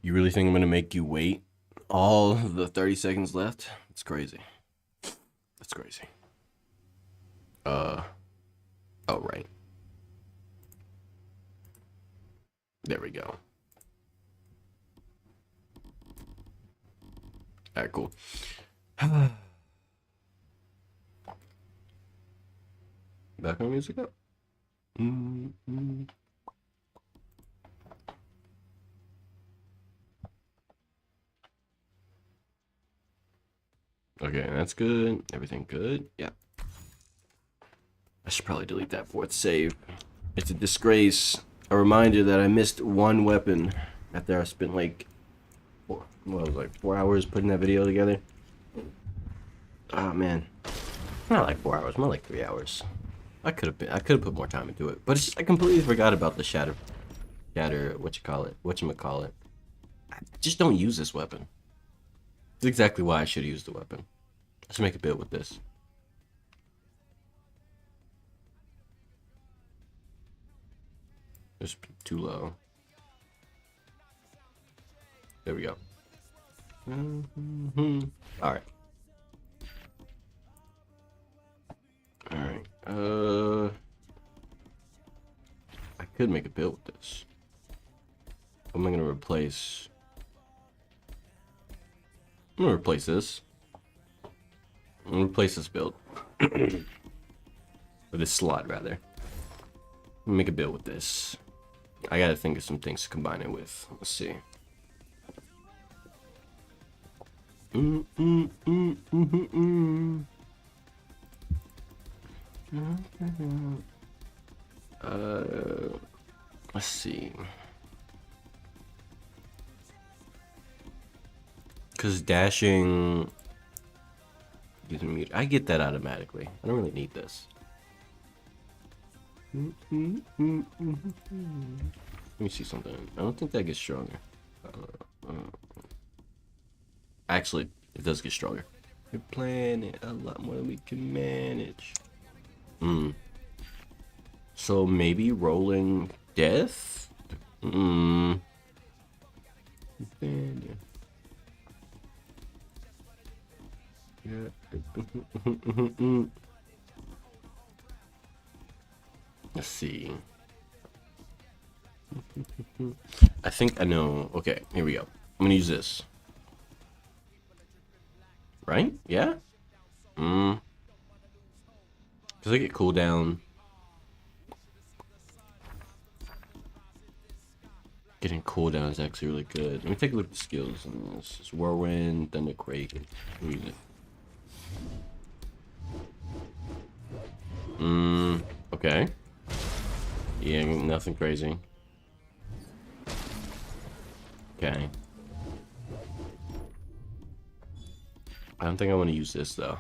You really think I'm gonna make you wait all the 30 seconds left? It's crazy. That's crazy. Oh, right. There we go. Alright, cool. Background music up. Mm-hmm. Okay, that's good. Everything good? Yeah. I should probably delete that before it's saved. It's a disgrace. A reminder that I missed one weapon after I spent like 4 hours putting that video together. Oh man. Not like 4 hours, more like 3 hours. I could have put more time into it. But it's just, I completely forgot about the shatter whatchamacallit. I just don't use this weapon. That's exactly why I should use the weapon. Let's make a build with this. It's too low. There we go. All right. All right. I could make a build with this. What am I gonna replace? I'm gonna replace this. I'm gonna replace this build. With this slot, rather. I'm gonna make a build with this. I gotta think of some things to combine it with. Let's see. Let's see. Cause dashing gives me, I get that automatically. I don't really need this. Let me see something. I don't think that gets stronger. Actually, it does get stronger. We're playing it a lot more than we can manage. So maybe rolling death? Yeah. Let's see. I think I know. Okay, here we go. I'm gonna use this. Right? Yeah? Cause I get cooldown. Getting cooldown is actually really good. Let me take a look at the skills. This is Whirlwind, Thunder Quake. Music. Okay. Yeah, nothing crazy. Okay. I don't think I want to use this though.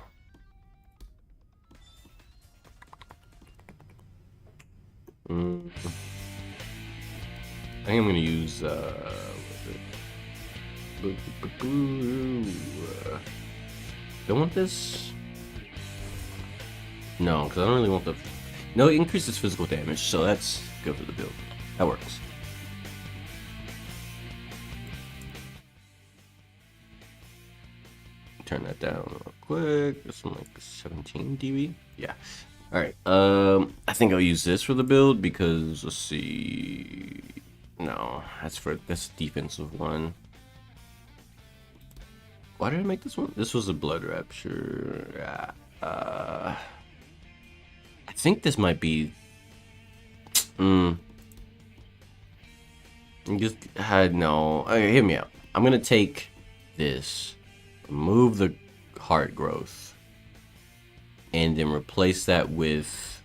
I think I'm gonna use don't want this. No, because I don't really want the. No, it increases physical damage, so that's good for the build. That works. Turn that down real quick. This one like 17 dB. Yeah. All right. I think I'll use this for the build because let's see. No, that's defensive one. Why did I make this one? This was a blood rapture. I think this might be. Just no. Okay, hear me out. I'm gonna take this, remove the heart growth, and then replace that with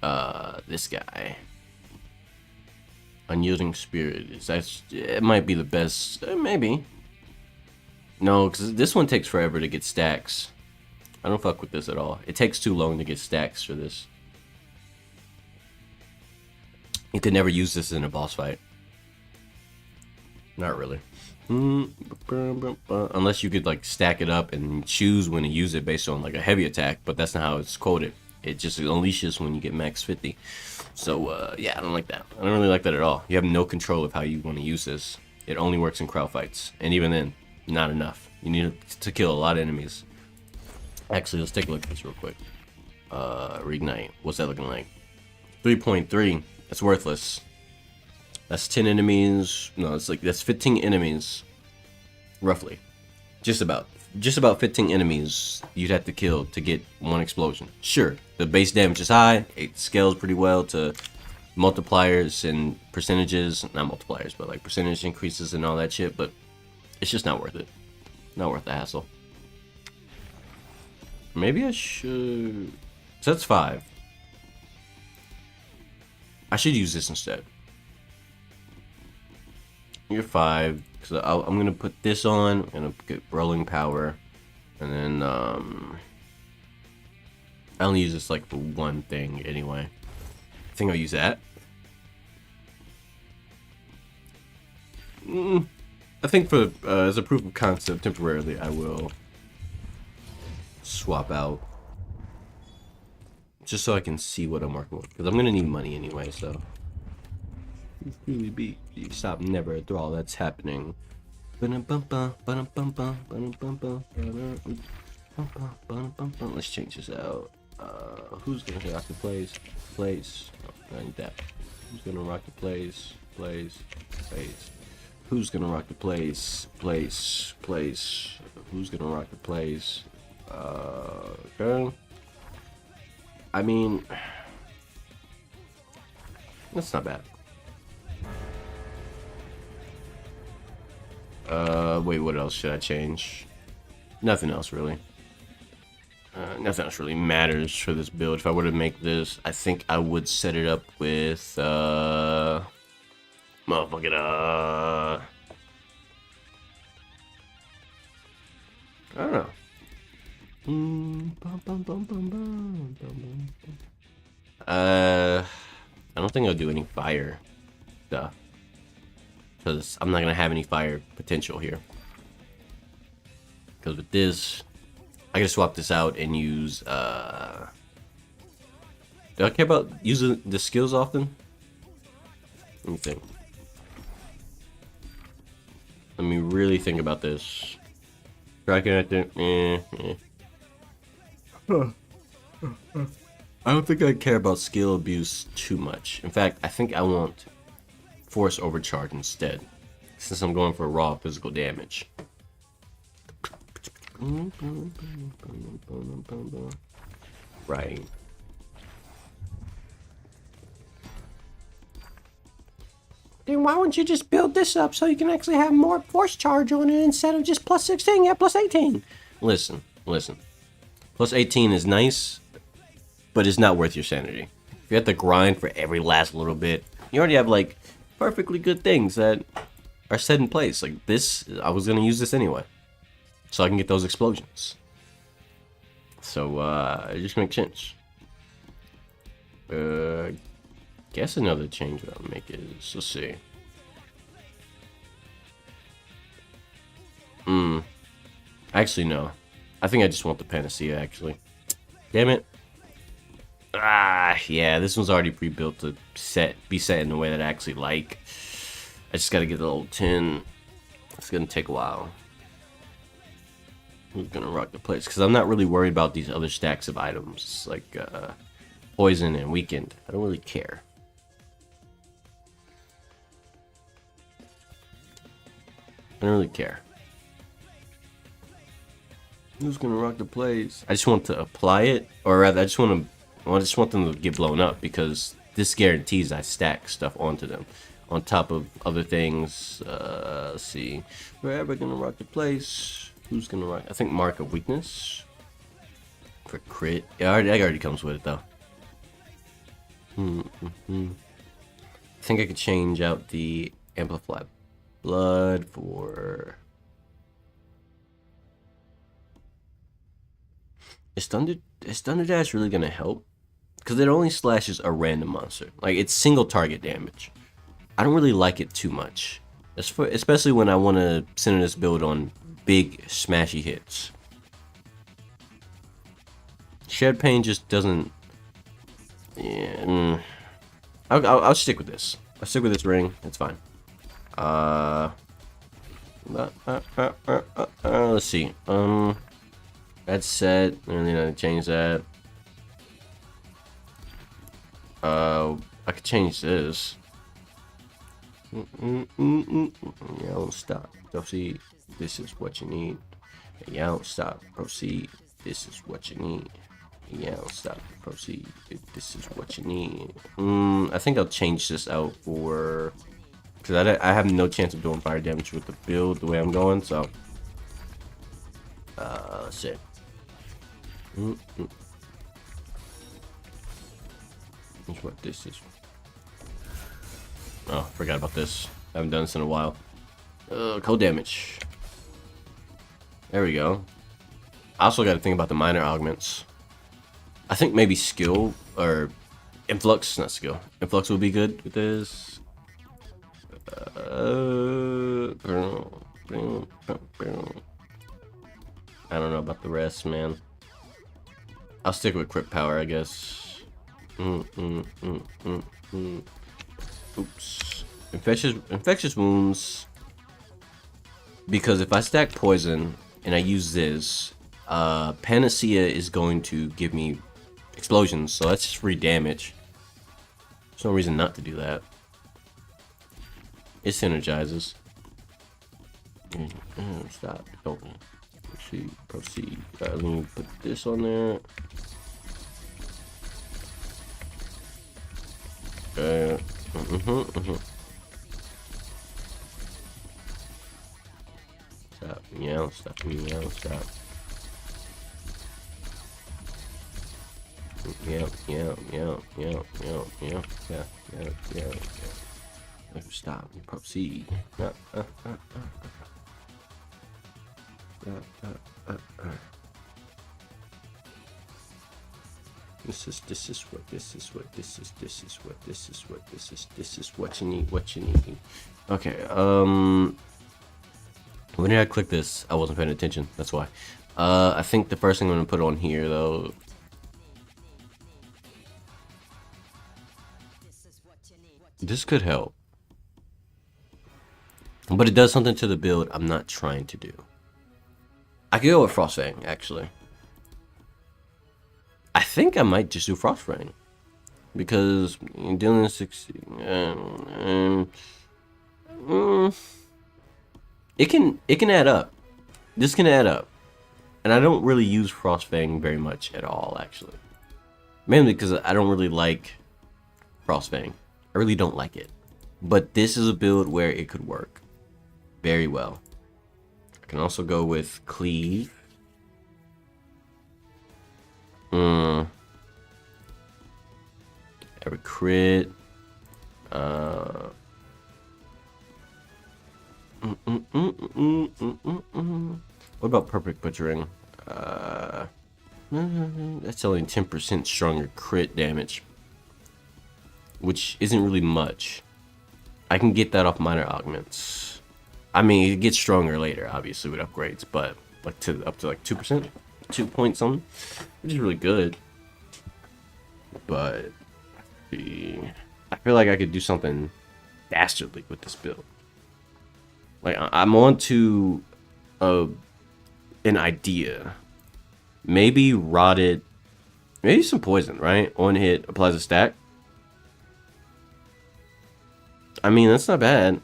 this guy. Unyielding spirit. It might be the best. Maybe. No, because this one takes forever to get stacks. I don't fuck with this at all. It takes too long to get stacks for this. You could never use this in a boss fight. Not really. Unless you could like stack it up and choose when to use it based on like a heavy attack, but that's not how it's quoted. It just unleashes when you get max 50. So yeah, I don't like that. I don't really like that at all. You have no control of how you want to use this. It only works in crowd fights, and even then, not enough. You need to kill a lot of enemies. Actually, let's take a look at this real quick. Reignite. What's that looking like? 3.3. That's worthless. That's 10 enemies. No, it's like that's 15 enemies, roughly. Just about 15 enemies you'd have to kill to get one explosion. Sure, the base damage is high. It scales pretty well to multipliers and percentages. Not multipliers, but like percentage increases and all that shit. But it's just not worth it. Not worth the hassle. Maybe I should. So that's 5. I should use this instead. You're 5. So I'm gonna put this on. I'm gonna get rolling power, and then I only use this like for one thing anyway. I think I'll use that. I think for as a proof of concept, temporarily, I will swap out just so I can see what I'm working with, because I'm gonna need money anyway. So stop never through all that's happening. Let's change this out. Who's gonna rock the place? Oh, I need that. Who's gonna rock the place? Who's gonna rock the place? Who's gonna rock the place? Okay. I mean, that's not bad. Wait, what else should I change? Nothing else really. Nothing else really matters for this build. If I were to make this, I think I would set it up with, motherfucking, I don't know. I don't think I'll do any fire stuff, because I'm not gonna have any fire potential here. Because with this, I can swap this out and use. Do I care about using the skills often? Let me think. Let me really think about this. Striking at the. I don't think I care about skill abuse too much. In fact, I think I want force overcharge instead, since I'm going for raw physical damage. Right. Then why wouldn't you just build this up so you can actually have more force charge on it instead of just plus 16? Yeah, plus 18. Listen. Plus 18 is nice, but it's not worth your sanity. If you have to grind for every last little bit, you already have like perfectly good things that are set in place. Like this, I was gonna use this anyway, so I can get those explosions. So it just makes sense. Guess another change that I'll make is, let's see. Actually no. I think I just want the panacea actually. Damn it. Yeah, this one's already pre-built to be set in the way that I actually like. I just gotta get the level 10. It's gonna take a while. Who's gonna rock the place? Because I'm not really worried about these other stacks of items, like poison and weakened. I don't really care. I don't really care. Who's gonna rock the place? I just want to apply it, or rather, I just want them to get blown up, because this guarantees I stack stuff onto them, on top of other things. Let's see, whoever gonna rock the place. Who's gonna rock? I think mark of weakness for crit. Yeah, that already comes with it though. I think I could change out the amplify blood for. Is Thunder Dash really gonna help? Because it only slashes a random monster. Like, it's single target damage. I don't really like it too much. Especially when I want to center this build on big smashy hits. Shed Pain just doesn't. Yeah. I'll stick with this. I'll stick with this ring. It's fine. Let's see. That's set, and then I change that. I could change this. Yeah, don't stop. Proceed. This is what you need. Yeah, don't stop. Proceed. This is what you need. Yeah, don't stop. Proceed. This is what you need. I think I'll change this out for, because I have no chance of doing fire damage with the build the way I'm going. So, let's see. That's what this is. Oh, forgot about this. I haven't done this in a while. Cold damage. There we go. I also got to think about the minor augments. I think maybe skill or influx, not skill. Influx will be good with this. I don't know about the rest, man. I'll stick with crit power, I guess. Oops. Infectious wounds. Because if I stack poison and I use this, Panacea is going to give me explosions, so that's just free damage. There's no reason not to do that. It synergizes. Stop. Don't. Proceed. Let me put this on there. Stop. Yeah, stop. Yeah, stop. Yeah. Stop. Proceed. This is what you need. Okay. When did I click this? I wasn't paying attention. That's why. I think the first thing I'm gonna put on here though. This could help, but it does something to the build I'm not trying to do. I could go with Frostfang, actually. I think I might just do Frostfang because dealing 6. It can add up. This can add up, and I don't really use Frostfang very much at all, actually. Mainly because I don't really like Frostfang. I really don't like it, but this is a build where it could work very well. I can also go with Cleave. Every crit. What about Perfect Butchering? That's only 10% stronger crit damage, which isn't really much. I can get that off minor augments. I mean, it gets stronger later, obviously, with upgrades, but like up to like 2%, 2 point something, which is really good. But I feel like I could do something dastardly with this build. Like I'm on to an idea. Maybe rotted, maybe some poison, right? On hit applies a stack. I mean, that's not bad.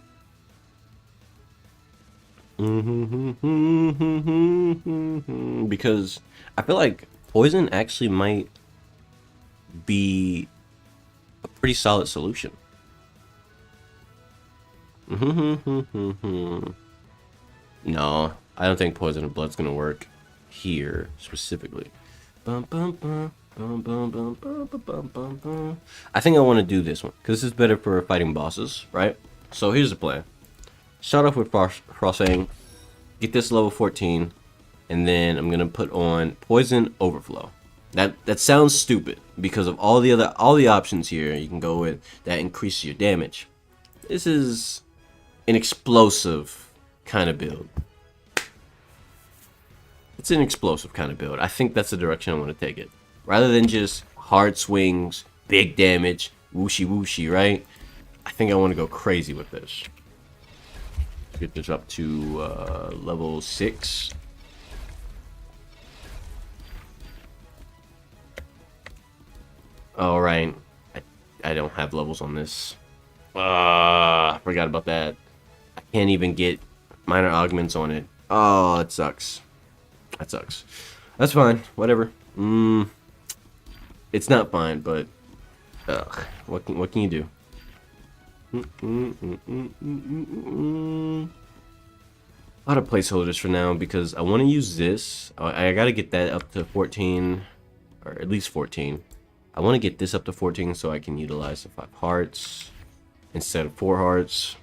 Because I feel like poison actually might be a pretty solid solution. No, I don't think poison and blood's gonna work here specifically. I think I want to do this one because this is better for fighting bosses, right? So here's the plan. Start off with Frostfang, get this level 14, and then I'm gonna put on Poison Overflow. That sounds stupid because of all the options here you can go with that increase your damage. This is an explosive kind of build. It's an explosive kind of build. I think that's the direction I want to take it. Rather than just hard swings, big damage, whooshy, right? I think I want to go crazy with this. Get this up to level 6. All right, I don't have levels on this. I forgot about that. I can't even get minor augments on it. Oh, it sucks. That sucks. That's fine. Whatever. It's not fine, but what can you do? A lot of placeholders for now because I want to use this. I gotta get that up to 14, or at least 14. I want to get this up to 14 so I can utilize the 5 hearts instead of 4 hearts.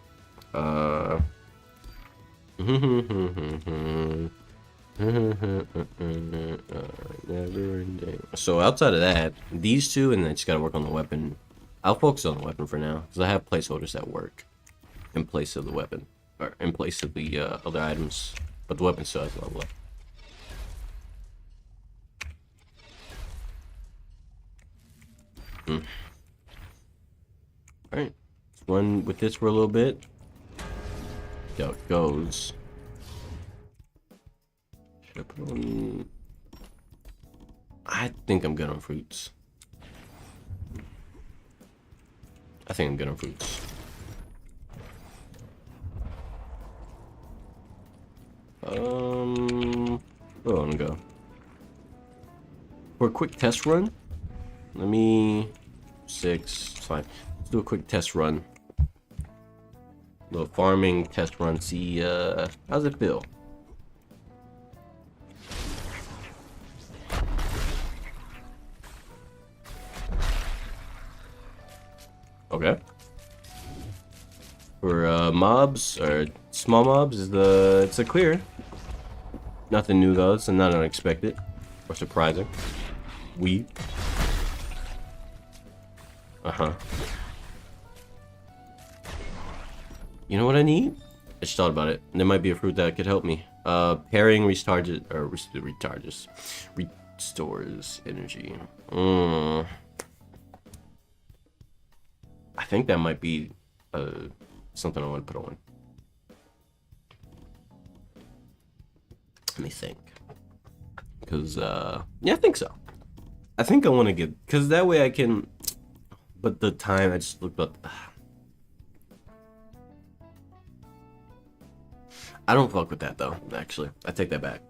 So outside of that, these two, and then I just gotta work on the weapon. I'll focus on the weapon for now because I have placeholders that work in place of the weapon, or in place of the other items, but the weapon still has level up. Alright, let's run with this for a little bit. See how it goes. Should I put on... I think I'm good on fruits. I think I'm good on fruits. Where do I want to go? For a quick test run, let me... 6, it's fine. Let's do a quick test run. Little farming test run, see how's it feel? Okay. For mobs or small mobs, it's a clear. Nothing new though, it's not unexpected or surprising. You know what I need? I just thought about it. There might be a fruit that could help me. Pairing recharges or restores energy. I think that might be something I want to put on. Let me think. Because yeah, I think so. I think I want to get, because that way I can. But the time, I just looked up. I don't fuck with that though, actually. I take that back.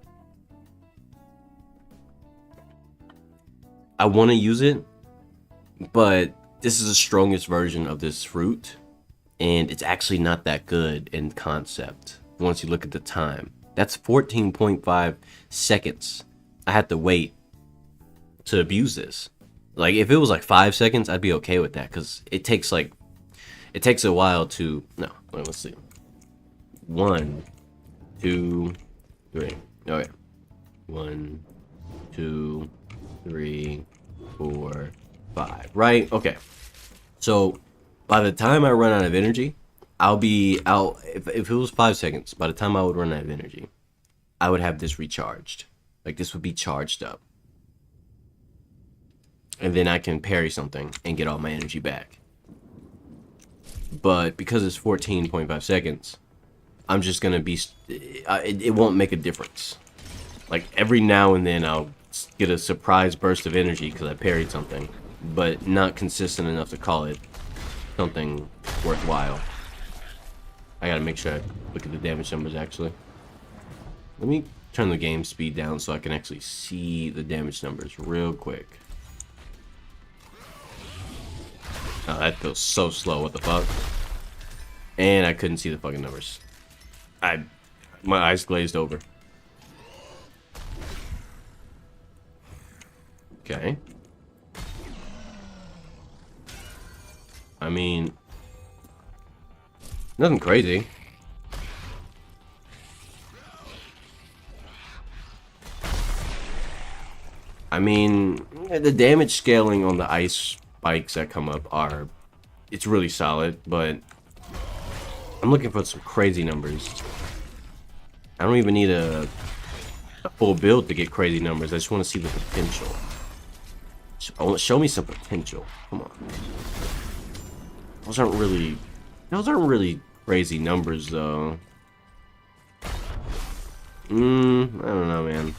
I want to use it, but this is the strongest version of this fruit, and it's actually not that good in concept once you look at the time. That's 14.5 seconds I had to wait to abuse this. Like, if it was like 5 seconds, I'd be okay with that, because it takes a while to, no, let's see. 1, 2, 3. Okay. 1, 2, 3, 4, 5. Right? Okay. So by the time I run out of energy, I'll be out. If it was 5 seconds, by the time I would run out of energy, I would have this recharged. Like, this would be charged up. And then I can parry something and get all my energy back. But because it's 14.5 seconds, I'm just gonna be, it won't make a difference. Like, every now and then I'll get a surprise burst of energy because I parried something, but not consistent enough to call it something worthwhile. I gotta make sure I look at the damage numbers actually. Let me turn the game speed down so I can actually see the damage numbers real quick. Oh, that feels so slow, what the fuck? And I couldn't see the fucking numbers. My eyes glazed over. Okay. I mean, nothing crazy. I mean, the damage scaling on the ice spikes that come up it's really solid, but I'm looking for some crazy numbers. I don't even need a full build to get crazy numbers. I just want to see the potential. Show me some potential. Come on. Those aren't really crazy numbers though. I don't know, man.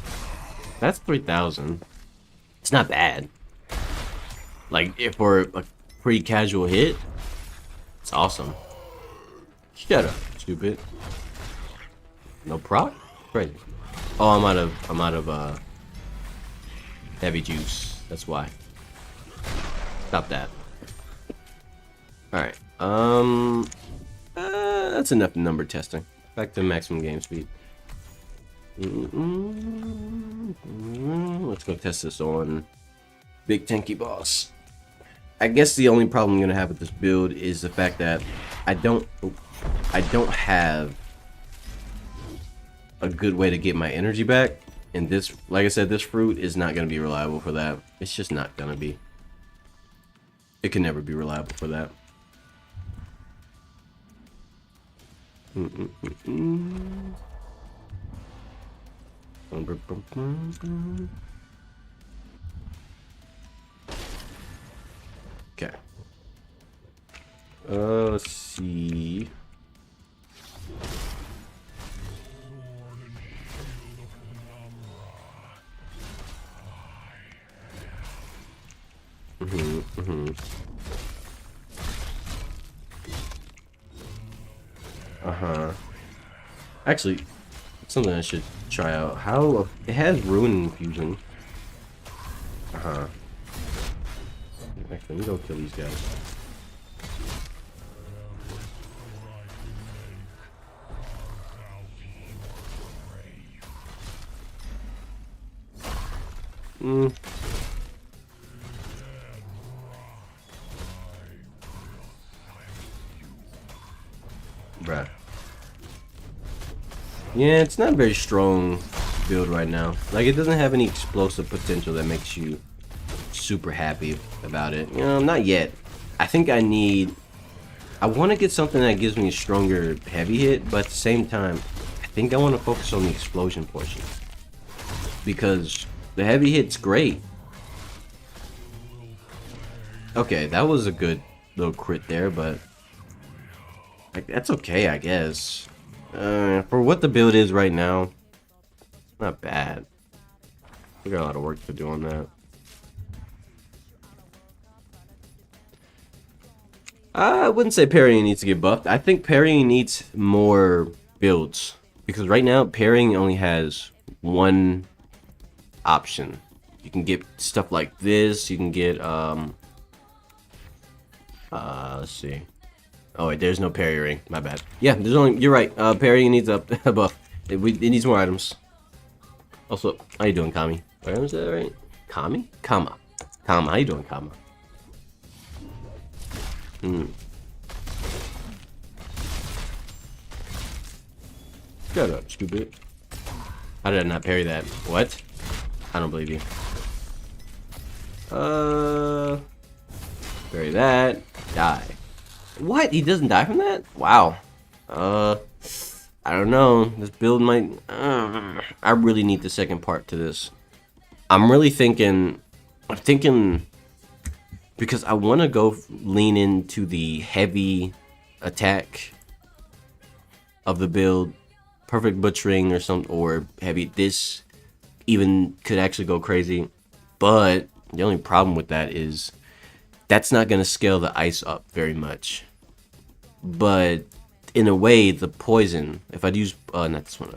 That's 3,000. It's not bad. Like, if for a pretty casual hit, it's awesome. Shut up, stupid. No proc? Crazy. Oh, I'm out of heavy juice. That's why. Stop that. Alright. That's enough number testing. Back to maximum game speed. Let's go test this on Big Tanky Boss. I guess the only problem I'm gonna have with this build is the fact that I don't have a good way to get my energy back, and this, like I said, this fruit is not gonna be reliable for that. It's just not gonna be. It can never be reliable for that. Okay. Let's see. Actually, something I should try out. How it has ruin infusion. Actually, let me go kill these guys. Bruh. Yeah, it's not a very strong build right now. Like, it doesn't have any explosive potential that makes you super happy about it. You know, not yet. I think I want to get something that gives me a stronger heavy hit, but at the same time, I think I want to focus on the explosion portion. Because the heavy hit's great. Okay, that was a good little crit there, but like, that's okay, I guess. For what the build is right now, not bad. We got a lot of work to do on that. I wouldn't say parrying needs to get buffed. I think parrying needs more builds. Because right now, parrying only has one option. You can get stuff like this. You can get, let's see. Oh wait, there's no parry ring. My bad. Yeah, there's only. You're right. Parrying needs a buff. It needs more items. Also, how you doing, Kami? Is that right? Kami? Kama. How you doing, Kama? Shut up, stupid. How did I not parry that? What? I don't believe you. Parry that. Die. What? He doesn't die from that? Wow. I don't know. This build might... I really need the second part to this. I'm really thinking... Because I want to go lean into the heavy attack of the build. Perfect butchering or something. Or heavy... This even could actually go crazy. But the only problem with that is... That's not going to scale the ice up very much. But in a way, the poison, if I'd use, not this one,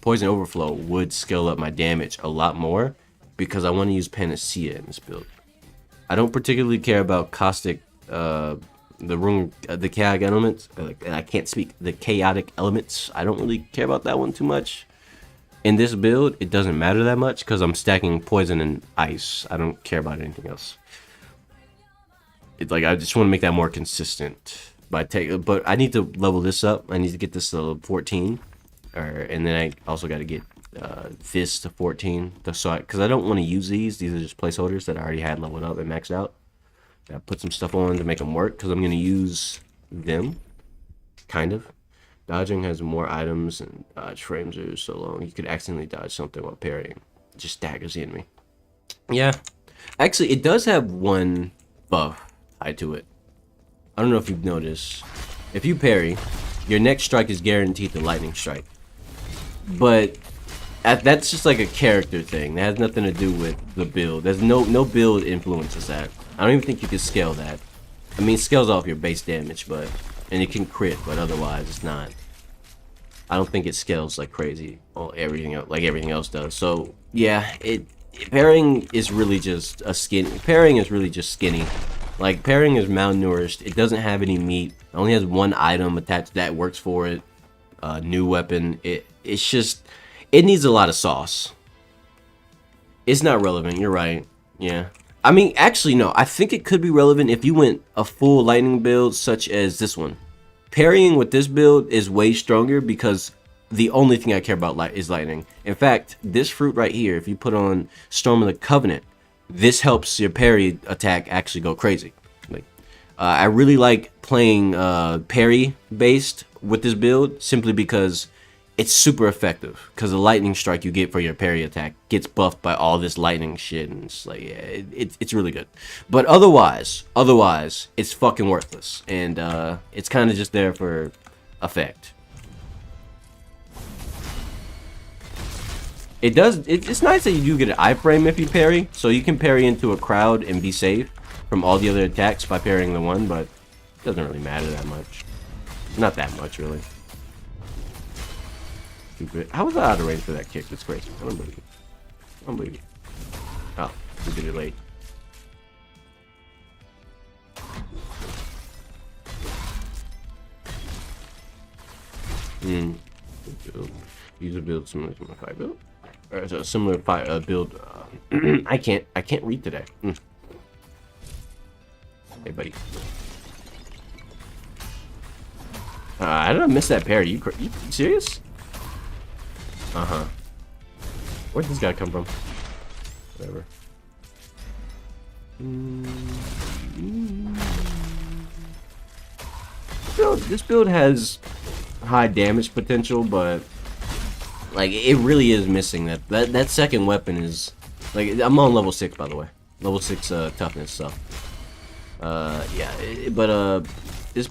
poison overflow would scale up my damage a lot more because I want to use panacea in this build. I don't particularly care about caustic, the chaotic elements. I can't speak. The chaotic elements. I don't really care about that one too much. In this build, it doesn't matter that much because I'm stacking poison and ice. I don't care about anything else. It's like I just want to make that more consistent. But I need to level this up. I need to get this to level 14, and then I also got to get this to 14. Because I don't want to use these. These are just placeholders that I already had leveled up and maxed out. I put some stuff on to make them work because I'm going to use them, kind of. Dodging has more items and dodge frames are so long. You could accidentally dodge something while parrying. It just staggers the enemy. Yeah. Actually, it does have one buff tied to it. I don't know if you've noticed. If you parry, your next strike is guaranteed the lightning strike. But That's just like a character thing. That has nothing to do with the build. There's no build influences that. I don't even think you can scale that. I mean, it scales off your base damage, but and it can crit, but otherwise it's not. I don't think it scales like crazy. Or everything else, like everything else does. So yeah, pairing is really just a skin. Pairing is really just skinny. Like pairing is malnourished. It doesn't have any meat. It only has one item attached that works for it. New weapon. It's just. It needs a lot of sauce. It's not relevant. You're right. Yeah. I mean, actually, no. I think it could be relevant if you went a full lightning build such as this one. Parrying with this build is way stronger because the only thing I care about is lightning. In fact, this fruit right here, if you put on Storm of the Covenant, this helps your parry attack actually go crazy. Like, I really like playing parry based with this build simply because it's super effective. Because the lightning strike you get for your parry attack gets buffed by all this lightning shit, and it's like, yeah, it's really good. But otherwise, it's fucking worthless, and it's kind of just there for effect. It does. It's nice that you do get an iframe if you parry, so you can parry into a crowd and be safe from all the other attacks by parrying the one, but it doesn't really matter that much. Not that much, really. How was I out of range for that kick? That's crazy. I don't believe you. I don't believe you. Oh, we did it late. Use a build similar to my fire build. Or a similar fire build. I can't read today. Hey, buddy. I don't miss that parry. You serious? Uh-huh. Where'd this guy come from? Whatever. This build has high damage potential, but like it really is missing that second weapon is like I'm on level 6 by the way. Level 6 toughness, so yeah,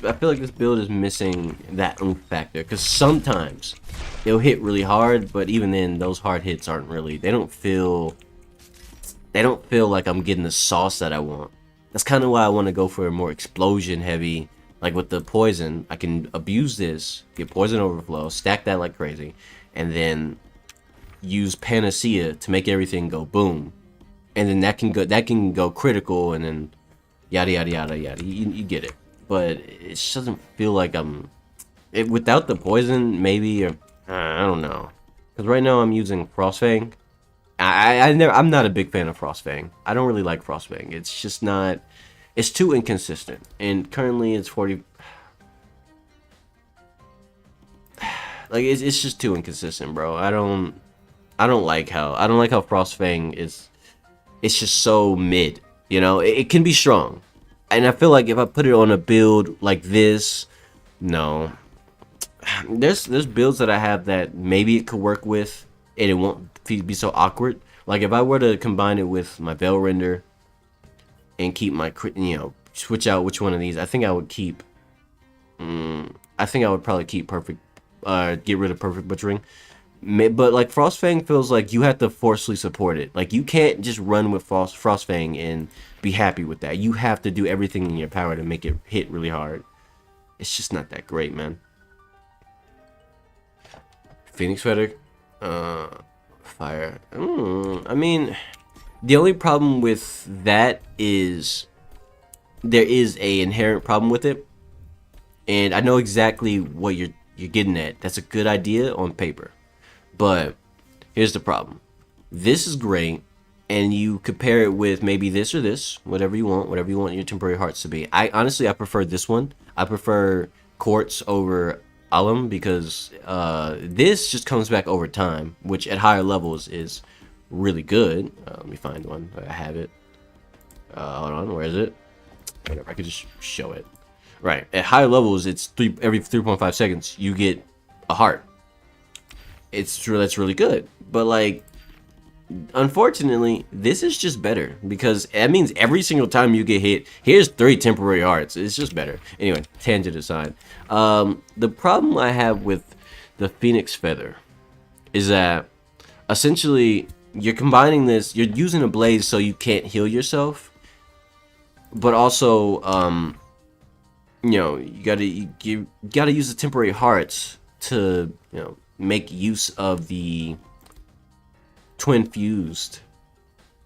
I feel like this build is missing that oomph factor because sometimes they'll hit really hard, but even then those hard hits aren't really, they don't feel like I'm getting the sauce that I want. That's kind of why I want to go for a more explosion heavy, like with the poison. I can abuse this, get poison overflow, stack that like crazy, and then use panacea to make everything go boom, and then that can go critical, and then yada yada yada yada. You get it. But it just doesn't feel like without the poison, maybe, or I don't know. Because right now I'm using Frostfang. I'm not a big fan of Frostfang. I don't really like Frostfang. It's just not, it's too inconsistent. And currently it's 40. Like it's just too inconsistent, bro. I don't like how Frostfang is. It's just so mid. You know, it can be strong. And I feel like if I put it on a build like this, no. There's builds that I have that maybe it could work with, and it won't be so awkward. Like if I were to combine it with my Veil Render, and keep my, switch out which one of these, I think I would keep. I think I would probably keep Perfect. Get rid of Perfect Butchering. But like Frostfang feels like you have to forcefully support it. Like you can't just run with Frostfang and be happy with that. You have to do everything in your power to make it hit really hard. It's just not that great, man. Phoenix Feather, fire. I mean, the only problem with that is there is a inherent problem with it, and I know exactly what you're getting at. That's a good idea on paper. But here's the problem. This is great, and you compare it with maybe this or this, whatever you want your temporary hearts to be. I prefer this one. I prefer Quartz over Alum because this just comes back over time, which at higher levels is really good. Let me find one. I have it. Hold on, where is it? Whatever, I could just show it. Right, at higher levels, it's every 3.5 seconds you get a heart. It's true, that's really good, but like unfortunately this is just better because that means every single time you get hit, here's 3 temporary hearts. It's just better. Anyway, tangent aside, the problem I have with the Phoenix Feather is that essentially you're combining this. You're using a blaze so you can't heal yourself, but also you gotta use the temporary hearts to make use of the twin fused.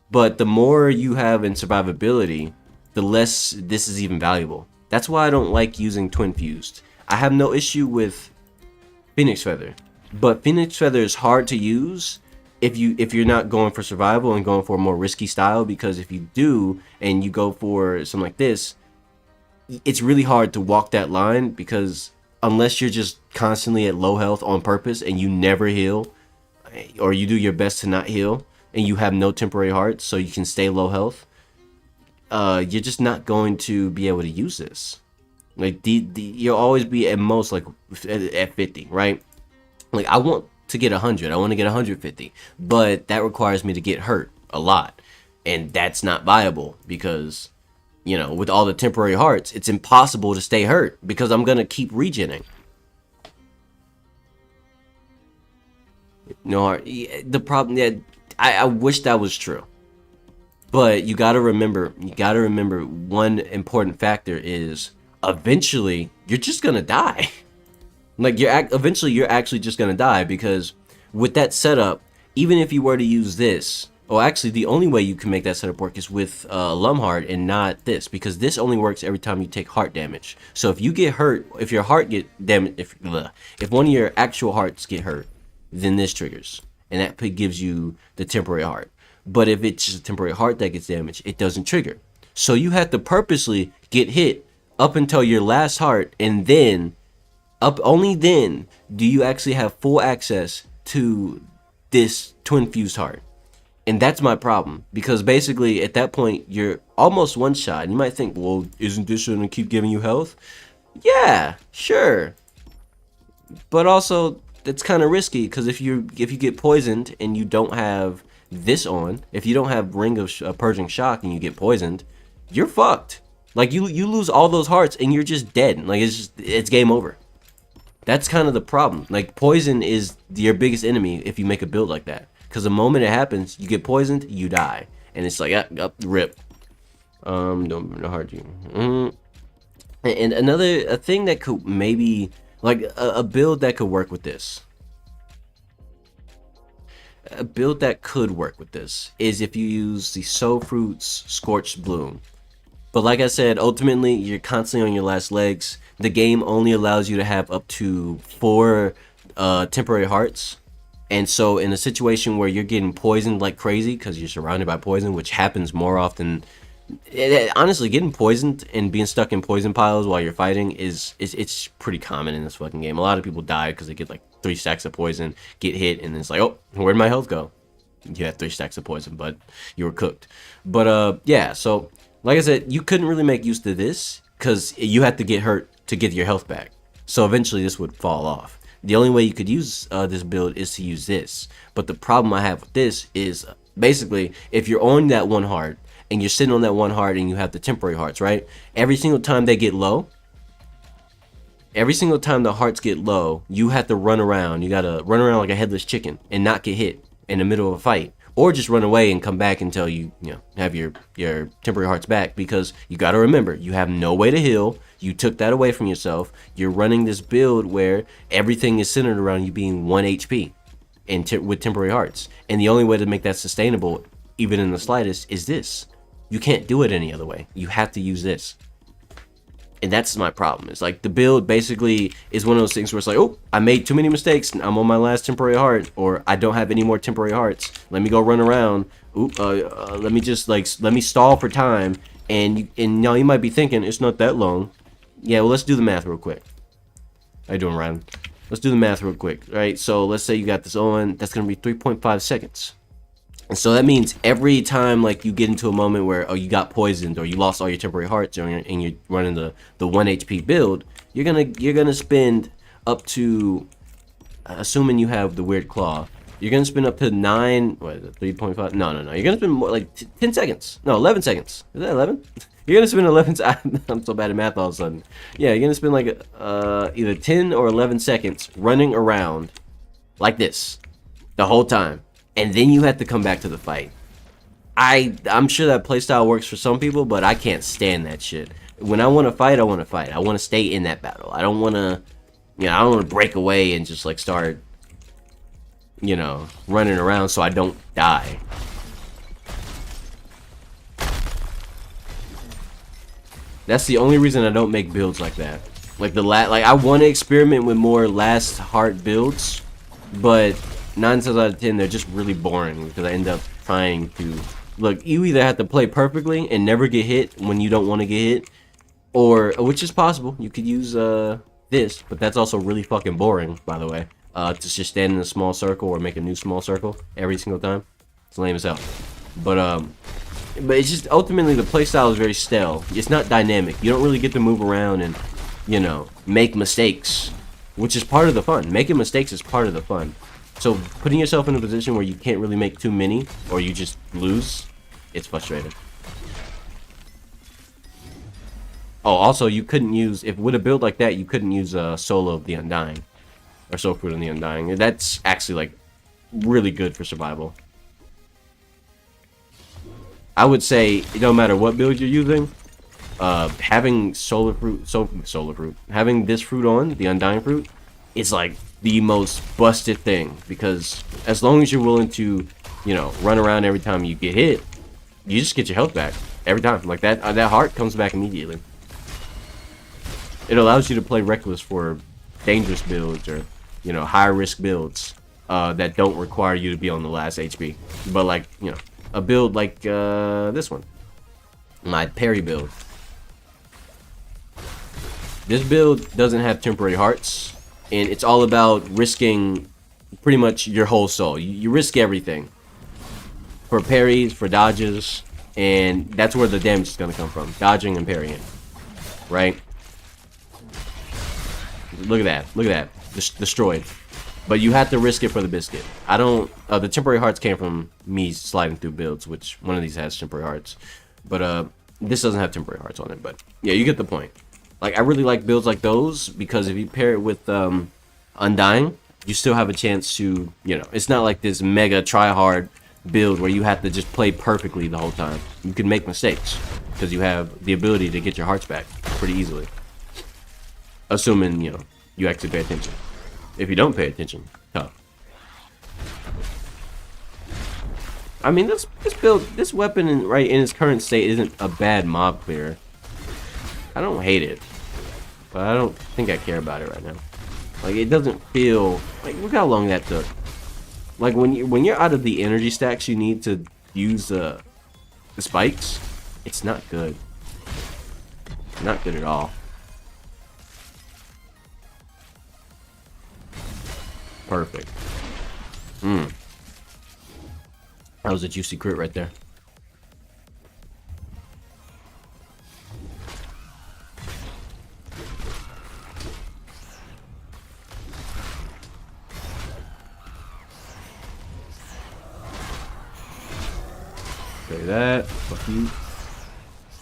But the more you have in survivability, the less this is even valuable. That's why I don't like using twin fused. I have no issue with Phoenix Feather, but Phoenix Feather is hard to use if you're not going for survival and going for a more risky style, because if you do and you go for something like this, it's really hard to walk that line, because unless you're just constantly at low health on purpose and you never heal, or you do your best to not heal, and you have no temporary hearts so you can stay low health, you're just not going to be able to use this. Like you'll always be at most like at 50, right? Like I want to get 100, I want to get 150, but that requires me to get hurt a lot, and that's not viable because with all the temporary hearts, it's impossible to stay hurt because I'm gonna keep regening. No, the problem, yeah, I wish that was true, but you gotta remember one important factor is eventually you're just gonna die. Like eventually you're actually just gonna die, because with that setup, even if you were to use this, actually the only way you can make that setup work is with Lumheart and not this, because this only works every time you take heart damage. So if you get hurt, if your heart get damaged, if one of your actual hearts get hurt, then this triggers, and that gives you the temporary heart. But if it's just a temporary heart that gets damaged, it doesn't trigger. So you have to purposely get hit up until your last heart, and then only then do you actually have full access to this twin fused heart. And that's my problem, because basically at that point you're almost one shot. You might think, well, isn't this gonna keep giving you health? Yeah, sure, but also that's kind of risky, because if you get poisoned and you don't have this on, if you don't have Ring of Purging Shock and you get poisoned, you're fucked. Like you lose all those hearts and you're just dead. Like it's game over. That's kind of the problem. Like poison is your biggest enemy if you make a build like that, because the moment it happens, you get poisoned, you die, and it's like rip. Don't hard you. And a thing that could maybe, like a build that could work with this. A build that could work with this is if you use the Soul Fruit's Scorched Bloom. But like I said, ultimately you're constantly on your last legs. The game only allows you to have up to 4 temporary hearts. And so in a situation where you're getting poisoned like crazy because you're surrounded by poison, which happens more often, honestly, getting poisoned and being stuck in poison piles while you're fighting it's pretty common in this fucking game. A lot of people die because they get like 3 stacks of poison, get hit, and then it's like, oh, where'd my health go? You had 3 stacks of poison, but you were cooked. But yeah, so like I said, you couldn't really make use of this because you had to get hurt to get your health back. So eventually this would fall off. The only way you could use this build is to use this. But the problem I have with this is basically if you're on that one heart and you're sitting on that one heart and you have the temporary hearts, right? Every single time they get low, every single time the hearts get low, you have to run around. You gotta run around like a headless chicken and not get hit in the middle of a fight, or just run away and come back until you have your temporary hearts back, because you gotta remember you have no way to heal. You took that away from yourself. You're running this build where everything is centered around you being 1 HP and with temporary hearts, and the only way to make that sustainable, even in the slightest, is this. You can't do it any other way. You have to use this. And that's my problem. It's like the build basically is one of those things where it's like, oh, I made too many mistakes. I'm on my last temporary heart, or I don't have any more temporary hearts. Let me go run around. Let me stall for time. And now you might be thinking it's not that long. Yeah, well, let's do the math real quick. How you doing, Ryan? Let's do the math real quick. All right, so let's say you got this on. That's gonna be 3.5 seconds. And so that means every time like you get into a moment where you got poisoned or you lost all your temporary hearts and you're running the 1 HP build, you're gonna spend up to, assuming you have the weird claw, you're gonna spend up to 3.5. No. You're gonna spend more like 10 seconds. No, 11 seconds. Is that 11? You're gonna spend 11. I'm so bad at math all of a sudden. Yeah, you're gonna spend like either 10 or 11 seconds running around like this the whole time. and then you have to come back to the fight. I'm sure that playstyle works for some people, but I can't stand that shit. When I want to fight, I want to fight. I want to stay in that battle. I don't want to, I don't want to break away and just like start, running around so I don't die. That's the only reason I don't make builds like that. Like I want to experiment with more last heart builds, but 9 times out of 10 they're just really boring because I end up trying to look. You either have to play perfectly and never get hit when you don't want to get hit, or which is possible. You could use this, but that's also really fucking boring, by the way. To just stand in a small circle or make a new small circle every single time. It's lame as hell. But it's just ultimately the playstyle is very stale. It's not dynamic. You don't really get to move around and make mistakes, which is part of the fun. Making mistakes is part of the fun. So putting yourself in a position where you can't really make too many or you just lose, it's frustrating. Oh, also you couldn't use, if with a build like that, you couldn't use Solo of the Undying or Soul Fruit of the Undying. That's actually like really good for survival. I would say no matter what build you're using, having solar fruit, having this fruit on, the Undying fruit, is like the most busted thing, because as long as you're willing to, run around every time you get hit, you just get your health back every time. Like that heart comes back immediately. It allows you to play reckless for dangerous builds or, high risk builds that don't require you to be on the last HP. But like, a build like this one, my parry build. This build doesn't have temporary hearts, and it's all about risking pretty much your whole soul. You risk everything for parries, for dodges, and that's where the damage is going to come from. Dodging and parrying, right? Look at that. Look at that. Destroyed. But you have to risk it for the biscuit. I don't... the temporary hearts came from me sliding through builds, which one of these has temporary hearts. But this doesn't have temporary hearts on it. But yeah, you get the point. Like, I really like builds like those, because if you pair it with Undying, you still have a chance to, it's not like this mega try-hard build where you have to just play perfectly the whole time. You can make mistakes, because you have the ability to get your hearts back pretty easily. Assuming, you actually pay attention. If you don't pay attention, tough. I mean, this build, this weapon in its current state isn't a bad mob clear. I don't hate it, but I don't think I care about it right now. Like, it doesn't feel like, look how long that took. Like when you're out of the energy stacks you need to use the spikes, it's not good. Not good at all. Perfect. That was a juicy crit right there. Okay, that. Fuck you.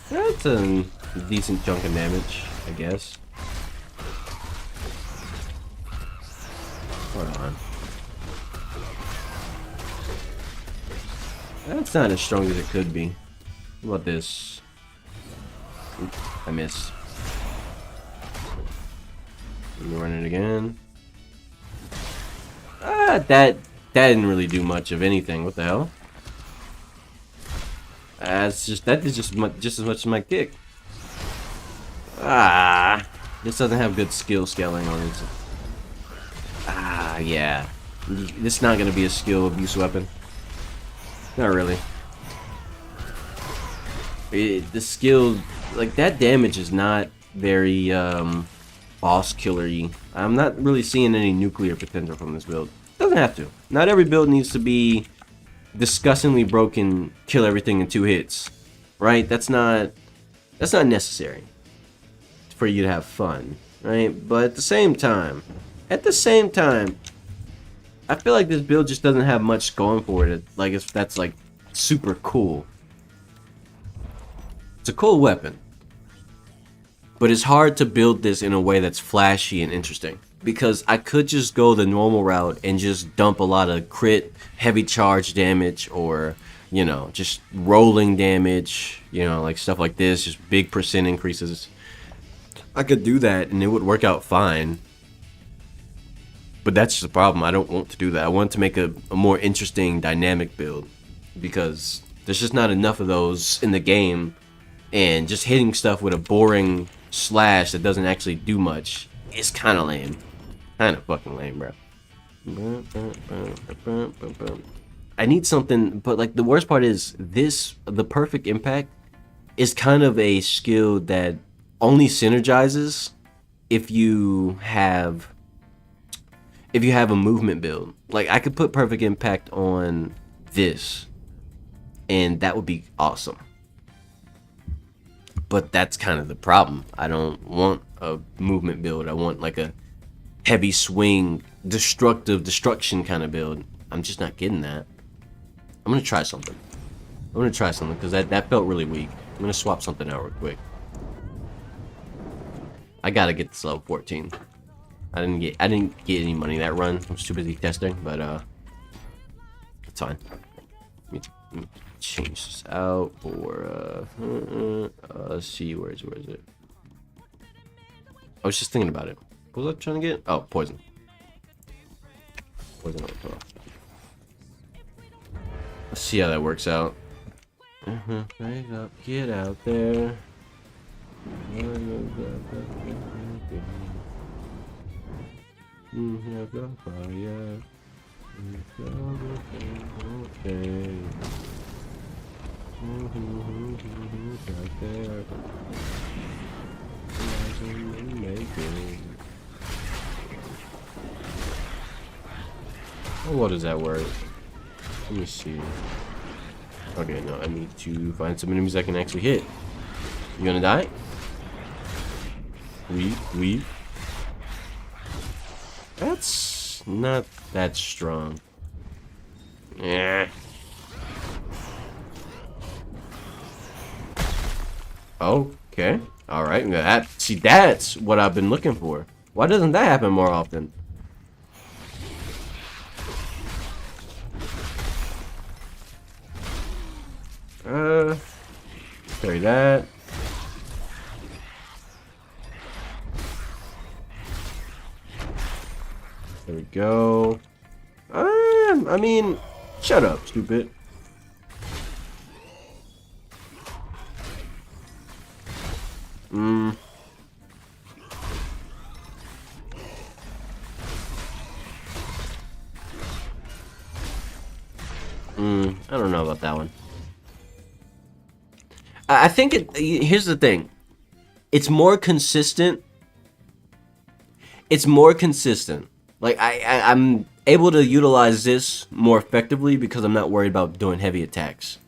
That's a decent chunk of damage, I guess. Hold on. That's not as strong as it could be. What about this? Oop, I missed. Let me run it again. That didn't really do much of anything. What the hell? That is just as much as my kick. This doesn't have good skill scaling on it. Yeah. This is not gonna be a skill abuse weapon. Not really. The skill, like, that damage is not very boss killer-y. I'm not really seeing any nuclear potential from this build. Doesn't have to. Not every build needs to be disgustingly broken, kill everything in 2 hits, right? That's not necessary for you to have fun, right? But at the same time, I feel like this build just doesn't have much going for it. Like, that's like super cool. It's a cool weapon, but it's hard to build this in a way that's flashy and interesting. because I could just go the normal route and just dump a lot of crit, heavy charge damage, or, you know, just rolling damage, you know, like stuff like this, just big percent increases. I could do that and it would work out fine. But that's just the problem. I don't want to do that. I want to make a more interesting dynamic build, because there's just not enough of those in the game, and just hitting stuff with a boring slash that doesn't actually do much is kind of lame. Kind of fucking lame, bro. I need something, but like the worst part is this, the perfect impact is kind of a skill that only synergizes if you have a movement build. Like I could put perfect impact on this and that would be awesome. But that's kind of the problem. I don't want a movement build. I want like a heavy swing, destruction kind of build. I'm just not getting that. I'm gonna try something. Because that felt really weak. I'm gonna swap something out real quick. I gotta get this level 14. I didn't get any money that run. I was too busy testing, but it's fine. Let me change this out for let's see, where is it? I was just thinking about it. What was I trying to get? Oh, poison. Poison on top. Let's see how that works out. Get out there. What is that word? Let me see. Okay, no, I need to find some enemies I can actually hit. You gonna die? Weep. That's not that strong. Yeah. Okay. All right. That's what I've been looking for. Why doesn't that happen more often? Carry that. There we go. I mean, shut up, stupid. I don't know about that one. I think here's the thing. It's more consistent. Like I'm able to utilize this more effectively because I'm not worried about doing heavy attacks.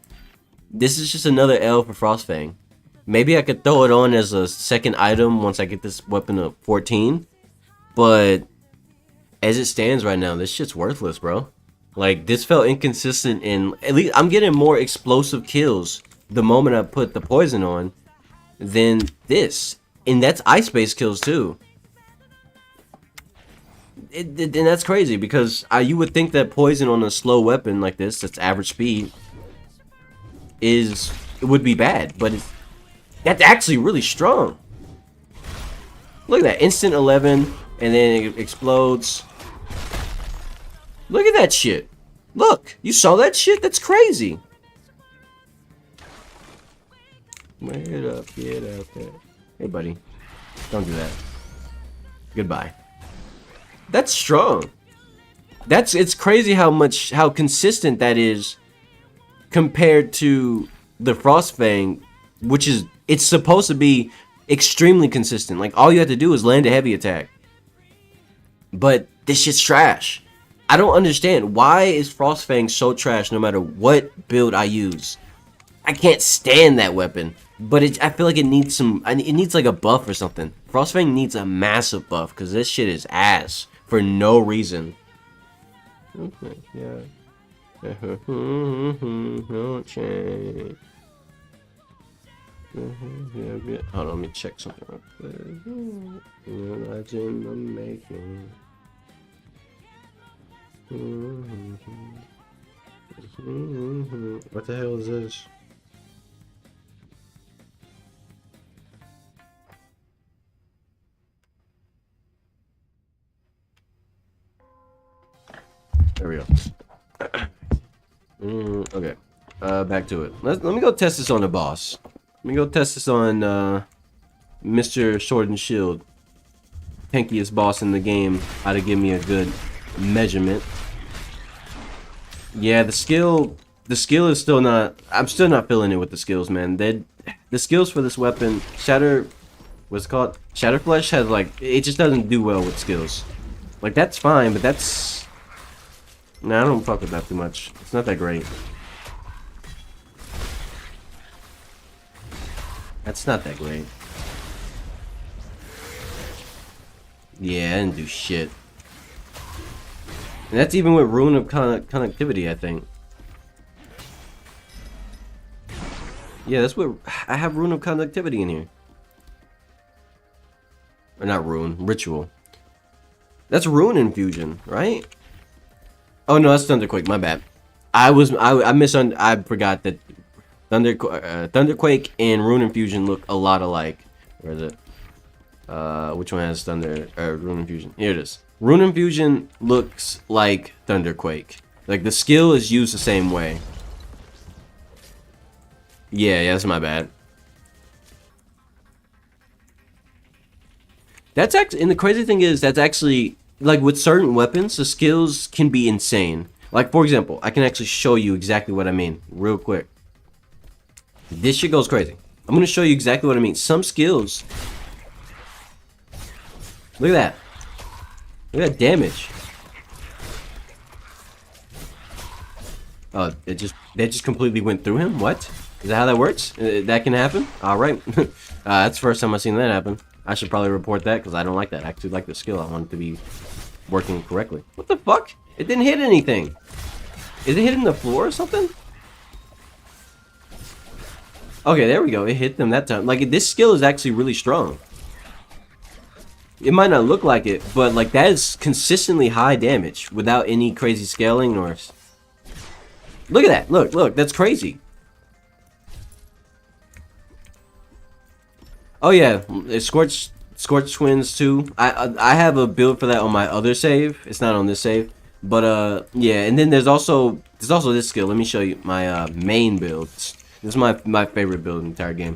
This is just another L for Frostfang. Maybe I could throw it on as a second item once I get this weapon to 14. But as it stands right now, this shit's worthless, bro. Like, this felt inconsistent, and at least I'm getting more explosive kills the moment I put the poison on than this. And that's ice-based kills too. And that's crazy because you would think that poison on a slow weapon like this, that's average speed, it would be bad, but that's actually really strong. Look at that, instant 11, and then it explodes. Look at that shit. Look, you saw that shit? That's crazy. Get up, get out there. Hey, buddy, don't do that. Goodbye. That's strong. It's crazy how consistent that is compared to the Frostfang, which it's supposed to be extremely consistent. Like, all you have to do is land a heavy attack. But this shit's trash. I don't understand. Why is Frostfang so trash no matter what build I use? I can't stand that weapon. But I feel like it needs it needs like a buff or something. Frostfang needs a massive buff because this shit is ass for no reason. Okay, yeah. Don't change. Hold on, let me check something real quick. Legend of making. What the hell is this? There we go. Okay. Back to it. Let me go test this on the boss. Let me go test this on Mr. Sword and Shield. Tankiest boss in the game. How to give me a good measurement. Yeah, the skill is still not. I'm still not feeling it with the skills, man. The skills for this weapon, what's it called? Shatterflesh has like, it just doesn't do well with skills. Like that's fine, but that's. Nah, I don't fuck with that too much. It's not that great. That's not that great. Yeah, I didn't do shit. And that's even with Rune of Connectivity, I think. Yeah, that's what I have. Rune of Connectivity in here. Or not Rune, Ritual. That's Rune Infusion, right? Oh no, that's Thunderquake. My bad. I forgot that Thunderquake and Rune Infusion look a lot alike. Where is it? Which one has Rune Infusion? Here it is. Rune Infusion looks like Thunderquake. Like the skill is used the same way. Yeah, that's my bad. That's actually, and the crazy thing is, that's actually, like with certain weapons, the skills can be insane. Like for example, I can actually show you exactly what I mean real quick. This shit goes crazy. I'm gonna show you exactly what I mean. Some skills. Look at that. Look at that damage. Oh, that just completely went through him? What? Is that how that works? That can happen? Alright. That's the first time I've seen that happen. I should probably report that because I don't like that. I actually like the skill. I want it to be working correctly. What the fuck? It didn't hit anything. Is it hitting the floor or something? Okay, there we go. It hit them that time. Like, this skill is actually really strong. It might not look like it, but like that is consistently high damage without any crazy scaling or. Look at that! Look, that's crazy. Oh yeah, it's Scorch Twins too. I have a build for that on my other save. It's not on this save, but yeah. And then there's also this skill. Let me show you my main build. This is my favorite build in the entire game.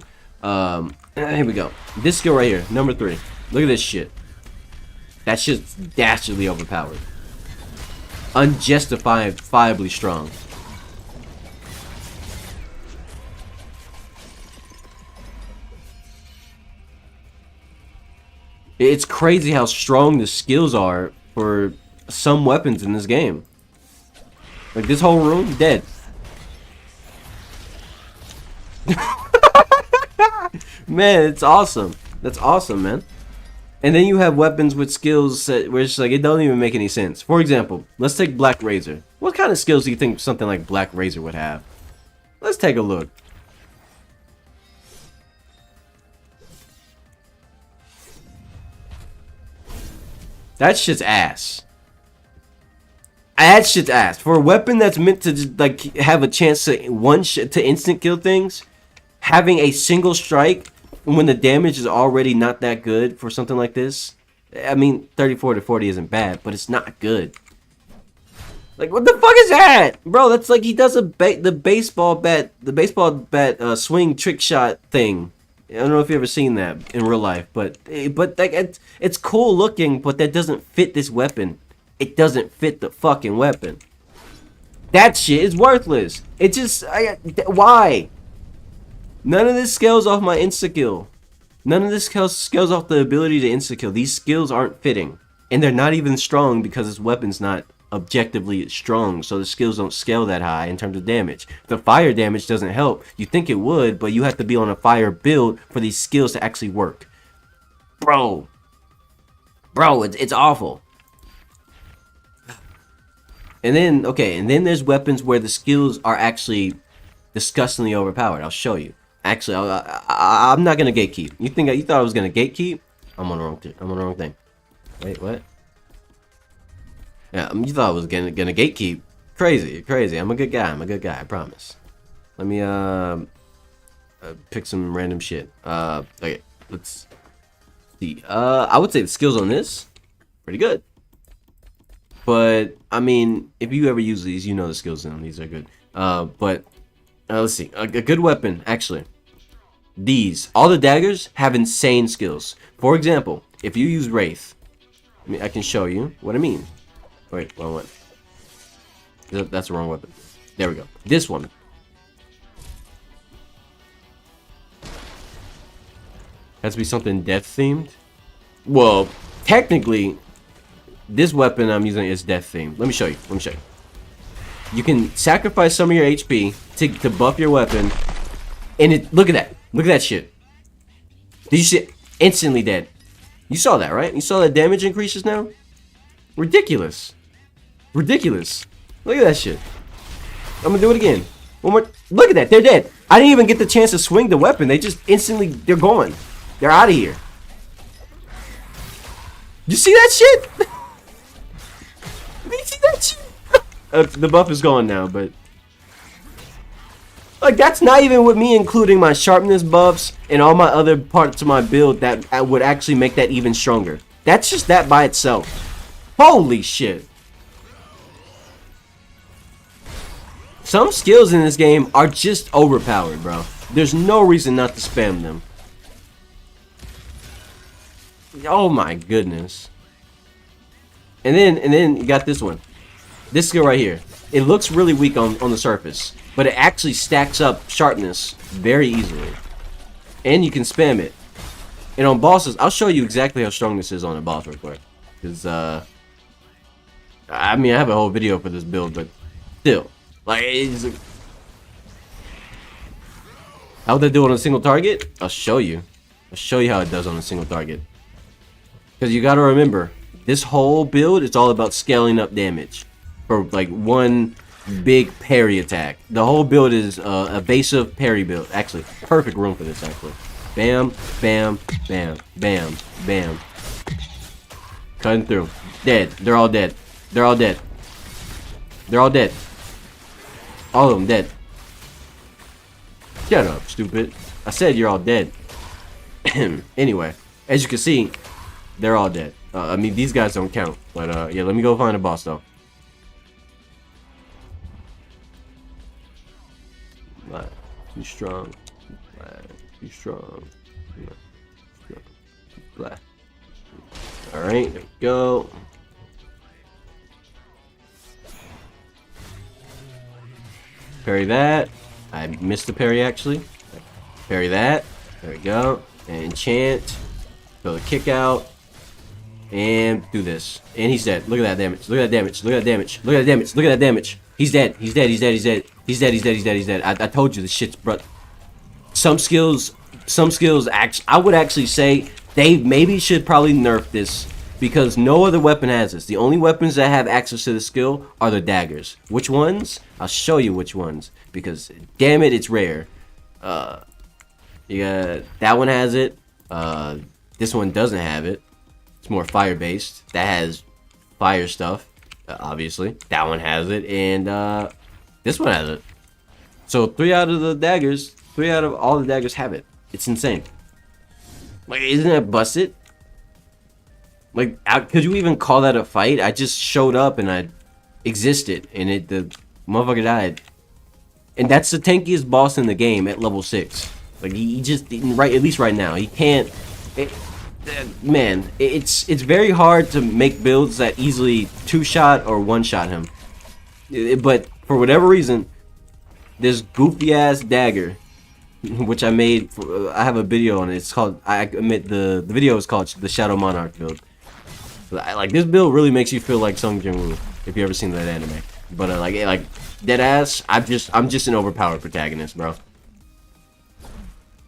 Here we go. This skill right here, number 3. Look at this shit. That shit's dastardly overpowered. Unjustifiably strong. It's crazy how strong the skills are for some weapons in this game. Like this whole room, dead. Man, it's awesome. That's awesome, man. And then you have weapons with skills where it's like, it doesn't even make any sense. For example, let's take Black Razor. What kind of skills do you think something like Black Razor would have? Let's take a look. That shit's ass. That shit's ass. For a weapon that's meant to just, like, have a chance to to instant kill things, having a single strike when the damage is already not that good for something like this. I mean, 34 to 40 isn't bad, but it's not good. Like, what the fuck is that? Bro, that's like he does the baseball bat swing trick shot thing. I don't know if you've ever seen that in real life, but like it's cool looking, but that doesn't fit this weapon. It doesn't fit the fucking weapon. That shit is worthless. It just why? None of this scales off my insta-kill. None of this scales off the ability to insta-kill. These skills aren't fitting. And they're not even strong because this weapon's not objectively strong. So the skills don't scale that high in terms of damage. The fire damage doesn't help. You think it would, but you have to be on a fire build for these skills to actually work. Bro, it's awful. And then, okay, and then there's weapons where the skills are actually disgustingly overpowered. I'll show you. Actually, I'm not gonna gatekeep. You thought I was gonna gatekeep? I'm on the wrong I'm on the wrong thing. Wait, what? Yeah, you thought I was gonna gatekeep. Crazy, crazy. I'm a good guy. I'm a good guy. I promise. Let me pick some random shit. Okay, let's see. I would say the skills on this pretty good. But I mean, if you ever use these, you know the skills on these are good. But let's see. A good weapon, actually. These, all the daggers have insane skills. For example, if you use Wraith, I can show you what I mean. Wait, wrong one. That's the wrong weapon. There we go. This one. Has to be something death themed. Well, technically, this weapon I'm using is death themed. Let me show you. Let me show you. You can sacrifice some of your HP to buff your weapon, and it. Look at that. Look at that shit. Did you see it? Instantly dead. You saw that, right? You saw that damage increases now? Ridiculous. Ridiculous. Look at that shit. I'm gonna do it again. One more. Look at that. They're dead. I didn't even get the chance to swing the weapon. They just instantly, they're gone. They're out of here. You see that shit? You see that shit? The buff is gone now, but like that's not even with me including my sharpness buffs and all my other parts of my build that would actually make that even stronger. That's just that by itself. Holy shit. Some skills in this game are just overpowered, bro. There's no reason not to spam them. Oh my goodness. And then you got this one. This skill right here. It looks really weak on the surface, but it actually stacks up sharpness very easily. And you can spam it. And on bosses, I'll show you exactly how strong this is on a boss real quick. Because, I mean, I have a whole video for this build, but still. Like, it's... How would that do on a single target? I'll show you. I'll show you how it does on a single target. Because you gotta remember, this whole build is all about scaling up damage. For, like, one big parry attack. The whole build is evasive parry build. Actually, perfect room for this, actually. Bam, bam, bam, bam, bam. Cutting through. Dead. They're all dead. They're all dead. They're all dead. All of them dead. Shut up, stupid. I said you're all dead. Anyway, as you can see, they're all dead. I mean, these guys don't count. But, yeah, let me go find a boss, though. Too strong. Too strong. Alright, there we go. Parry that. I missed the parry actually. Parry that. There we go. And enchant. Throw the kick out. And do this. And he's dead. Look at that damage. Look at that damage. Look at that damage. Look at that damage. Look at that damage. He's dead. He's dead. He's dead. He's dead. He's dead. He's dead. He's dead. He's dead. I told you this shit's bro. Some skills I would actually say they maybe should probably nerf this because no other weapon has this. The only weapons that have access to the skill are the daggers. Which ones? I'll show you which ones because damn it, it's rare. You got that one has it. This one doesn't have it. It's more fire based. That has fire stuff. Obviously, that one has it, and this one has it. So 3 out of the daggers, 3 out of all the daggers have it. It's insane. Like, isn't that busted? Like, could you even call that a fight? I just showed up and I existed, and the motherfucker died. And that's the tankiest boss in the game at level 6. Like, he just right, at least right now, he can't. Man, it's very hard to make builds that easily 2-shot or 1-shot him. But for whatever reason, this goofy ass dagger, which I made, I have a video on it. It's called, I admit the video is called the Shadow Monarch build. Like this build really makes you feel like Sung Jin-woo if you ever seen that anime. But like dead ass, I'm just an overpowered protagonist, bro.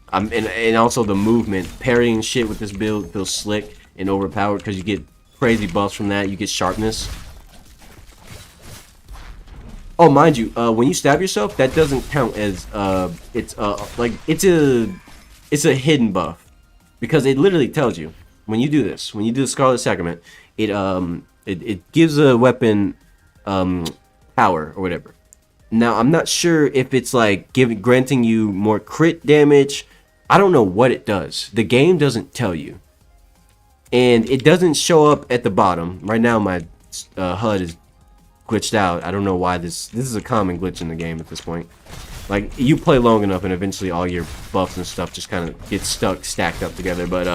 And also the movement, parrying shit with this build feels slick and overpowered because you get crazy buffs from that. You get sharpness. Oh, mind you, when you stab yourself, that doesn't count as it's a hidden buff because it literally tells you when you do this, when you do the Scarlet Sacrament, it gives a weapon power or whatever. Now I'm not sure if it's like granting you more crit damage. I don't know what it does. The game doesn't tell you, and it doesn't show up at the bottom. Right now my HUD is glitched out. I don't know why this is a common glitch in the game at this point. Like, you play long enough and eventually all your buffs and stuff just kind of get stacked up together. But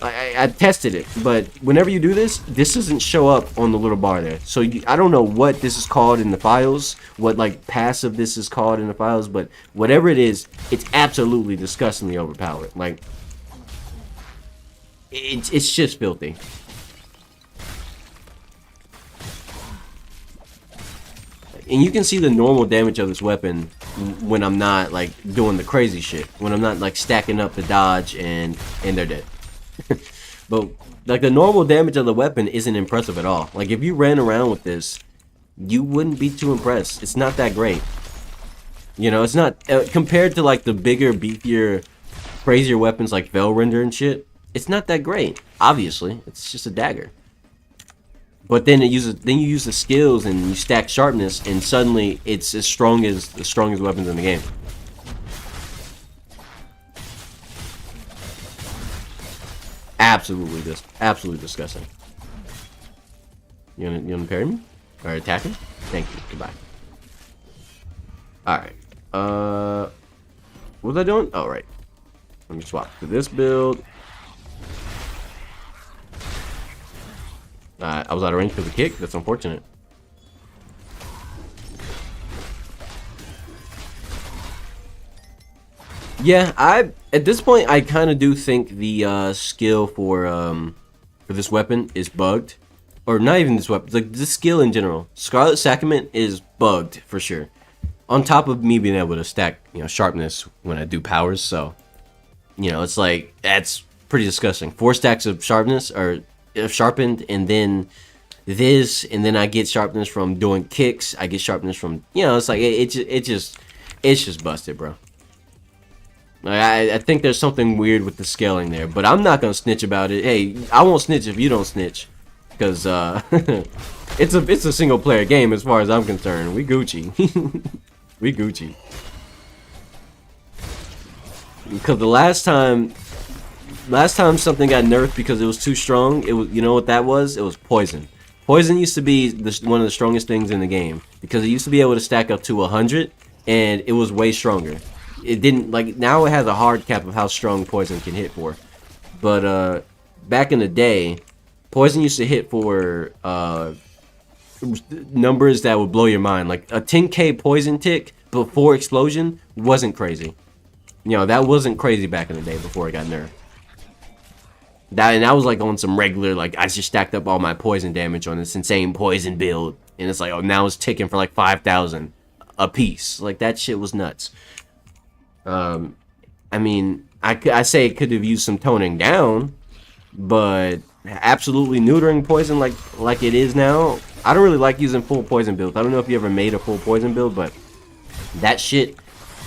I tested it, but whenever you do this doesn't show up on the little bar there. So I don't know what this is called in the files, what like passive this is called in the files, but whatever it is, it's absolutely disgustingly overpowered. Like, it's just filthy. And you can see the normal damage of this weapon when I'm not like doing the crazy shit, when I'm not like stacking up the dodge and they're dead. But like the normal damage of the weapon isn't impressive at all. Like if you ran around with this, you wouldn't be too impressed. It's not that great. You know, it's not compared to like the bigger, beefier, crazier weapons like Veilrender and shit. It's not that great. Obviously, it's just a dagger. But then you use the skills and you stack sharpness, and suddenly it's as strong as the strongest weapons in the game. Absolutely disgusting. You wanna parry me? Or attack me? Thank you. Goodbye. Alright. What was I doing? Oh, right. Let me swap to this build. I was out of range for the kick. That's unfortunate. Yeah, at this point I kind of do think the skill for this weapon is bugged, or not even this weapon, like this skill in general. Scarlet Sacrament is bugged for sure. On top of me being able to stack, sharpness when I do powers, so it's like that's pretty disgusting. 4 stacks of sharpness or sharpened, and then this, and then I get sharpness from doing kicks. I get sharpness from it's like it's just busted, bro. I think there's something weird with the scaling there, but I'm not gonna snitch about it. Hey, I won't snitch if you don't snitch, because it's a single player game as far as I'm concerned. We Gucci. We Gucci. Because the last time something got nerfed because it was too strong, it was, what that was? It was poison. Poison used to be one of the strongest things in the game because it used to be able to stack up to 100, and it was way stronger. It didn't, like, now it has a hard cap of how strong poison can hit for. But back in the day, poison used to hit for numbers that would blow your mind. Like a 10k poison tick before explosion wasn't crazy. That wasn't crazy back in the day before it got nerfed. That was like on some regular, like I just stacked up all my poison damage on this insane poison build, and it's like, oh, now it's ticking for like 5,000 a piece. Like that shit was nuts. I mean, I say it could have used some toning down, but absolutely neutering poison like it is now. I don't really like using full poison builds. I don't know if you ever made a full poison build, but that shit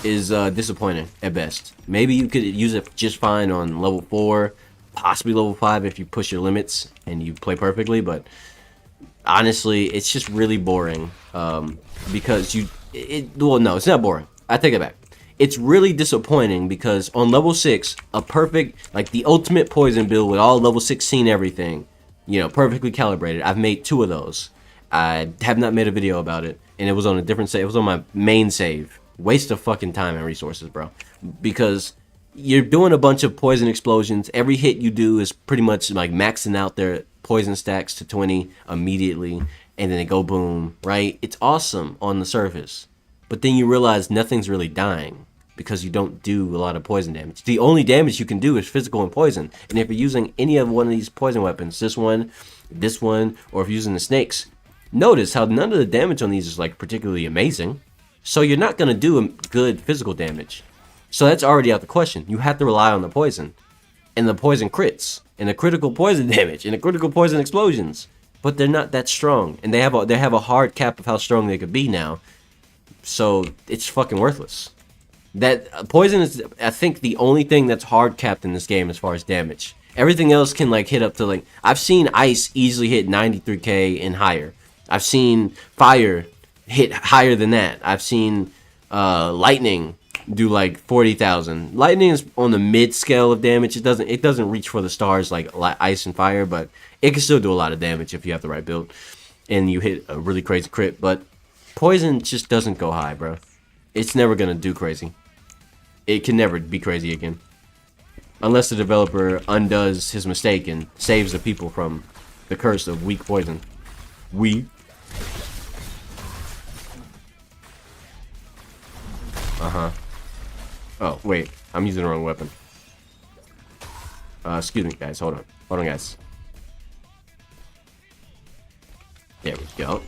is disappointing at best. Maybe you could use it just fine on level 4, possibly level 5 if you push your limits and you play perfectly, but honestly, it's just really boring. Because well, no, it's not boring. I take it back. It's really disappointing because on level 6, a perfect, like the ultimate poison build with all level 16 everything, perfectly calibrated. I've made 2 of those. I have not made a video about it, and it was on a different save. It was on my main save. Waste of fucking time and resources, bro. Because you're doing a bunch of poison explosions. Every hit you do is pretty much like maxing out their poison stacks to 20 immediately, and then they go boom, right? It's awesome on the surface. But then you realize nothing's really dying because you don't do a lot of poison damage. The only damage you can do is physical and poison. And if you're using any of one of these poison weapons, this one, or if you're using the snakes, notice how none of the damage on these is like particularly amazing. So you're not going to do good physical damage. So that's already out the question. You have to rely on the poison. And the poison crits. And the critical poison damage. And the critical poison explosions. But they're not that strong. And they have a hard cap of how strong they could be now. So it's fucking worthless. That poison is, I think, the only thing that's hard capped in this game as far as damage. Everything else can like hit up to like, I've seen ice easily hit 93k and higher. I've seen fire hit higher than that. I've seen lightning do like 40,000. Lightning is on the mid scale of damage. It doesn't reach for the stars like ice and fire, but it can still do a lot of damage if you have the right build and you hit a really crazy crit. But poison just doesn't go high, bro. It's never gonna do crazy. It can never be crazy again, unless the developer undoes his mistake and saves the people from the curse of weak poison. Oh, wait. I'm using the wrong weapon. Excuse me, guys. Hold on. Hold on, guys. There we go.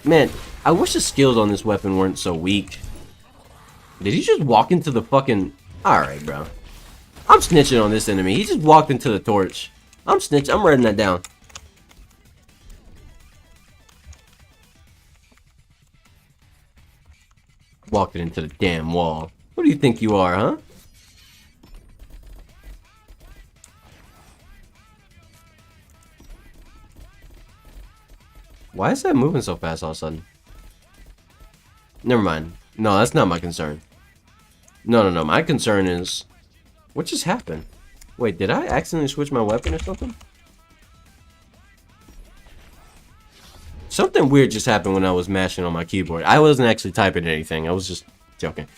Man, I wish the skills on this weapon weren't so weak. Did he just walk into the fucking... Alright, bro. I'm snitching on this enemy. He just walked into the torch. I'm snitching. I'm writing that down. Walking into the damn wall. What do you think you are, huh? Why is that moving so fast all of a sudden? Never mind. No, that's not my concern. No. My concern is... What just happened? Wait, did I accidentally switch my weapon or something? Something weird just happened when I was mashing on my keyboard. I wasn't actually typing anything. I was just joking.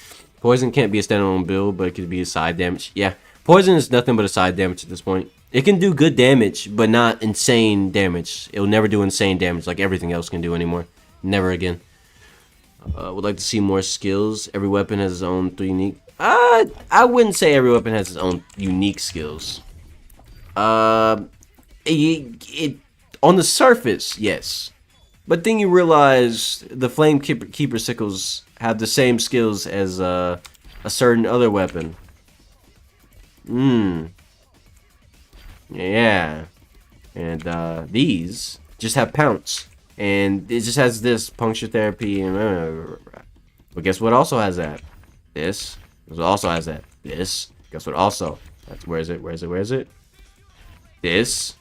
Poison can't be a standalone build, but it could be a side damage. Yeah, poison is nothing but a side damage at this point. It can do good damage, but not insane damage. It'll never do insane damage like everything else can do anymore. Never again. Would like to see more skills. Every weapon has its own 3 unique... I wouldn't say every weapon has its own unique skills. On the surface, yes. But then you realize the Flame Keeper Sickles have the same skills as a certain other weapon. Yeah. And these just have Pounce. And it just has this Puncture Therapy. But guess what also has that? This. Guess what also has that? This. Guess what also? Where is it? This.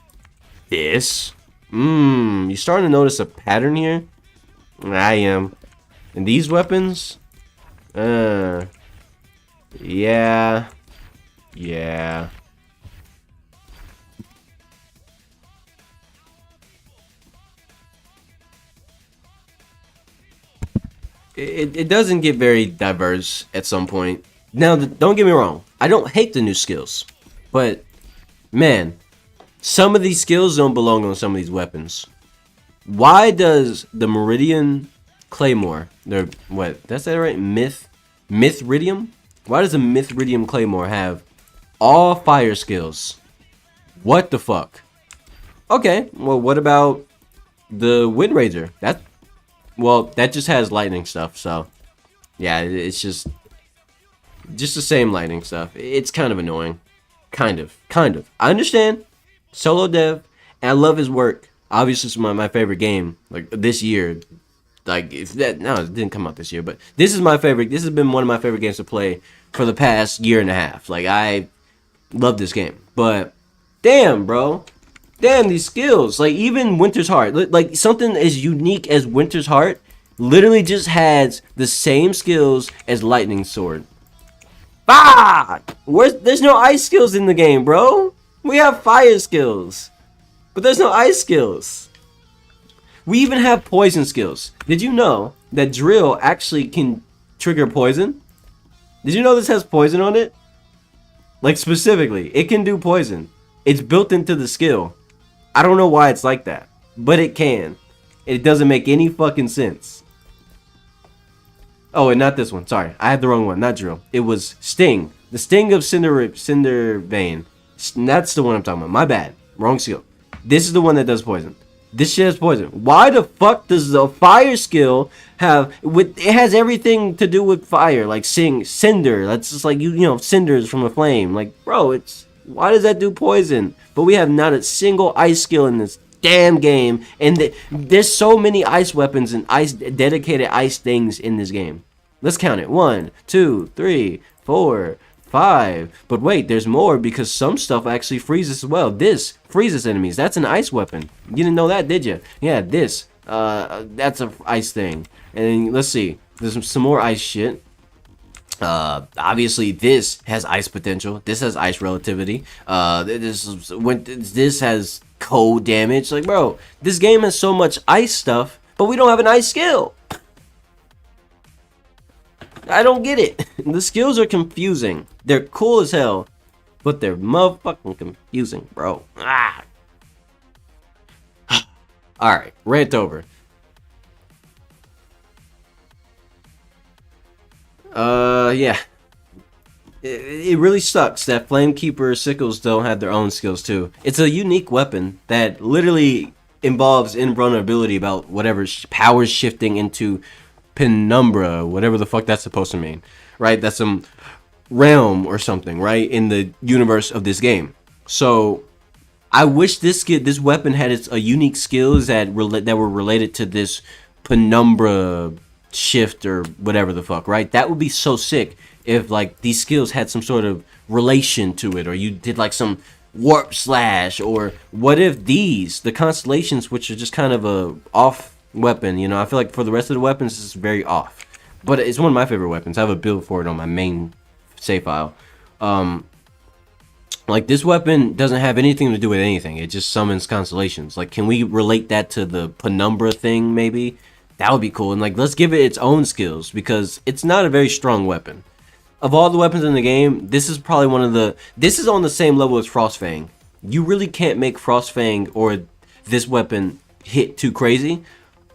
You starting to notice a pattern here? I am. And these weapons? Yeah. It doesn't get very diverse at some point. Now, don't get me wrong. I don't hate the new skills. But, man, some of these skills don't belong on some of these weapons. Why does the Meridian Claymore, that's that right? Mithridium? Why does the Mithridium Claymore have all fire skills? What the fuck? Okay, well, what about the Wind Razor? That just has lightning stuff, so yeah, it's just the same lightning stuff. It's kind of annoying. Kind of. I understand. Solo dev, and I love his work. Obviously, it's my favorite game, like, this year. Like, it didn't come out this year, but this is my favorite. This has been one of my favorite games to play for the past year and a half. Like, I love this game. But, damn, bro. Damn, these skills. Like, even Winter's Heart. Like, something as unique as Winter's Heart literally just has the same skills as Lightning Sword. There's no ice skills in the game, bro. We have fire skills. But there's no ice skills. We even have poison skills. Did you know that drill actually can trigger poison? Did you know this has poison on it? Like, specifically, it can do poison. It's built into the skill. I don't know why it's like that, but it can. It doesn't make any fucking sense. Oh, and not this one. Sorry, I had the wrong one. Not drill. It was Sting. The Sting of Cinder Vein. That's the one I'm talking about. My bad. Wrong skill. This is the one that does poison. This shit has poison. Why the fuck does the fire skill have... It has everything to do with fire. Like cinder. That's just like, you know, cinders from a flame. Like, bro, why does that do poison? But we have not a single ice skill in this damn game, and there's so many ice weapons and dedicated ice things in this game. Let's count it. 1, 2, 3, 4, 5. But wait, there's more because some stuff actually freezes as well. This freezes enemies. That's an ice weapon. You didn't know that, did you? Yeah, this. That's a ice thing. And let's see. There's some more ice shit. Obviously this has ice potential. This has ice relativity. This has cold damage. Like, bro, this game has so much ice stuff, but we don't have an ice skill. I don't get it. The skills are confusing. They're cool as hell, but they're motherfucking confusing, bro. Ah. Alright, rant over. Yeah. It really sucks that Flamekeeper sickles don't have their own skills too. It's a unique weapon that literally involves invulnerability about whatever powers shifting into penumbra, whatever the fuck that's supposed to mean, right? That's some realm or something, right, in the universe of this game. So I wish this weapon had a unique skills that were related to this penumbra shift or whatever the fuck, right? That would be so sick if like these skills had some sort of relation to it, or you did like some warp slash, or what if the constellations, which are just kind of a off weapon, you know, I feel like for the rest of the weapons it's very off, but it's one of my favorite weapons. I have a build for it on my main save file. Like this weapon doesn't have anything to do with anything. It just summons constellations. Like, can we relate that to the penumbra thing? Maybe that would be cool. And like, let's give it its own skills, because it's not a very strong weapon. Of all the weapons in the game, this is probably one of the, this is on the same level as Frostfang. You really can't make Frostfang or this weapon hit too crazy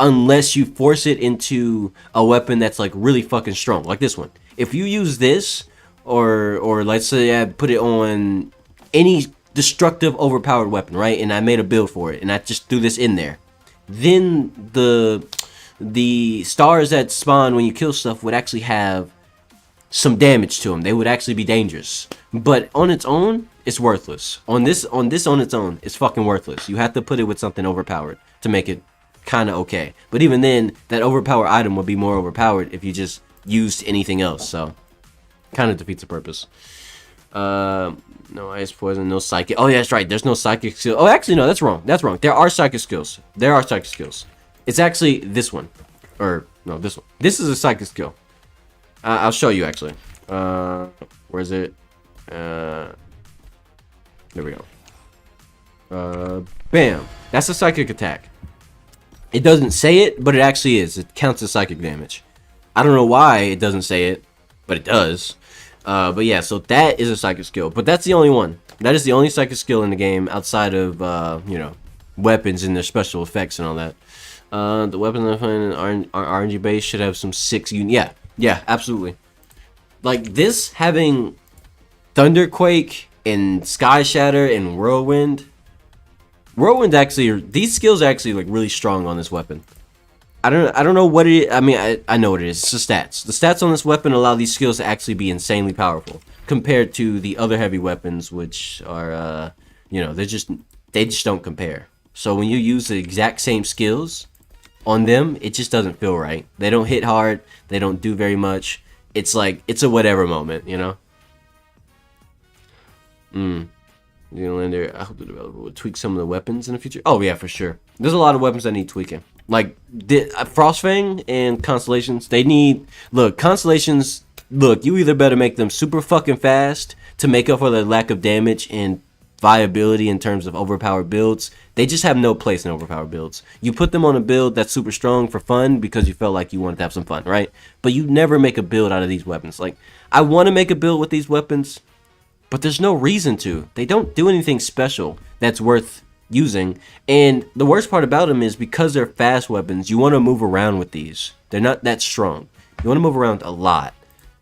unless you force it into a weapon that's like really fucking strong, like this one. If you use this, or let's say I put it on any destructive overpowered weapon, right, and I made a build for it and I just threw this in there, then the stars that spawn when you kill stuff would actually have some damage to them. They would actually be dangerous. But on its own, it's worthless. On its own, it's fucking worthless. You have to put it with something overpowered to make it kind of okay. But even then, that overpowered item would be more overpowered if you just used anything else. So kind of defeats the purpose. No ice poison, no psychic. Oh yeah, that's right. There's no psychic skill. Oh, actually no, that's wrong. That's wrong. There are psychic skills. There are psychic skills. It's actually this one, or no, this one. This is a psychic skill. I'll show you actually. Where is it? There we go. Bam. That's a psychic attack. It doesn't say it, but it actually is. It counts as psychic damage. I don't know why it doesn't say it, but it does. But yeah, so that is a psychic skill. But that's the only one. That is the only psychic skill in the game outside of, you know, weapons and their special effects and all that. The weapons I find in RNG base should have some 6 units. Yeah, absolutely. Like this having Thunderquake and Sky Shatter and Whirlwind. Whirlwind actually, these skills are actually like really strong on this weapon. I don't know what it is. I mean, I know what it is. It's the stats. The stats on this weapon allow these skills to actually be insanely powerful compared to the other heavy weapons, which are, you know, they just don't compare. So when you use the exact same skills on them, it just doesn't feel right. They don't hit hard. They don't do very much. It's like, it's a whatever moment, you know? Lander, I hope the developer will tweak some of the weapons in the future. Oh yeah, for sure. There's a lot of weapons that need tweaking. Like Frostfang and Constellations, they need, look, Constellations, look, you either better make them super fucking fast to make up for the lack of damage and viability in terms of overpowered builds. They just have no place in overpowered builds. You put them on a build that's super strong for fun because you felt like you wanted to have some fun, right? But you never make a build out of these weapons. Like, I want to make a build with these weapons, but there's no reason to. They don't do anything special that's worth using. And the worst part about them is because they're fast weapons, you want to move around with these. They're not that strong. You want to move around a lot.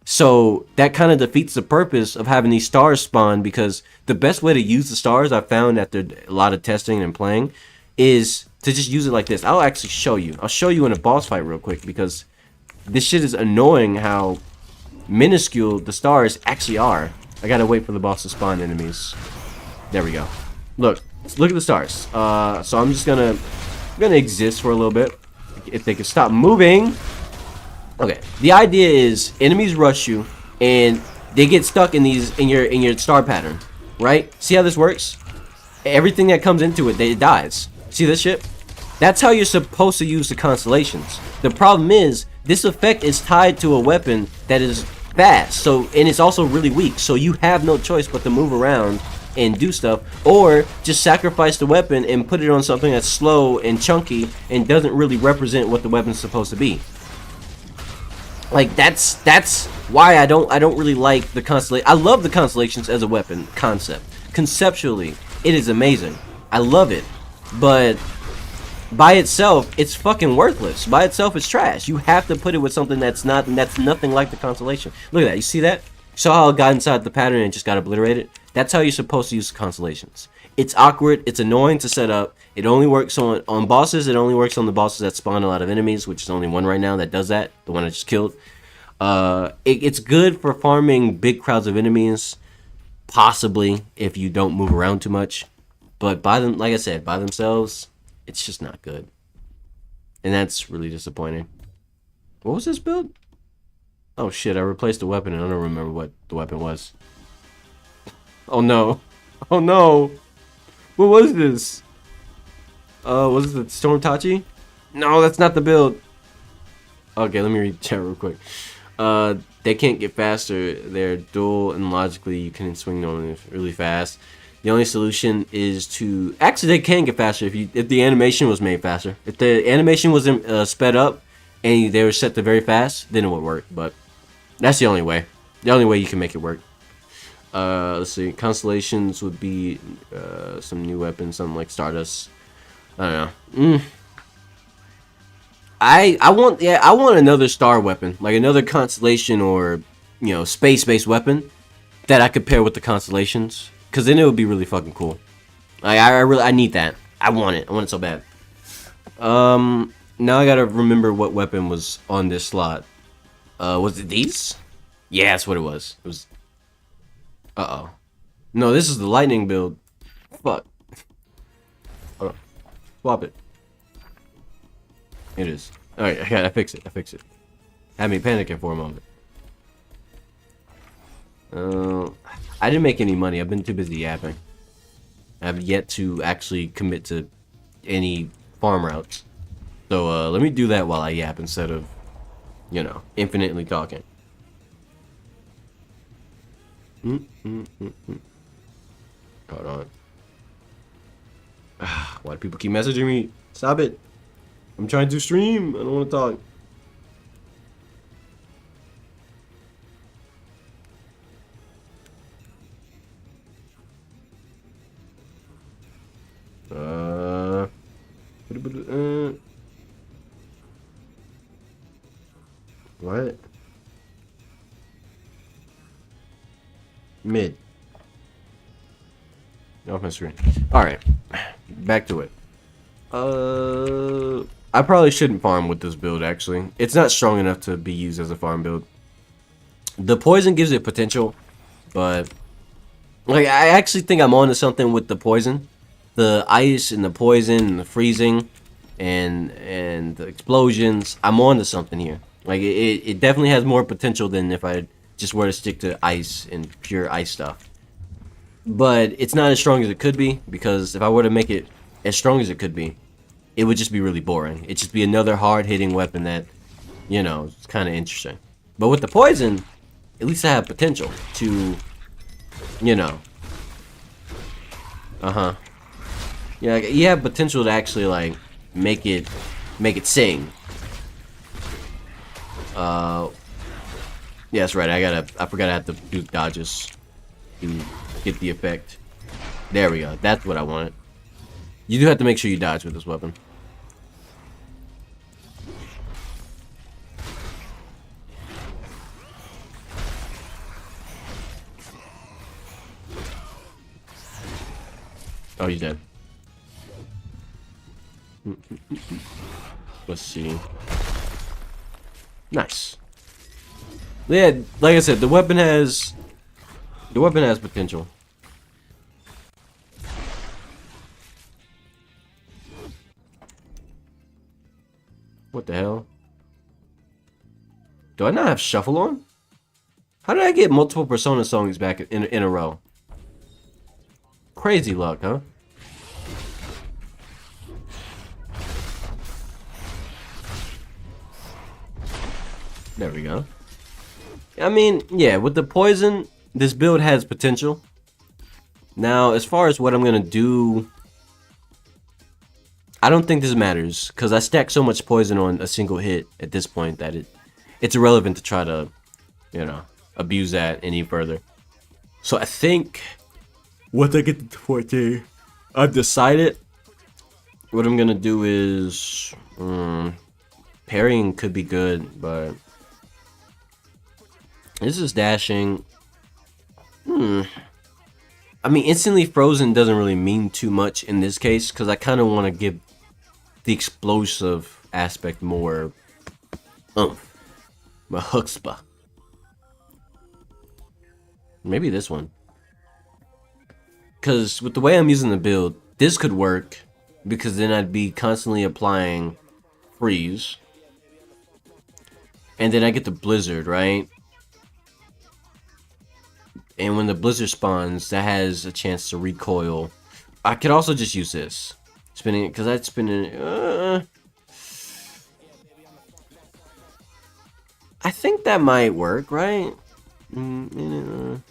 So that kind of defeats the purpose of having these stars spawn, because the best way to use the stars, I found after a lot of testing and playing, is to just use it like this. I'll actually show you. I'll show you in a boss fight real quick, because this shit is annoying how minuscule the stars actually are. I gotta wait for the boss to spawn enemies. There we go. Look, look at the stars. So I'm just gonna exist for a little bit. If they can stop moving. Okay. The idea is enemies rush you and they get stuck in your star pattern, right? See how this works? Everything that comes into it, it dies. See this shit? That's how you're supposed to use the constellations. The problem is this effect is tied to a weapon that is fast, and it's also really weak. So you have no choice but to move around and do stuff, or just sacrifice the weapon and put it on something that's slow and chunky and doesn't really represent what the weapon's supposed to be. Like that's why I don't really like the constellation. I love the constellations as a weapon concept. Conceptually, it is amazing. I love it, but by itself, it's fucking worthless. By itself, it's trash. You have to put it with something that's nothing like the constellation. Look at that. You see that? You saw how it got inside the pattern and just got obliterated? That's how you're supposed to use the constellations. It's awkward. It's annoying to set up. It only works on bosses. It only works on the bosses that spawn a lot of enemies, which is only one right now that does that. The one I just killed. It's good for farming big crowds of enemies, possibly if you don't move around too much. But like I said, by themselves, it's just not good. And that's really disappointing. What was this build? Oh shit, I replaced the weapon and I don't remember what the weapon was. Oh no. Oh no. What was this? Was it the Storm Tachi? No, that's not the build. Okay, let me read chat real quick. They can't get faster. They're dual and logically you can swing them really fast. The only solution is to actually they can get faster if the animation was made faster. If the animation wasn't sped up and they were set to very fast, then it would work. But that's the only way. The only way you can make it work. Let's see. Constellations would be some new weapons, something like Stardust. I don't know. I want another star weapon, like another constellation or space-based weapon that I could pair with the constellations. Cause then it would be really fucking cool. Like I need that. I want it. I want it so bad. Now I gotta remember what weapon was on this slot. Was it these? Yeah, that's what it was. It was. Uh-oh. No, this is the lightning build. Fuck. Hold on. Swap it. It is. Alright, I fix it. I fix it. Had me panicking for a moment. I didn't make any money. I've been too busy yapping. I've yet to actually commit to any farm routes. So let me do that while I yap instead of, infinitely talking. Hold on. Why do people keep messaging me? Stop it. I'm trying to stream. I don't want to talk. What? Mid. Off my screen. Alright. Back to it. I probably shouldn't farm with this build, actually. It's not strong enough to be used as a farm build. The poison gives it potential, but like I actually think I'm onto something with the poison. The ice and the poison and the freezing and the explosions. I'm onto something here. Like it definitely has more potential than if I just were to stick to ice and pure ice stuff. But it's not as strong as it could be, because if I were to make it as strong as it could be, it would just be really boring. It'd just be another hard-hitting weapon that, is kind of interesting. But with the poison, at least I have potential to, Yeah, you have potential to actually, like, make it sing. Yeah, that's right. I forgot I had to do dodges to get the effect. There we go. That's what I wanted. You do have to make sure you dodge with this weapon. Oh, he's dead. Let's see. Nice. Yeah, like I said, the weapon has potential. What the hell? Do I not have shuffle on? How did I get multiple Persona songs back in a row? Crazy luck, huh? There we go. I mean, yeah, with the poison, this build has potential. Now, as far as what I'm gonna do, I don't think this matters, because I stack so much poison on a single hit at this point that it's irrelevant to try to, you know, abuse that any further. So I think once I get to 14, I've decided what I'm gonna do is parrying could be good, but this is dashing. I mean, instantly frozen doesn't really mean too much in this case, because I kind of want to give the explosive aspect more oomph, more chutzpah. Maybe this one. Because with the way I'm using the build, this could work, because then I'd be constantly applying freeze. And then I get the blizzard, right? And when the blizzard spawns, that has a chance to recoil. I could also just use this. Spinning it, because I'd spin it. I think that might work, right? I don't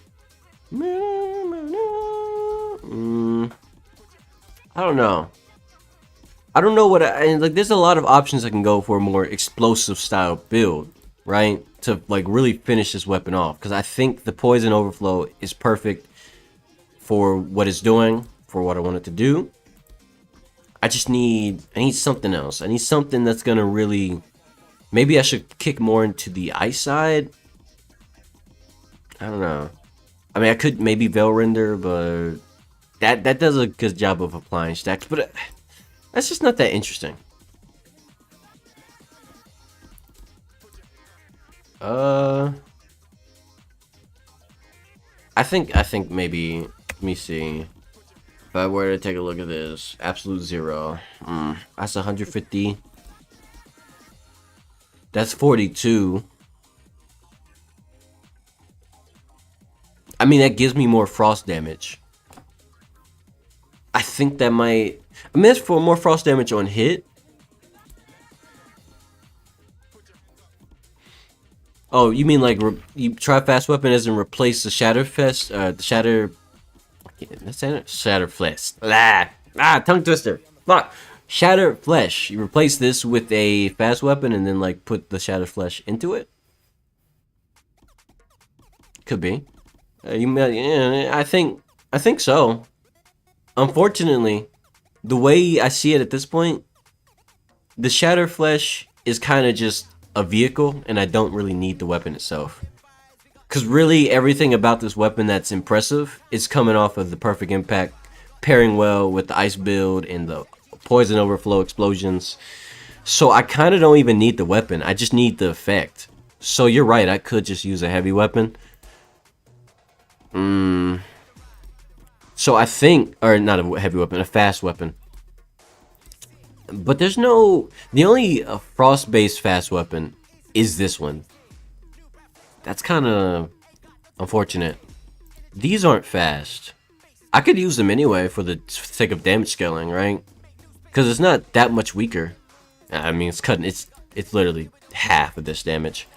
know. I don't know what like. There's a lot of options I can go for a more explosive style build, right? To like really finish this weapon off, because I think the poison overflow is perfect for what it's doing, for what I want it to do. I need something else. I need something that's gonna really, maybe I should kick more into the ice side. I don't know. I mean, I could maybe Veil Render, but that does a good job of applying stacks, but that's just not that interesting. I think maybe, let me see. If I were to take a look at this, absolute zero. That's 150. That's 42. I mean, that gives me more frost damage. I think that might, I mean, that's for more frost damage on hit. Oh, you mean like you try fast weapon as in replace the Shatterfest, the Shatter. That's it. Shatterflesh. Tongue twister. Fuck. Shatter Flesh. You replace this with a fast weapon and then like put the Shatter Flesh into it. Could be. I think so. Unfortunately, the way I see it at this point, the Shatter Flesh is kind of just a vehicle, and I don't really need the weapon itself. Because really, everything about this weapon that's impressive is coming off of the perfect impact, pairing well with the ice build and the poison overflow explosions. So I kind of don't even need the weapon. I just need the effect. So you're right, I could just use a heavy weapon. So I think, or not a heavy weapon, a fast weapon. But there's no, the only frost-based fast weapon is this one. That's kind of unfortunate. These aren't fast. I could use them anyway for the sake of damage scaling, right? Because it's not that much weaker. I mean, it's cutting, it's literally half of this damage.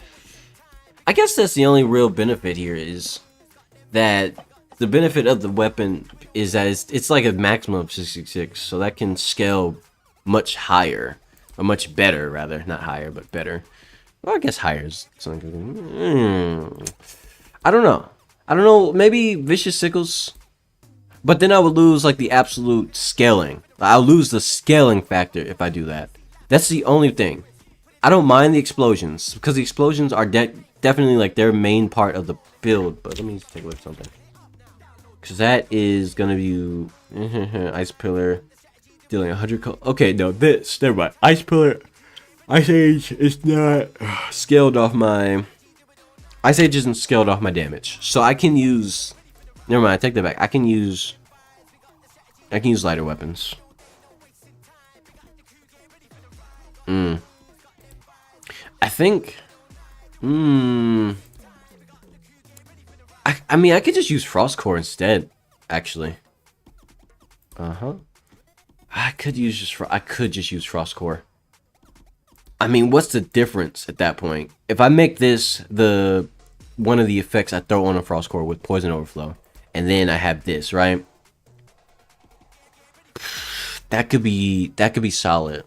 I guess that's the only real benefit here, is that the benefit of the weapon is that it's like a maximum of 666, so that can scale much higher, or much better rather, not higher but better. Well, I guess higher is something. I don't know, maybe Vicious Sickles, but then I would lose like the absolute scaling. I'll lose the scaling factor if I do that. That's the only thing. I don't mind the explosions, because the explosions are definitely like their main part of the build. But let me take a look at something, because that is gonna be Ice Pillar dealing 100. Okay, no, this. Never mind. Ice Pillar. Ice Age is not scaled off my. Ice Age isn't scaled off my damage, so I can use. Never mind. I take that back. I can use lighter weapons. I think. I mean, I could just use Frost Core instead, actually. I could just use Frost Core. I mean, what's the difference at that point? If I make this one of the effects I throw on a Frost Core with Poison Overflow, and then I have this, right? That could be solid.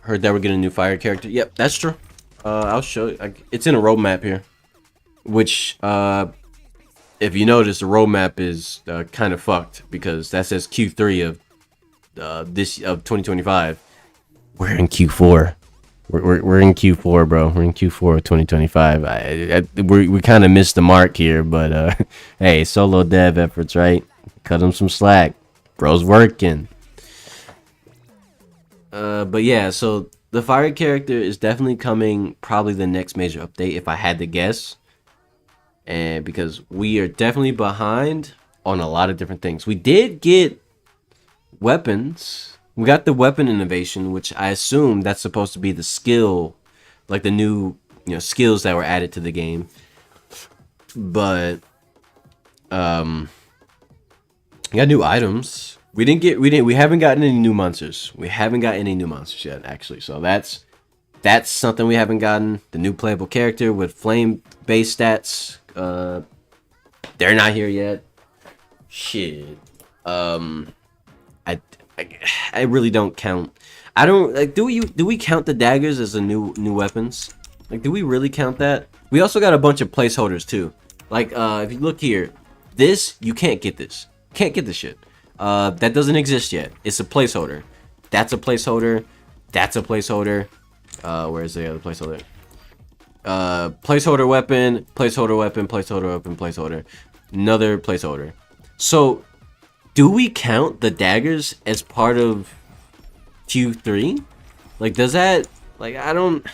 Heard that we're getting a new fire character. Yep, that's true. I'll show you. It's in a roadmap here, which if you notice, the roadmap is kind of fucked because that says Q3 of 2025. We're in Q4. We're in Q4, bro. We're in Q4 of 2025. We kind of missed the mark here, but hey, solo dev efforts, right? Cut him some slack. Bro's working. But yeah, so the fire character is definitely coming, probably the next major update, if I had to guess. And because we are definitely behind on a lot of different things. We did get weapons. We got the weapon innovation, which I assume that's supposed to be the skill, like the new, skills that were added to the game. But we got new items. We haven't gotten any new monsters. We haven't got any new monsters yet, actually. So that's something we haven't gotten. The new playable character with flame-based stats. They're not here yet. Shit. I really don't count. I don't like. Do we count the daggers as the new weapons? Like, do we really count that? We also got a bunch of placeholders too. Like, if you look here, you can't get this. Can't get this shit. That doesn't exist yet. It's a placeholder. That's a placeholder. That's a placeholder. Where's the other placeholder? Placeholder weapon, placeholder weapon, placeholder weapon, placeholder. Another placeholder. So, do we count the daggers as part of Q3? Like, does that, like, I don't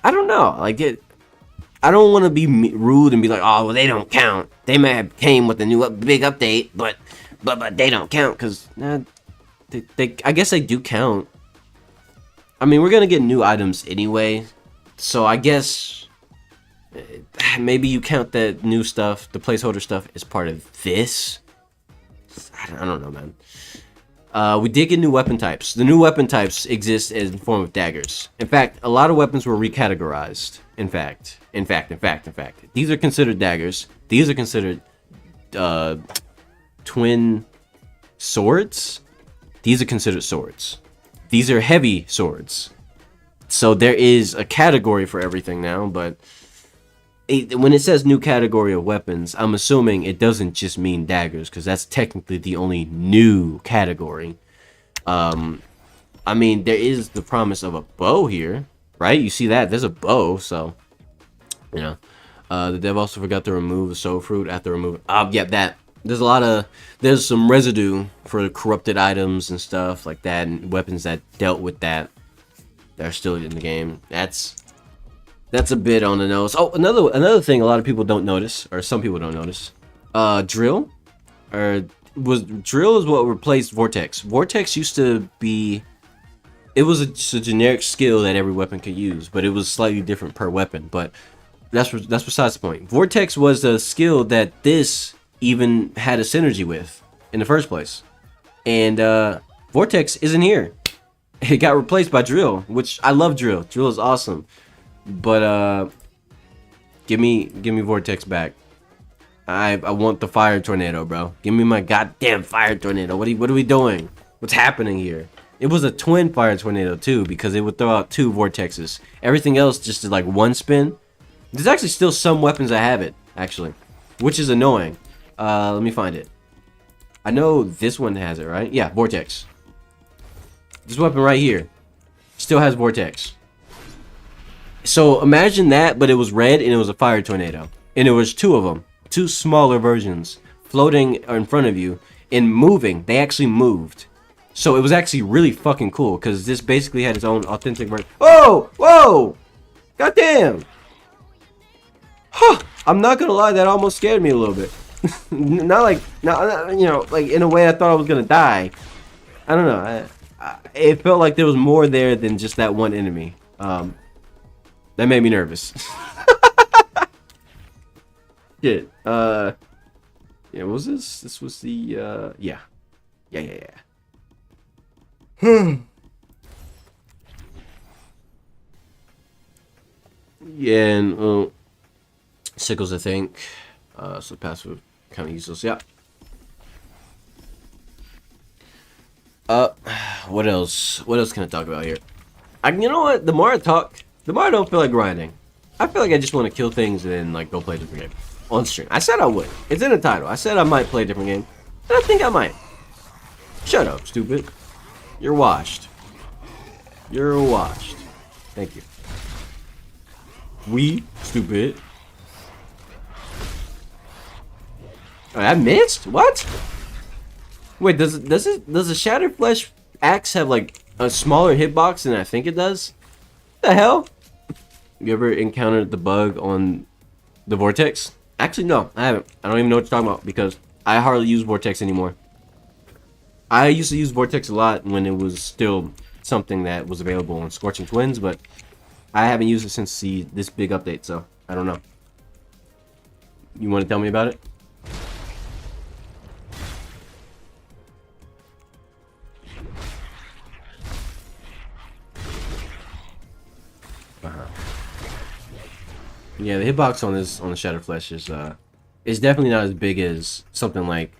know. Like, I don't want to be rude and be like, oh, well, they don't count. They may have came with a new big update, but they don't count because I guess they do count. I mean, we're gonna get new items anyway, so I guess maybe you count that new stuff, the placeholder stuff, as part of this. I don't know, man. We did get new weapon types. The new weapon types exist in the form of daggers. In fact, a lot of weapons were recategorized. In fact, these are considered daggers. These are considered twin swords. These are considered swords. These are heavy swords. So there is a category for everything now, but when it says new category of weapons, I'm assuming it doesn't just mean daggers, because that's technically the only new category. I mean, there is the promise of a bow here, right? You see that? There's a bow, so, the dev also forgot to remove the soul fruit after removing... yeah, that. There's some residue for corrupted items and stuff like that, and weapons that dealt with that are still in the game. That's a bit on the nose. Oh, another thing a lot of people don't notice, or some people don't notice. Drill is what replaced Vortex. Vortex used to be, it was just a generic skill that every weapon could use, but it was slightly different per weapon. But that's besides the point. Vortex was a skill that this even had a synergy with in the first place, and Vortex isn't here. It got replaced by Drill, which I love. Drill is awesome, but give me Vortex back. I want the fire tornado, bro. Give me my goddamn fire tornado. What are we doing? What's happening here? It was a twin fire tornado too, because it would throw out 2 vortexes. Everything else just did like 1 spin. There's actually still some weapons that have it, actually, which is annoying. Let me find it. I know this one has it, right? Yeah, Vortex. This weapon right here still has Vortex. So imagine that, but it was red and it was a fire tornado. And there was 2 of them. 2 smaller versions floating in front of you and moving. They actually moved. So it was actually really fucking cool, because this basically had its own authentic version. Oh! Whoa! Goddamn! Huh! I'm not gonna lie, that almost scared me a little bit. not like in a way I thought I was gonna die. I don't know. It felt like there was more there than just that one enemy. That made me nervous. Shit. Yeah, what was this? This was the, yeah. Yeah. Yeah, and, sickles, I think. So passive kind of useless. Yeah. What else? What else can I talk about here? You know what? The more I talk, the more I don't feel like grinding. I feel like I just want to kill things and then like go play a different game on stream. I said I would. It's in the title. I said I might play a different game, and I think I might. Shut up, stupid. You're washed. You're washed. Thank you. We stupid. Oh, I missed? What? Wait, does the Shattered Flesh axe have like a smaller hitbox than I think it does? The hell? You ever encountered the bug on the Vortex? Actually, no, I haven't. I don't even know what you're talking about because I hardly use Vortex anymore. I used to use Vortex a lot when it was still something that was available on Scorching Twins, but I haven't used it since this big update, so I don't know. You want to tell me about it? Yeah, the hitbox on the Shattered Flesh is definitely not as big as something like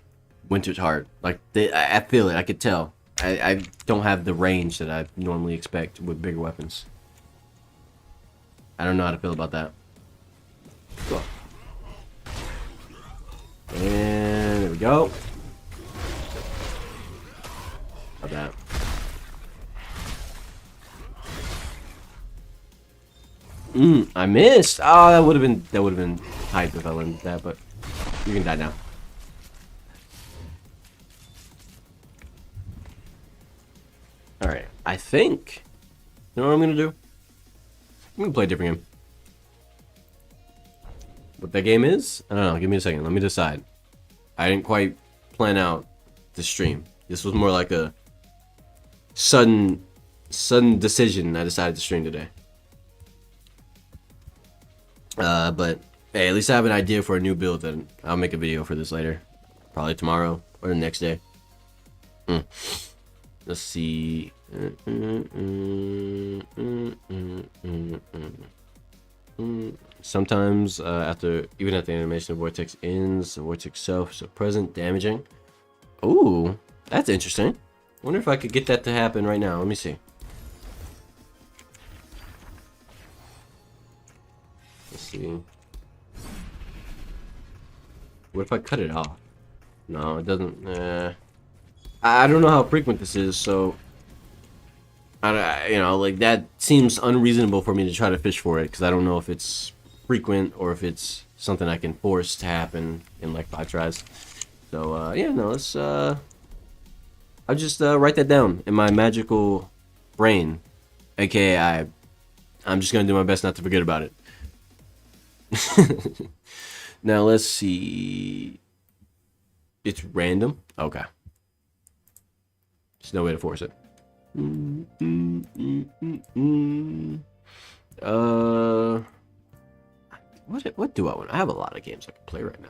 Winter's Heart. Like I feel it, I could tell. I don't have the range that I normally expect with bigger weapons. I don't know how to feel about that. Cool. And there we go. How about that? I missed. Oh, that would have been hype if I learned that, but you can die now. All right, I think. You know what I'm gonna do? I'm gonna play a different game. What that game is? I don't know. Give me a second. Let me decide. I didn't quite plan out the stream. This was more like a sudden decision. I decided to stream today. But hey, at least I have an idea for a new build, and I'll make a video for this later. Probably tomorrow or the next day. Let's see. Sometimes even after the animation of Vortex ends, the Vortex itself is present, damaging. Ooh, that's interesting. Wonder if I could get that to happen right now. Let me see. Let's see. What if I cut it off? No, it doesn't. I don't know how frequent this is, so you know, like that seems unreasonable for me to try to fish for it because I don't know if it's frequent or if it's something I can force to happen in like 5 tries. So yeah, no, let's I'll just write that down in my magical brain, aka I'm just gonna do my best not to forget about it. Now let's see. It's random. Okay. There's no way to force it. What do I want? I have a lot of games I can play right now.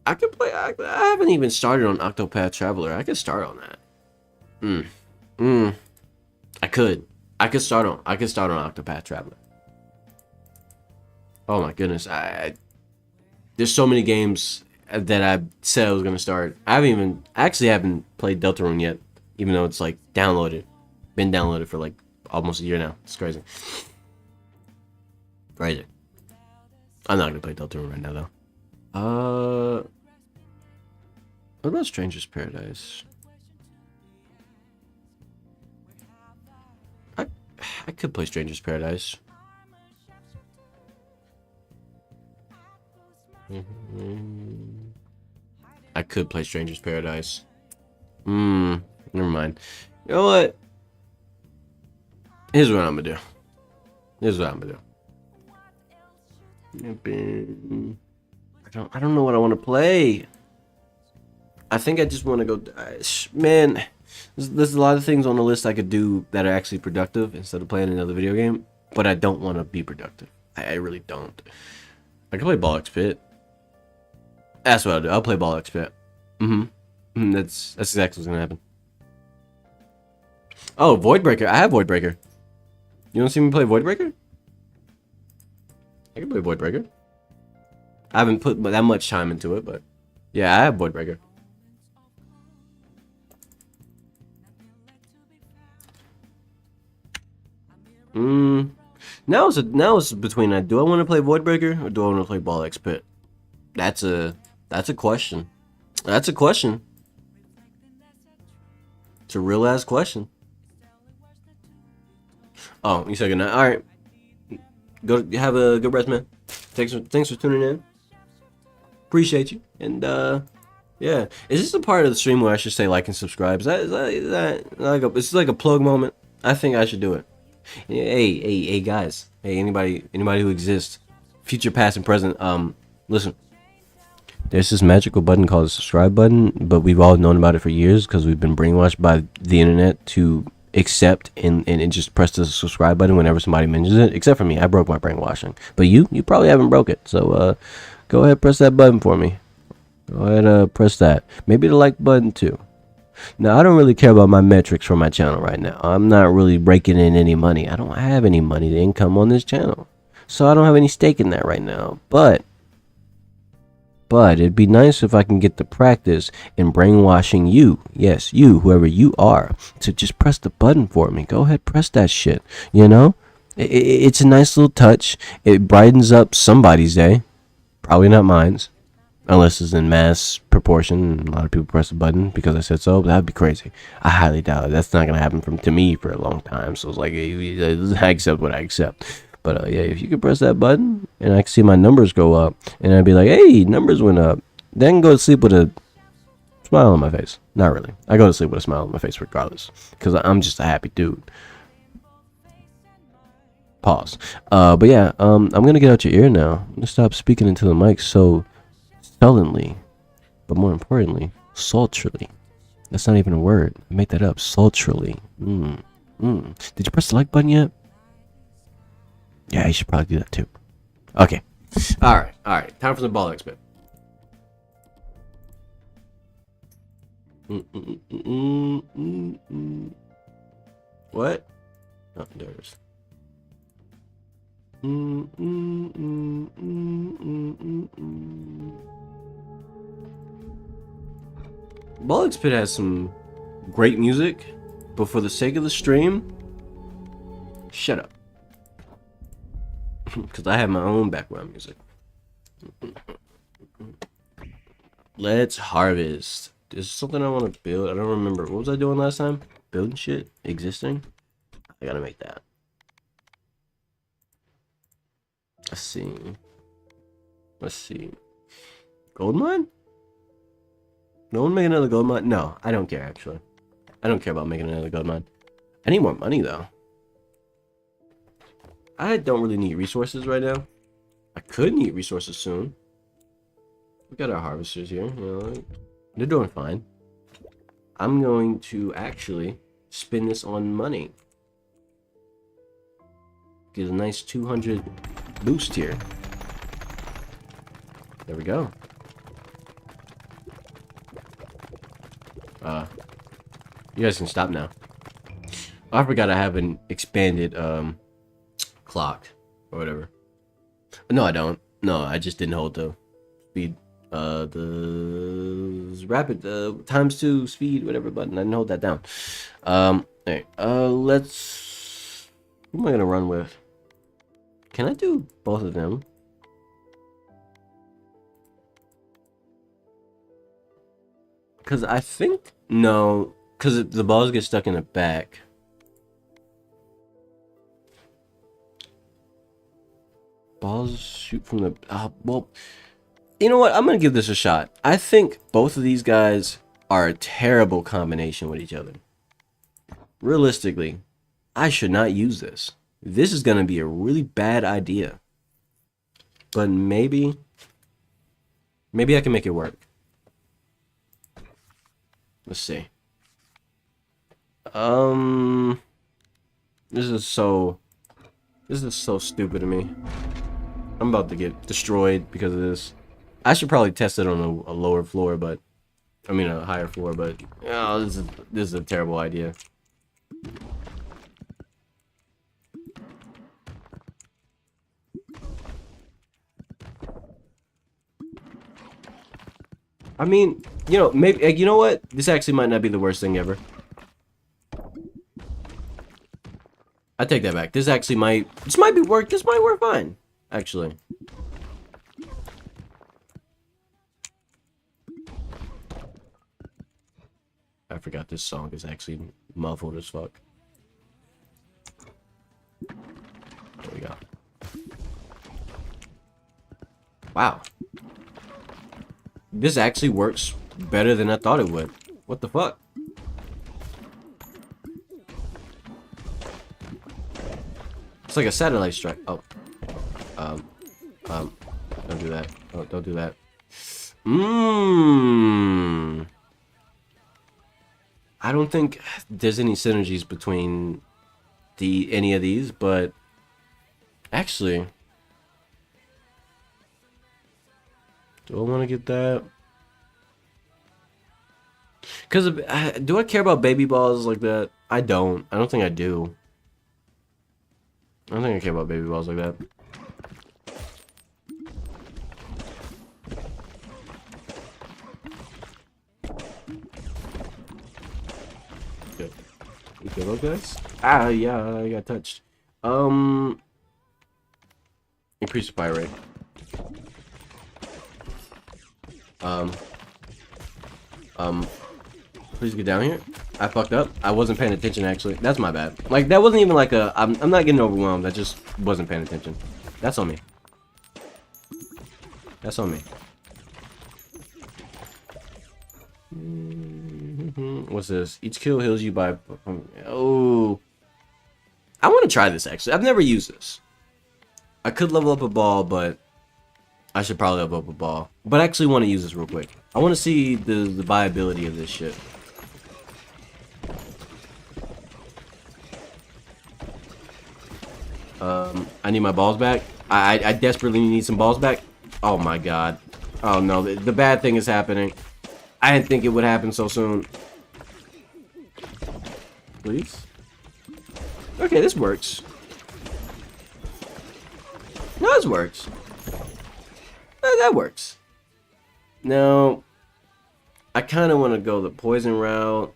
I could play. I haven't even started on Octopath Traveler. I could start on that. I could start on Octopath Traveler. Oh my goodness! There's so many games that I said I was gonna start. I actually haven't played Deltarune yet, even though it's like been downloaded for like almost a year now. It's crazy. Crazy. I'm not gonna play Deltarune right now though. What about Stranger's Paradise? I could play Stranger's Paradise. I could play Stranger's Paradise. Never mind. You know what? Here's what I'm gonna do. I don't know what I want to play. I think I just want to go. Man, there's a lot of things on the list I could do that are actually productive instead of playing another video game. but I don't want to be productive. I really don't. I can play Ball X Pit. That's what I'll do. I'll play Ball X Pit. That's exactly what's gonna happen. Oh, Void Breaker. I have Void Breaker. You don't see me play Void Breaker? I can play Void Breaker. I haven't put that much time into it, but yeah, I have Void Breaker. Now it's between that. Do I want to play Void Breaker or do I want to play Ball X Pit? That's a question. That's a question. It's a real ass question. Oh, you said good night. All right. Go have a good rest, man. Thanks for tuning in. Appreciate you. And yeah, is this a part of the stream where I should say like and subscribe? Is that like it's like a plug moment? I think I should do it. Hey guys. Hey anybody who exists, future, past, and present. Listen. There's this magical button called the subscribe button, but we've all known about it for years because we've been brainwashed by the internet to accept and just press the subscribe button whenever somebody mentions it. Except for me, I broke my brainwashing. But you probably haven't broke it. So go ahead, press that button for me. Go ahead, press that. Maybe the like button too. Now, I don't really care about my metrics for my channel right now. I'm not really breaking in any money. I don't have any money to income on this channel. So I don't have any stake in that right now. But it'd be nice if I can get the practice in brainwashing you. Yes, you, whoever you are, to just press the button for me. Go ahead, press that shit. You know? It's a nice little touch. It brightens up somebody's day. Probably not mine's. Unless it's in mass proportion and a lot of people press the button because I said so. That'd be crazy. I highly doubt it. That's not going to happen to me for a long time. So it's like, I accept what I accept. But yeah, if you could press that button and I can see my numbers go up and I'd be like, hey, numbers went up. Then go to sleep with a smile on my face. Not really. I go to sleep with a smile on my face regardless because I'm just a happy dude. Pause. But yeah, I'm going to get out your ear now. I'm going to stop speaking into the mic so sullenly, but more importantly, sultrily. That's not even a word. I made that up. Sultrily. Did you press the like button yet? Yeah, you should probably do that too. Okay. All right. Time for the Ball X Pit. What? Oh, there it is. Ball X Pit has some great music, but for the sake of the stream, shut up. Because I have my own background music. Let's harvest. This is something I want to build. I don't remember. What was I doing last time? Building shit? Existing? I gotta make that. Let's see. Gold mine? No one make another gold mine? No, I don't care actually. I don't care about making another gold mine. I need more money though. I don't really need resources right now. I could need resources soon. We got our harvesters here, you know, they're doing fine. I'm going to actually spend this on money. Get a nice 200 boost here. There we go. You guys can stop now. Oh, I forgot I have an expanded clock or whatever. No, I don't. No, I just didn't hold the speed, the rapid ×2 speed, whatever button. I didn't hold that down. Alright, let's. Who am I gonna run with? Can I do both of them? Because I think no, because the balls get stuck in the back. Balls shoot from the well, you know what, I'm gonna give this a shot. I think both of these guys are a terrible combination with each other. Realistically, I should not use this. This is gonna be a really bad idea, but maybe I can make it work. Let's see. This is so This is so stupid to me. I'm about to get destroyed because of this. I should probably test it on a lower floor, but I mean a higher floor, but oh, this is a terrible idea. I mean, you know, maybe you know what? This actually might not be the worst thing ever. I take that back. This might work. This might work fine, actually. I forgot this song is actually muffled as fuck. There we go. Wow. This actually works better than I thought it would. What the fuck? It's like a satellite strike. Oh. Don't do that. Oh, don't do that. I don't think there's any synergies between any of these, but actually, do I want to get that? Because do I care about baby balls like that? I don't. I don't think I do. I don't think I care about baby balls like that. Good. You good, those guys? Ah, yeah, I got touched. Increase the fire rate. Please get down here. I fucked up. I wasn't paying attention, actually. That's my bad. Like, that wasn't even like a... I'm not getting overwhelmed. I just wasn't paying attention. That's on me. That's on me. What's this? Each kill heals you by... Oh. I want to try this, actually. I've never used this. I could level up a ball, but... I should probably level up a ball. But I actually want to use this real quick. I want to see the viability of this shit. I need my balls back. I desperately need some balls back. Oh my god. Oh no, the bad thing is happening. I didn't think it would happen so soon. Please? Okay, this works. No, this works. That works. Now, I kind of want to go the poison route.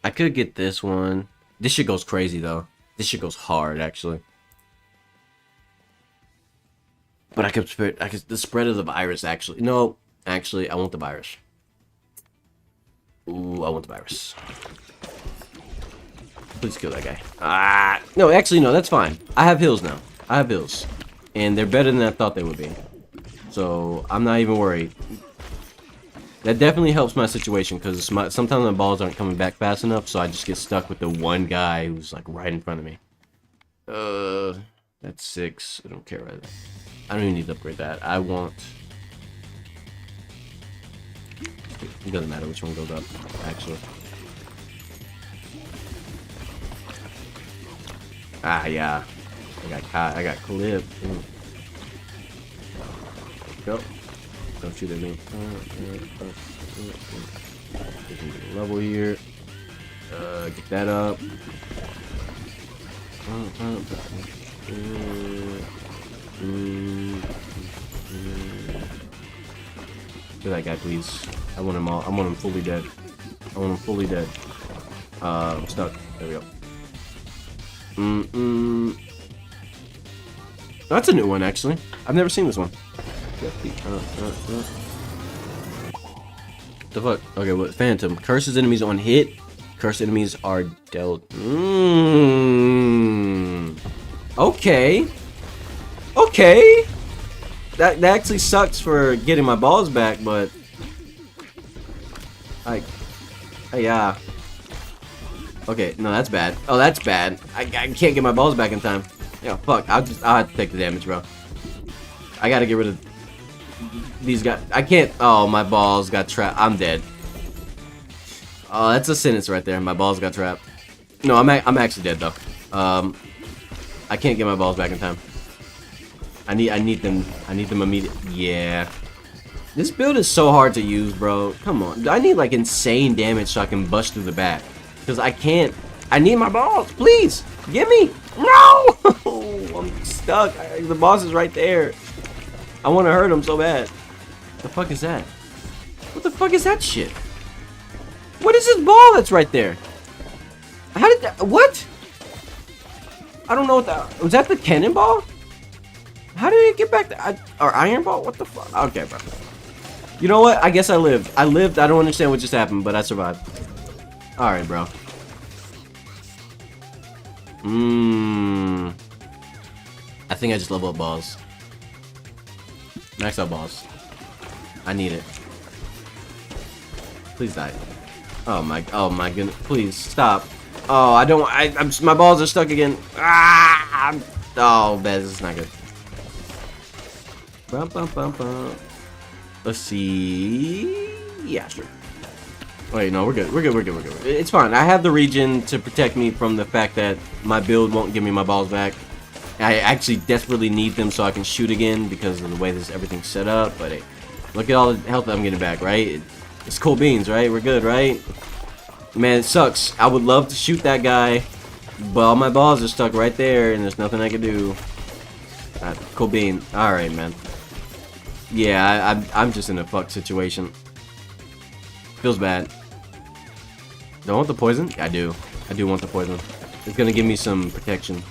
I could get this one. This shit goes crazy, though. This shit goes hard, actually. But I could the spread of the virus, actually. No, actually, I want the virus. Ooh, I want the virus. Please kill that guy. Ah, no, actually, no, that's fine. I have heals now. I have heals. And they're better than I thought they would be. So, I'm not even worried. That definitely helps my situation, because sometimes my balls aren't coming back fast enough, so I just get stuck with the one guy who's, like, right in front of me. That's 6. I don't care about that. I don't even need to upgrade that. I want... It doesn't matter which one goes up, actually. Ah, yeah. I got clipped. Go. Don't shoot at me. Level here. Get that up. Kill that guy, please. I want him all. I want him fully dead. I want him fully dead. I'm stuck. There we go. That's a new one, actually. I've never seen this one. The fuck? Okay, what? Phantom. Curses enemies on hit. Cursed enemies are dealt. Okay. Okay. That actually sucks for getting my balls back, but... yeah. Okay, no, that's bad. Oh, that's bad. I can't get my balls back in time. Yeah, fuck. I'll have to take the damage, bro. I gotta get rid of these guys. I can't. Oh, my balls got trapped. I'm dead. Oh, that's a sentence right there. My balls got trapped. No, I'm actually dead though. I can't get my balls back in time. I need them immediately. Yeah. This build is so hard to use, bro. Come on. I need like insane damage so I can bust through the back. Because I can't. I need my balls. Please. Give me. No! I'm stuck. The boss is right there. I want to hurt him so bad. What the fuck is that? What the fuck is that shit? What is this ball that's right there? How did that... What? I don't know what that... Was that the cannonball? How did it get back to... Or iron ball? What the fuck? Okay, bro. You know what? I guess I lived. I don't understand what just happened, but I survived. Alright, bro. I think I just level up balls. Max out balls. I need it. Please die. Oh my goodness. Please stop. Oh, my balls are stuck again. Ah! Oh, man, this is not good. Bum, bum, bum, bum. Let's see. Yeah, sure. Wait, no, we're good. We're good. It's fine. I have the regen to protect me from the fact that my build won't give me my balls back. I actually desperately need them so I can shoot again because of the way everything's set up. But hey, look at all the health I'm getting back, right? It's cool beans, right? We're good, right? Man, it sucks. I would love to shoot that guy, but all my balls are stuck right there, and there's nothing I can do. Cool bean. All right, man. Yeah, I'm just in a fucked situation. Feels bad. Do I want the poison? I do. I do want the poison. It's gonna give me some protection.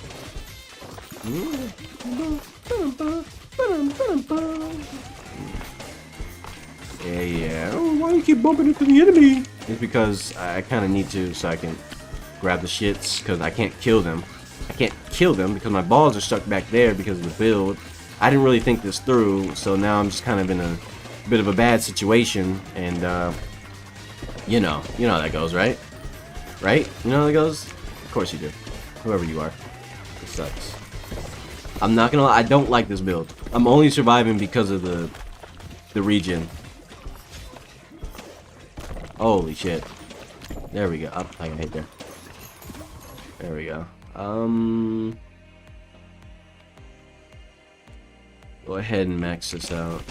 Yeah. Oh, why do you keep bumping into the enemy? It's because I kind of need to, so I can grab the shits, because I can't kill them. I can't kill them because my balls are stuck back there because of the build. I didn't really think this through, so now I'm just kind of in a bit of a bad situation, and you know how that goes, right? Right? You know how that goes? Of course you do. Whoever you are. It sucks. I'm not gonna lie, I don't like this build. I'm only surviving because of the regen. Holy shit. There we go. Oh, I got hit there. There we go. Go ahead and max this out.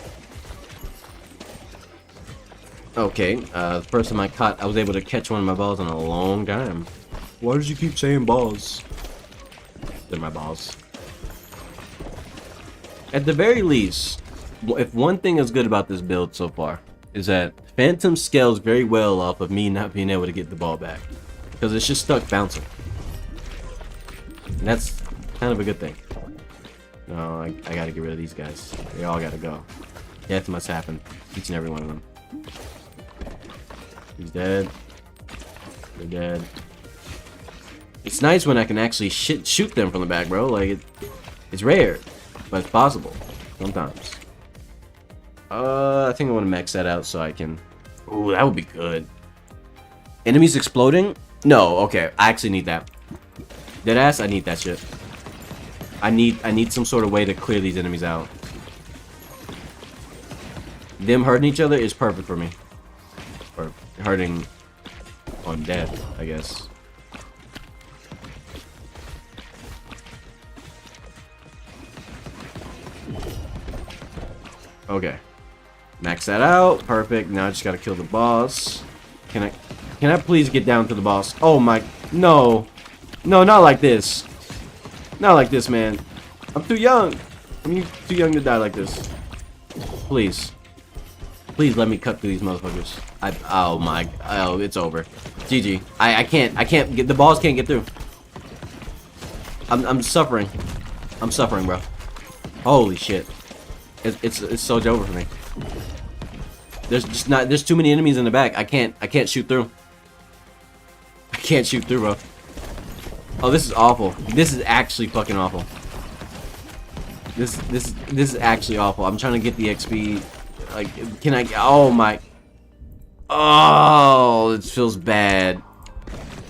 Okay, the first time I was able to catch one of my balls in a long time. Why did you keep saying balls? They're my balls. At the very least, if one thing is good about this build so far, is that Phantom scales very well off of me not being able to get the ball back. Because it's just stuck bouncing. And that's kind of a good thing. No, I gotta get rid of these guys. They all gotta go. Death must happen. Each and every one of them. He's dead. They're dead. It's nice when I can actually shoot them from the back, bro. Like, it's rare. But it's possible. Sometimes. I think I want to max that out so I can... Ooh, that would be good. Enemies exploding? No, okay. I actually need that. Deadass, I need that shit. I need some sort of way to clear these enemies out. Them hurting each other is perfect for me. Or hurting on death, I guess. Okay. Max that out. Perfect. Now I just gotta kill the boss. Can I please get down to the boss? Oh my... No. No, not like this. Not like this, man. I'm too young. I'm too young to die like this. Please. Please let me cut through these motherfuckers. Oh my... Oh, it's over. GG. I can't get... The balls can't get through. I'm suffering. I'm suffering, bro. Holy shit. It's so over for me. There's too many enemies in the back. I can't shoot through. I can't shoot through, bro. Oh, this is awful. This is actually fucking awful. This is actually awful. I'm trying to get the XP. Like, can I? Oh my. Oh, it feels bad.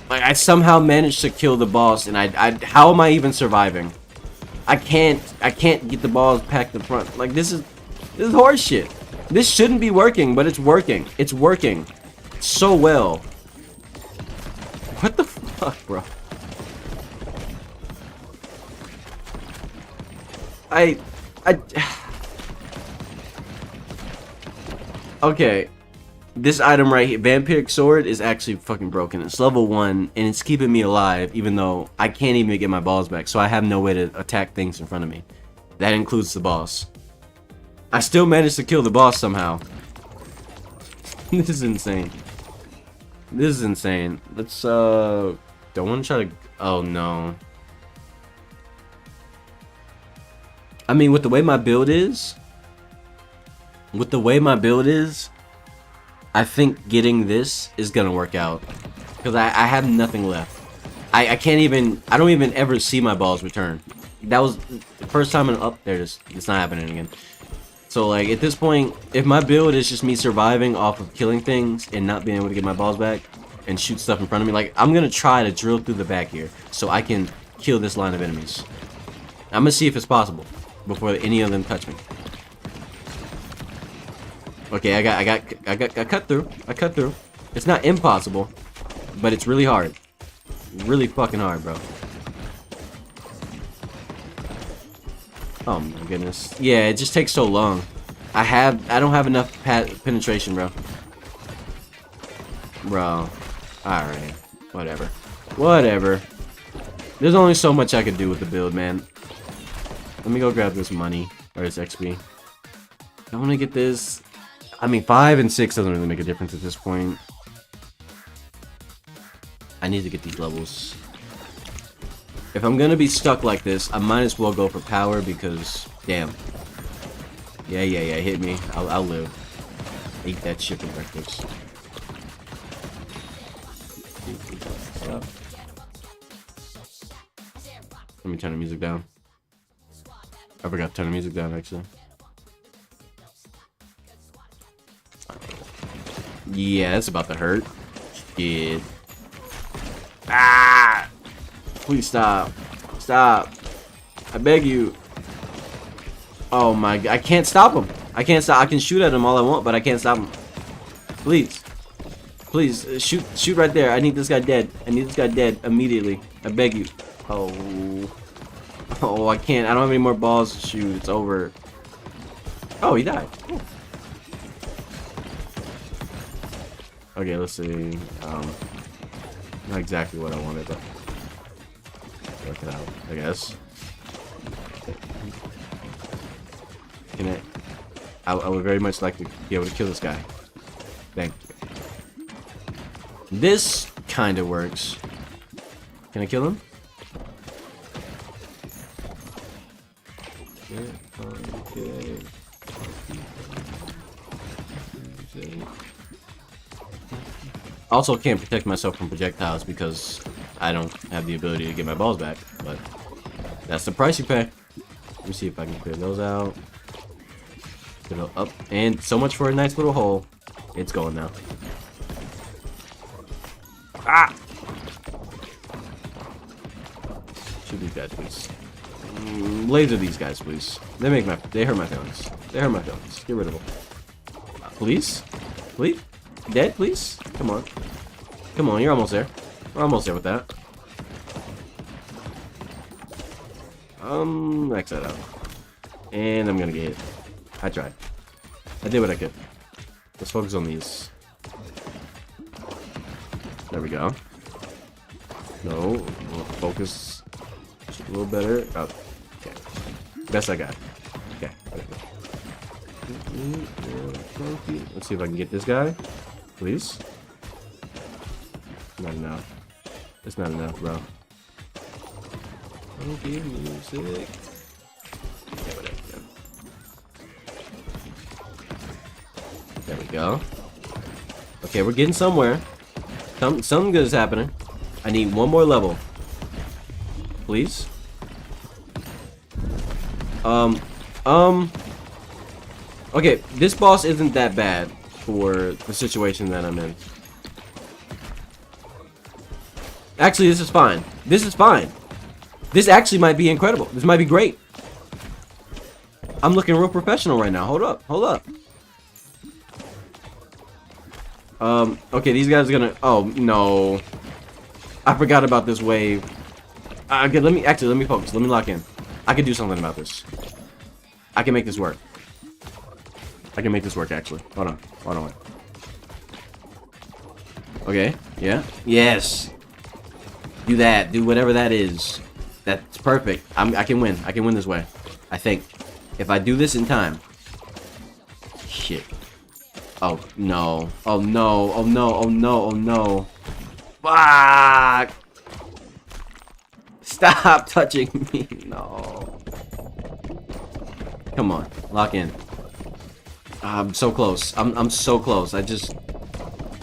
Like, I somehow managed to kill the boss, and how am I even surviving? I can't get the balls packed in front. Like, this is horse shit. This shouldn't be working, but it's working. It's working so well. What the fuck, bro? I... Okay. This item right here, Vampiric Sword, is actually fucking broken. It's level 1, and it's keeping me alive, even though I can't even get my balls back, so I have no way to attack things in front of me. That includes the boss. I still managed to kill the boss somehow. This is insane. This is insane. Let's, don't want to try to... Oh, no. I mean, with the way my build is... I think getting this is gonna work out. Because I have nothing left. I can't even... I don't even ever see my balls return. That was the first time I'm up there. It's not happening again. So, like, at this point, if my build is just me surviving off of killing things and not being able to get my balls back and shoot stuff in front of me, like, I'm gonna try to drill through the back here so I can kill this line of enemies. I'm gonna see if it's possible before any of them touch me. Okay, I cut through. I cut through. It's not impossible, but it's really hard. Really fucking hard, bro. Oh my goodness. Yeah, it just takes so long. I don't have enough penetration, bro. Bro. Alright. Whatever. Whatever. There's only so much I could do with the build, man. Let me go grab this money. Or this XP. I want to get this. I mean, 5 and 6 doesn't really make a difference at this point. I need to get these levels. If I'm gonna be stuck like this, I might as well go for power because, damn. Yeah, hit me. I'll live. Eat that shit for breakfast. Let me turn the music down. I forgot to turn the music down, actually. Yeah, it's about to hurt. Shit. Ah! Please stop. Stop. I beg you. Oh my god. I can't stop him. I can't stop. I can shoot at him all I want, but I can't stop him. Please. Please. Shoot right there. I need this guy dead. I need this guy dead immediately. I beg you. Oh. Oh, I can't. I don't have any more balls to shoot. It's over. Oh, he died. Cool. Okay, let's see. Not exactly what I wanted, but work it out, I guess. Can I would very much like to be able to kill this guy. Thank you. This kind of works. Can I kill him? Okay. Also can't protect myself from projectiles because I don't have the ability to get my balls back, but that's the price you pay. Let me see if I can clear those out. Go up, and so much for a nice little hole. It's going now. Ah! Shoot these guys, please. Laser these guys, please. They hurt my feelings. They hurt my feelings. Get rid of them. Please? Please? Dead, please? Come on. Come on, you're almost there. We're almost there with that. Max that out. And I'm gonna get hit. I tried. I did what I could. Let's focus on these. There we go. No, we'll focus just a little better. Oh, okay. Best I got. Okay, whatever. Let's see if I can get this guy. Please. Not enough. It's not enough, bro. Okay, music. Okay, whatever. There we go. Okay, we're getting somewhere. Something good is happening. I need one more level. Please. Okay, this boss isn't that bad for the situation that I'm in. Actually, this is fine. This is fine. This actually might be incredible. This might be great. I'm looking real professional right now. Hold up. Hold up. Okay, these guys are gonna... Oh, no. I forgot about this wave. Okay, let me focus. Let me lock in. I can do something about this. I can make this work. I can make this work, actually. Hold on. Hold on. Okay. Yeah. Yes. Do that. Do whatever that is. That's perfect. I can win. I can win this way. I think. If I do this in time. Shit. Oh, no. Oh, no. Oh, no. Oh, no. Oh, no. Fuck. Stop touching me. No. Come on. Lock in. I'm so close. I'm so close. I just...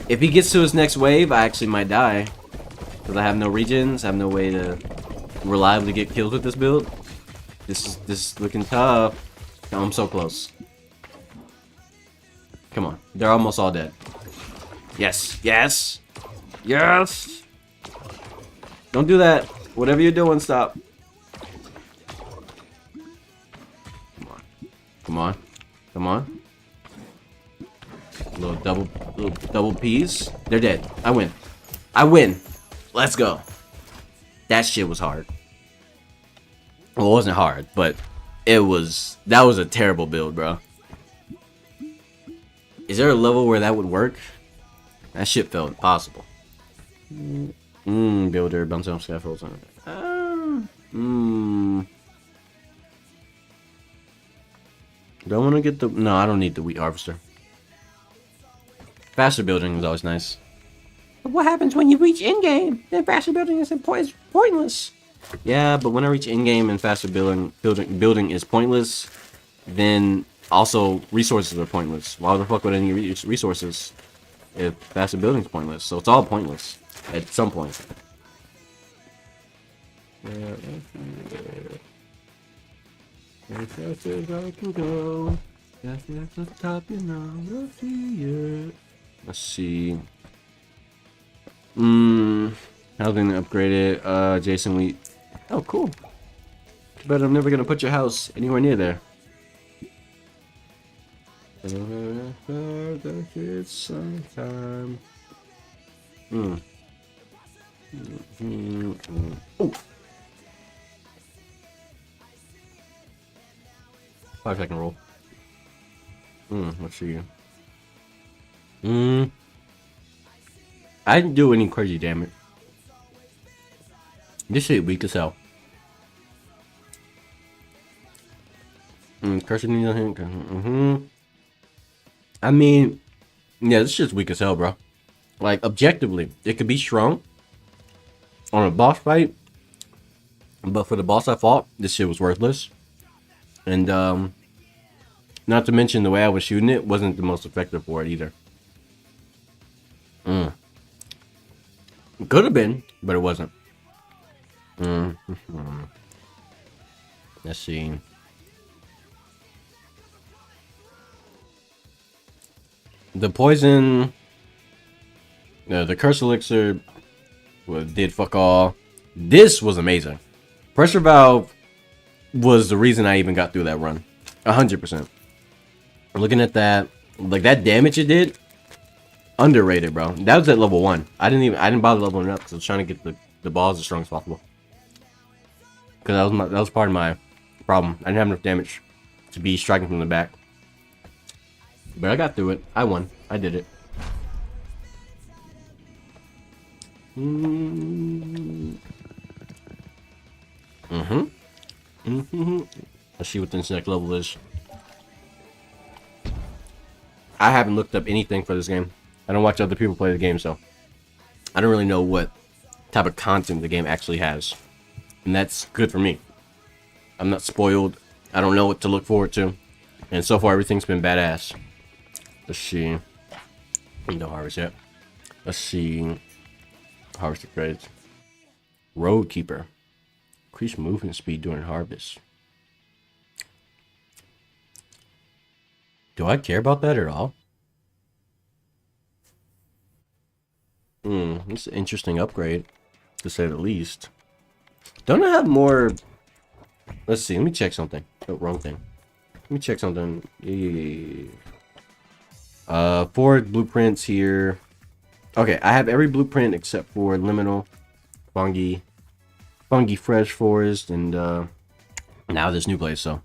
If he gets to his next wave, I actually might die. Because I have no regions. I have no way to reliably get kills with this build. This is looking tough. I'm so close. Come on. They're almost all dead. Yes. Yes. Yes. Don't do that. Whatever you're doing, stop. Come on. Come on. Come on. Little double P's. They're dead. I win. I win. Let's go. That shit was hard. Well, it wasn't hard, but that was a terrible build, bro. Is there a level where that would work? That shit felt impossible. Builder, bounce on scaffolds. Do I want to get the... No, I don't need the wheat harvester. Faster building is always nice. But what happens when you reach in-game? Then faster building is pointless. Yeah, but when I reach in-game and faster building is pointless, then also resources are pointless. Why the fuck would I need resources if faster building is pointless? So it's all pointless at some point. As fast as I can go. That's the top, you know. Let's see it. Let's see. Housing upgraded. Jason Wheat. Oh, cool. But I'm never gonna put your house anywhere near there. It's sometime. Oh. 5-second roll. Let's see. I didn't do any crazy damage. This shit weak as hell. Cursor needle hint. I mean, yeah, this shit's weak as hell, bro. Like, objectively, it could be strong on a boss fight, but for the boss I fought, this shit was worthless. And, not to mention the way I was shooting it wasn't the most effective for it either. It could have been, but it wasn't. Let's see. The poison, the curse elixir, did fuck all. This was amazing. Pressure valve was the reason I even got through that run. 100%. Looking at that, like that damage it did, underrated, bro. That was at level 1. I didn't bother leveling up because I was trying to get the balls as strong as possible. Because that was part of my problem. I didn't have enough damage to be striking from the back. But I got through it. I won. I did it. Let's see what this next level is. I haven't looked up anything for this game. I don't watch other people play the game, so I don't really know what type of content the game actually has. And that's good for me. I'm not spoiled. I don't know what to look forward to. And so far, everything's been badass. Let's see. No harvest yet. Let's see. Harvest upgrades. Road Keeper. Increase movement speed during harvest. Do I care about that at all? It's an interesting upgrade, to say the least. Don't I have more? Let's see. Let me check something. Oh, wrong thing. Let me check something. Yeah. 4 blueprints here. Okay, I have every blueprint except for liminal, fungi fresh forest, and now this new place. So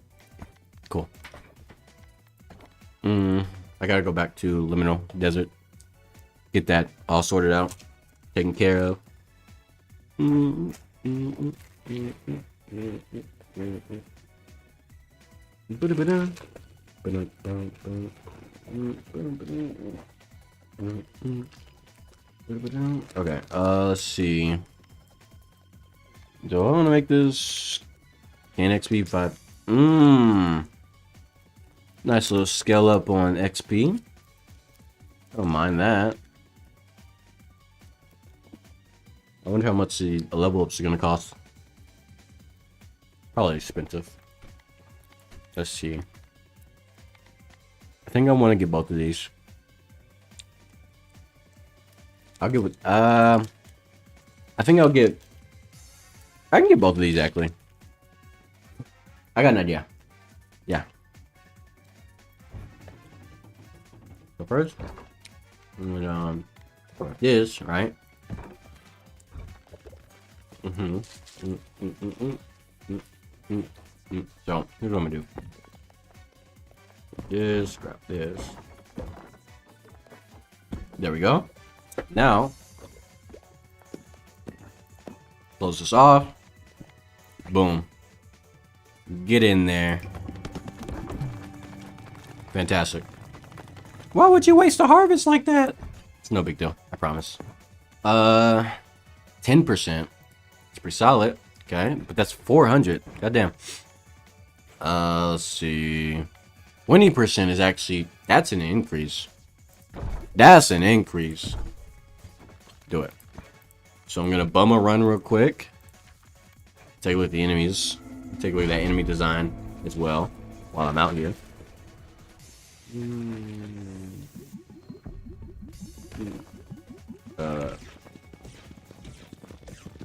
Cool. I gotta go back to Liminal Desert. Get that all sorted out. Taken care of. Okay, let's see. Do I want to make this NXP 5? Nice little scale up on XP. I don't mind that. I wonder how much the level ups are gonna cost. Probably expensive. Let's see. I think I want to get both of these. I'll get with I think I'll get. I can get both of these actually. I got an idea. Yeah. So first, I'm gonna this right. So here's what I'm gonna do. This, grab this. There we go. Now, close this off. Boom. Get in there. Fantastic. Why would you waste a harvest like that? It's no big deal, I promise. 10%. It's pretty solid. Okay, but that's 400. Goddamn. Let's see. 20% is actually, that's an increase. That's an increase. Do it. So I'm gonna bum a run real quick. Take a look at the enemies. Take a look at that enemy design as well while I'm out here.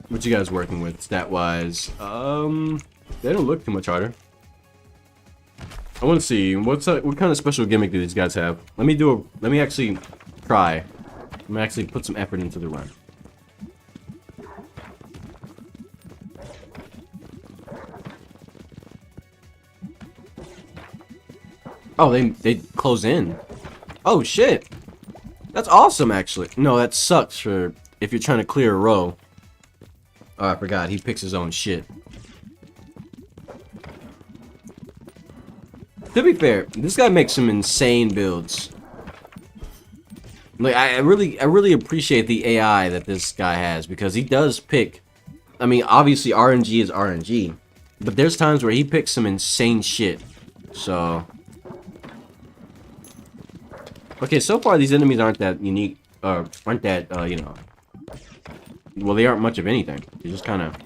What you guys working with stat wise? They don't look too much harder. I want to see what kind of special gimmick do these guys have. Let me actually try. Let me actually put some effort into the run. Oh, they close in. Oh shit. That's awesome actually. No, that sucks for if you're trying to clear a row. Oh, I forgot. He picks his own shit. To be fair, this guy makes some insane builds. Like I really appreciate the AI that this guy has because he does pick. I mean, obviously RNG is RNG, but there's times where he picks some insane shit. So, okay, so far these enemies aren't that unique, aren't that you know. Well, they aren't much of anything. They just kind of,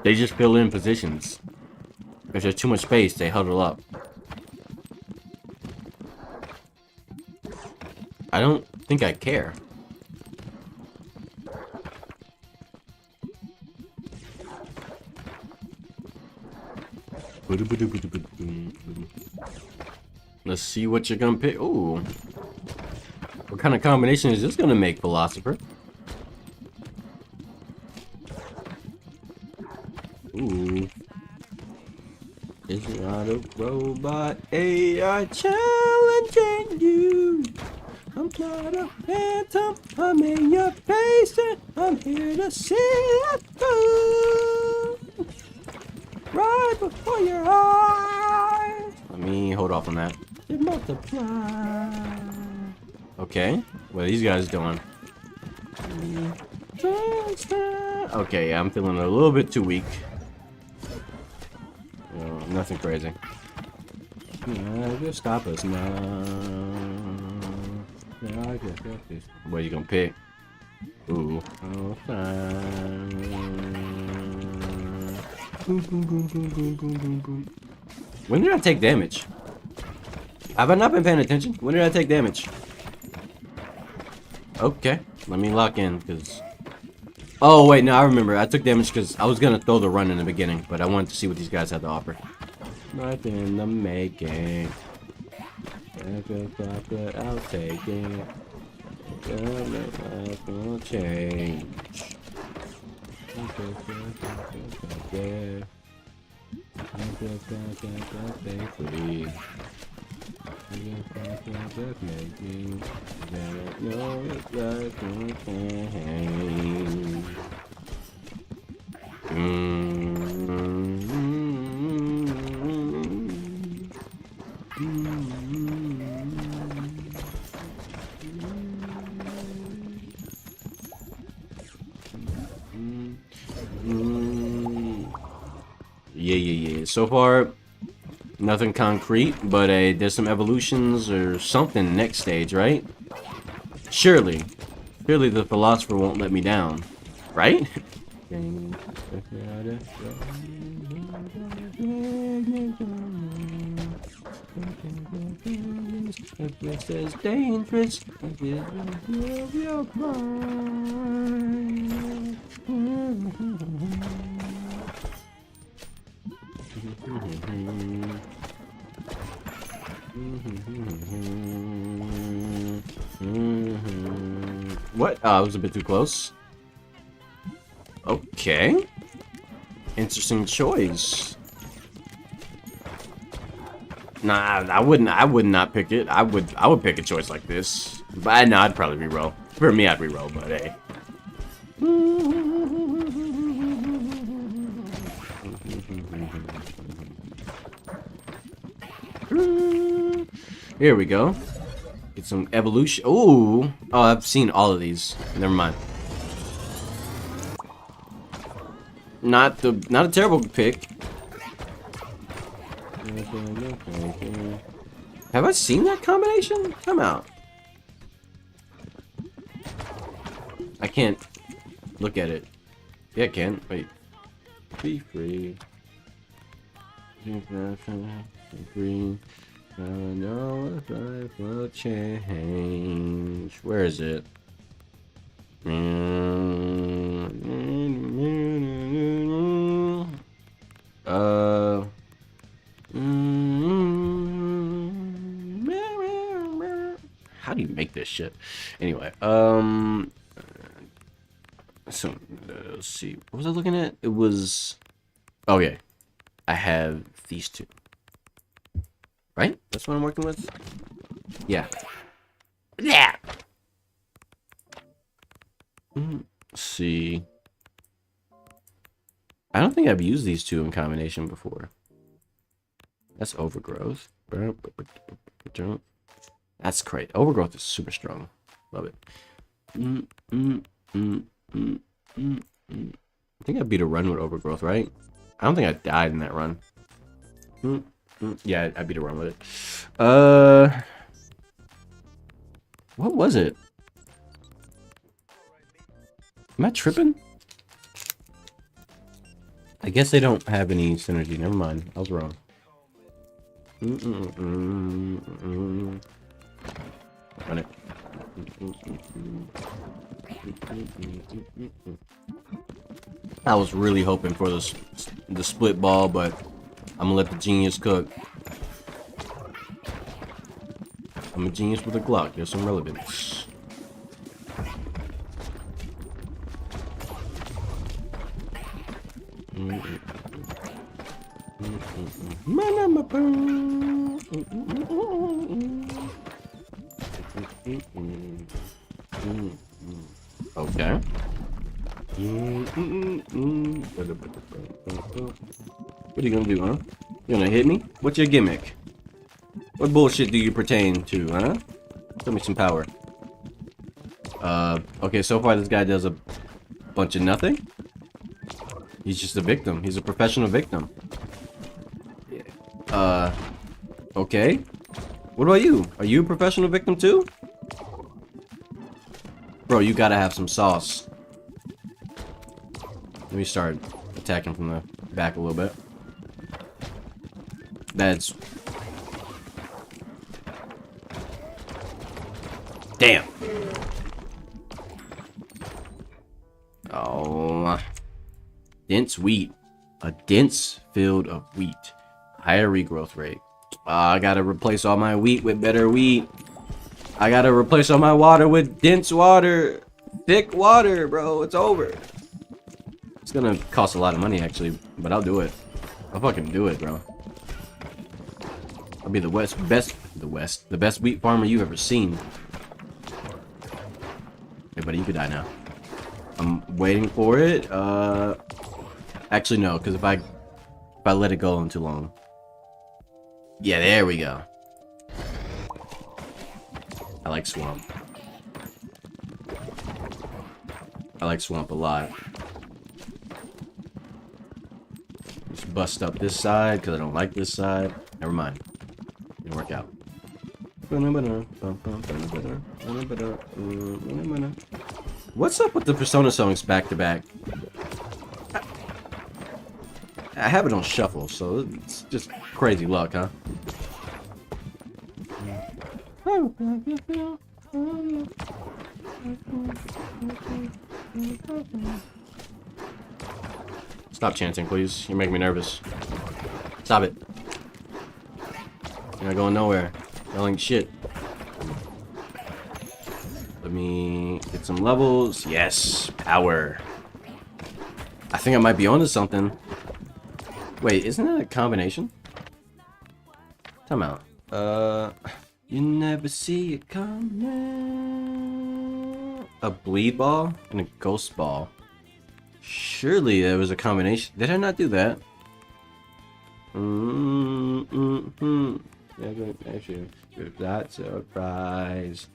they just fill in positions. If there's too much space, they huddle up. I don't think I care. Let's see what you're gonna pick. Ooh. What kind of combination is this gonna make, Philosopher? Ooh. It's not a robot AI challenging you. I'm not a phantom, I'm in your basement, I'm here to see it through. Right before your eyes. Let me hold off on that. It multiply. Okay, what are these guys doing? Okay, yeah, I'm feeling a little bit too weak. Nothing crazy. Yeah, just stop us now. What are you gonna pick? Ooh. Oh, boom, boom, boom, boom, boom, boom, boom, boom. When did I take damage? Have I not been paying attention? When did I take damage? Okay, let me lock in, because... Oh, wait, no, I remember. I took damage because I was gonna throw the run in the beginning, but I wanted to see what these guys had to offer. Right in the making. I'll take it. Will change. Stay free. Just make me know it's like yeah. So far, nothing concrete, but there's some evolutions or something next stage, right? Surely the philosopher won't let me down, right? This is dangerous. What? I was a bit too close. Okay. Interesting choice. Nah, I would not pick it. I would pick a choice like this. But no, I'd probably reroll. For me, I'd reroll, but hey. Here we go. Get some evolution. Ooh. Oh, I've seen all of these. Never mind. Not a terrible pick. Have I seen that combination? Come out. I can't look at it. Yeah, I can. Wait. Be free. Green. I know if life will change. Where is it? How do you make this shit? Anyway, so let's see. What was I looking at? It was. Oh yeah, I have these two. Right? That's what I'm working with? Yeah. Yeah! Let's see. I don't think I've used these two in combination before. That's overgrowth. That's great. Overgrowth is super strong. Love it. I think I beat a run with overgrowth, right? I don't think I died in that run. Yeah, I beat a run with it. What was it? Am I tripping? I guess they don't have any synergy. Never mind. I was wrong. Run it. I was really hoping for the split ball, but I'm gonna let the genius cook. I'm a genius with a Glock. There's some relevance. Okay. What are you gonna do, huh? You gonna hit me? What's your gimmick? What bullshit do you pertain to, huh? Show me some power. Okay, so far this guy does a bunch of nothing. He's just a victim. He's a professional victim. Okay. What about you? Are you a professional victim too? Bro, you gotta have some sauce. Let me start attacking from the back a little bit. That's... Damn. Oh. Dense wheat. A dense field of wheat. Higher regrowth rate. I gotta replace all my wheat with better wheat. I gotta replace all my water with dense water. Thick water, bro. It's over. It's gonna cost a lot of money, actually, but I'll do it. I'll fucking do it, bro. I'll be the best wheat farmer you've ever seen. Hey, buddy, you could die now. I'm waiting for it. Actually, no, because if I let it go on too long. Yeah, there we go. I like swamp. I like swamp a lot. Just bust up this side because I don't like this side. Never mind. Didn't work out. What's up with the Persona songs back to back? I have it on shuffle, so it's just crazy luck, huh? Stop chanting, please. You're making me nervous. Stop it. You're not going nowhere. Yelling shit. Let me get some levels. Yes, power. I think I might be onto something. Wait, isn't that a combination? Time out. You never see it coming. A bleed ball and a ghost ball. Surely there was a combination. Did I not do that? Actually, that surprise.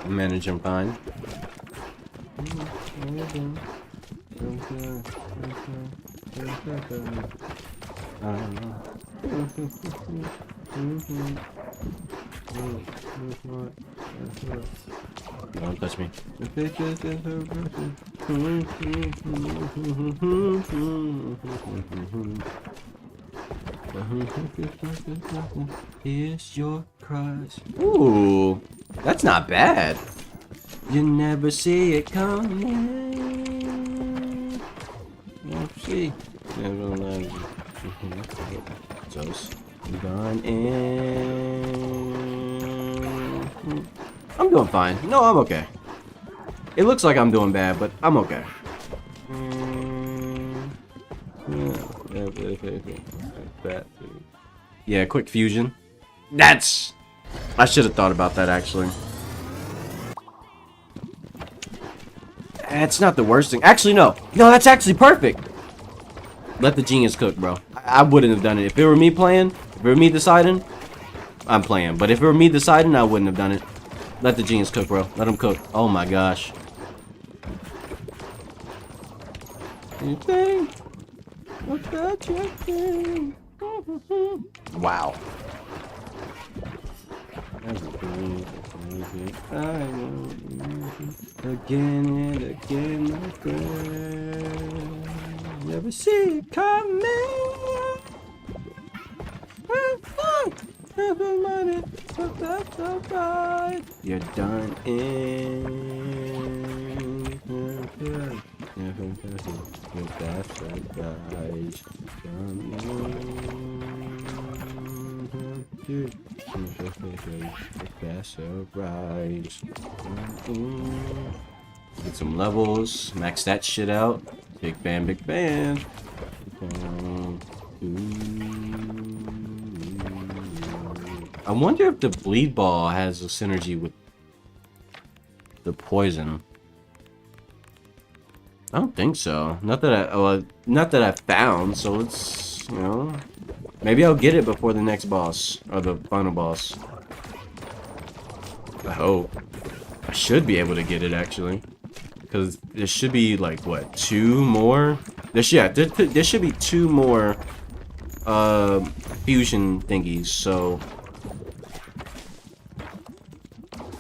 I'm managing fine. Don't touch me. Here's your cries. Ooh, that's not bad. You never see it coming. See. Just gone in. I'm doing fine. No, I'm okay. It looks like I'm doing bad, but I'm okay. Yeah, quick fusion. That's... I should have thought about that, actually. It's not the worst thing. Actually, no. No, that's actually perfect. Let the genius cook, bro. I wouldn't have done it. If it were me playing, if it were me deciding, I'm playing. But if it were me deciding, I wouldn't have done it. Let the genius cook, bro. Let him cook. Oh my gosh. Wow. Again and again, my friend. Never see it coming. Never mind it, but that's alright. You're done in. Your best advice. Best surprise. Get some levels. Max that shit out. Big fan, big fan. I wonder if the bleed ball has a synergy with the poison. I don't think so. Not that I found. So let's, you know, maybe I'll get it before the next boss or the final boss. I hope. I should be able to get it actually, because there should be like what, 2 more? There should be 2 more fusion thingies. So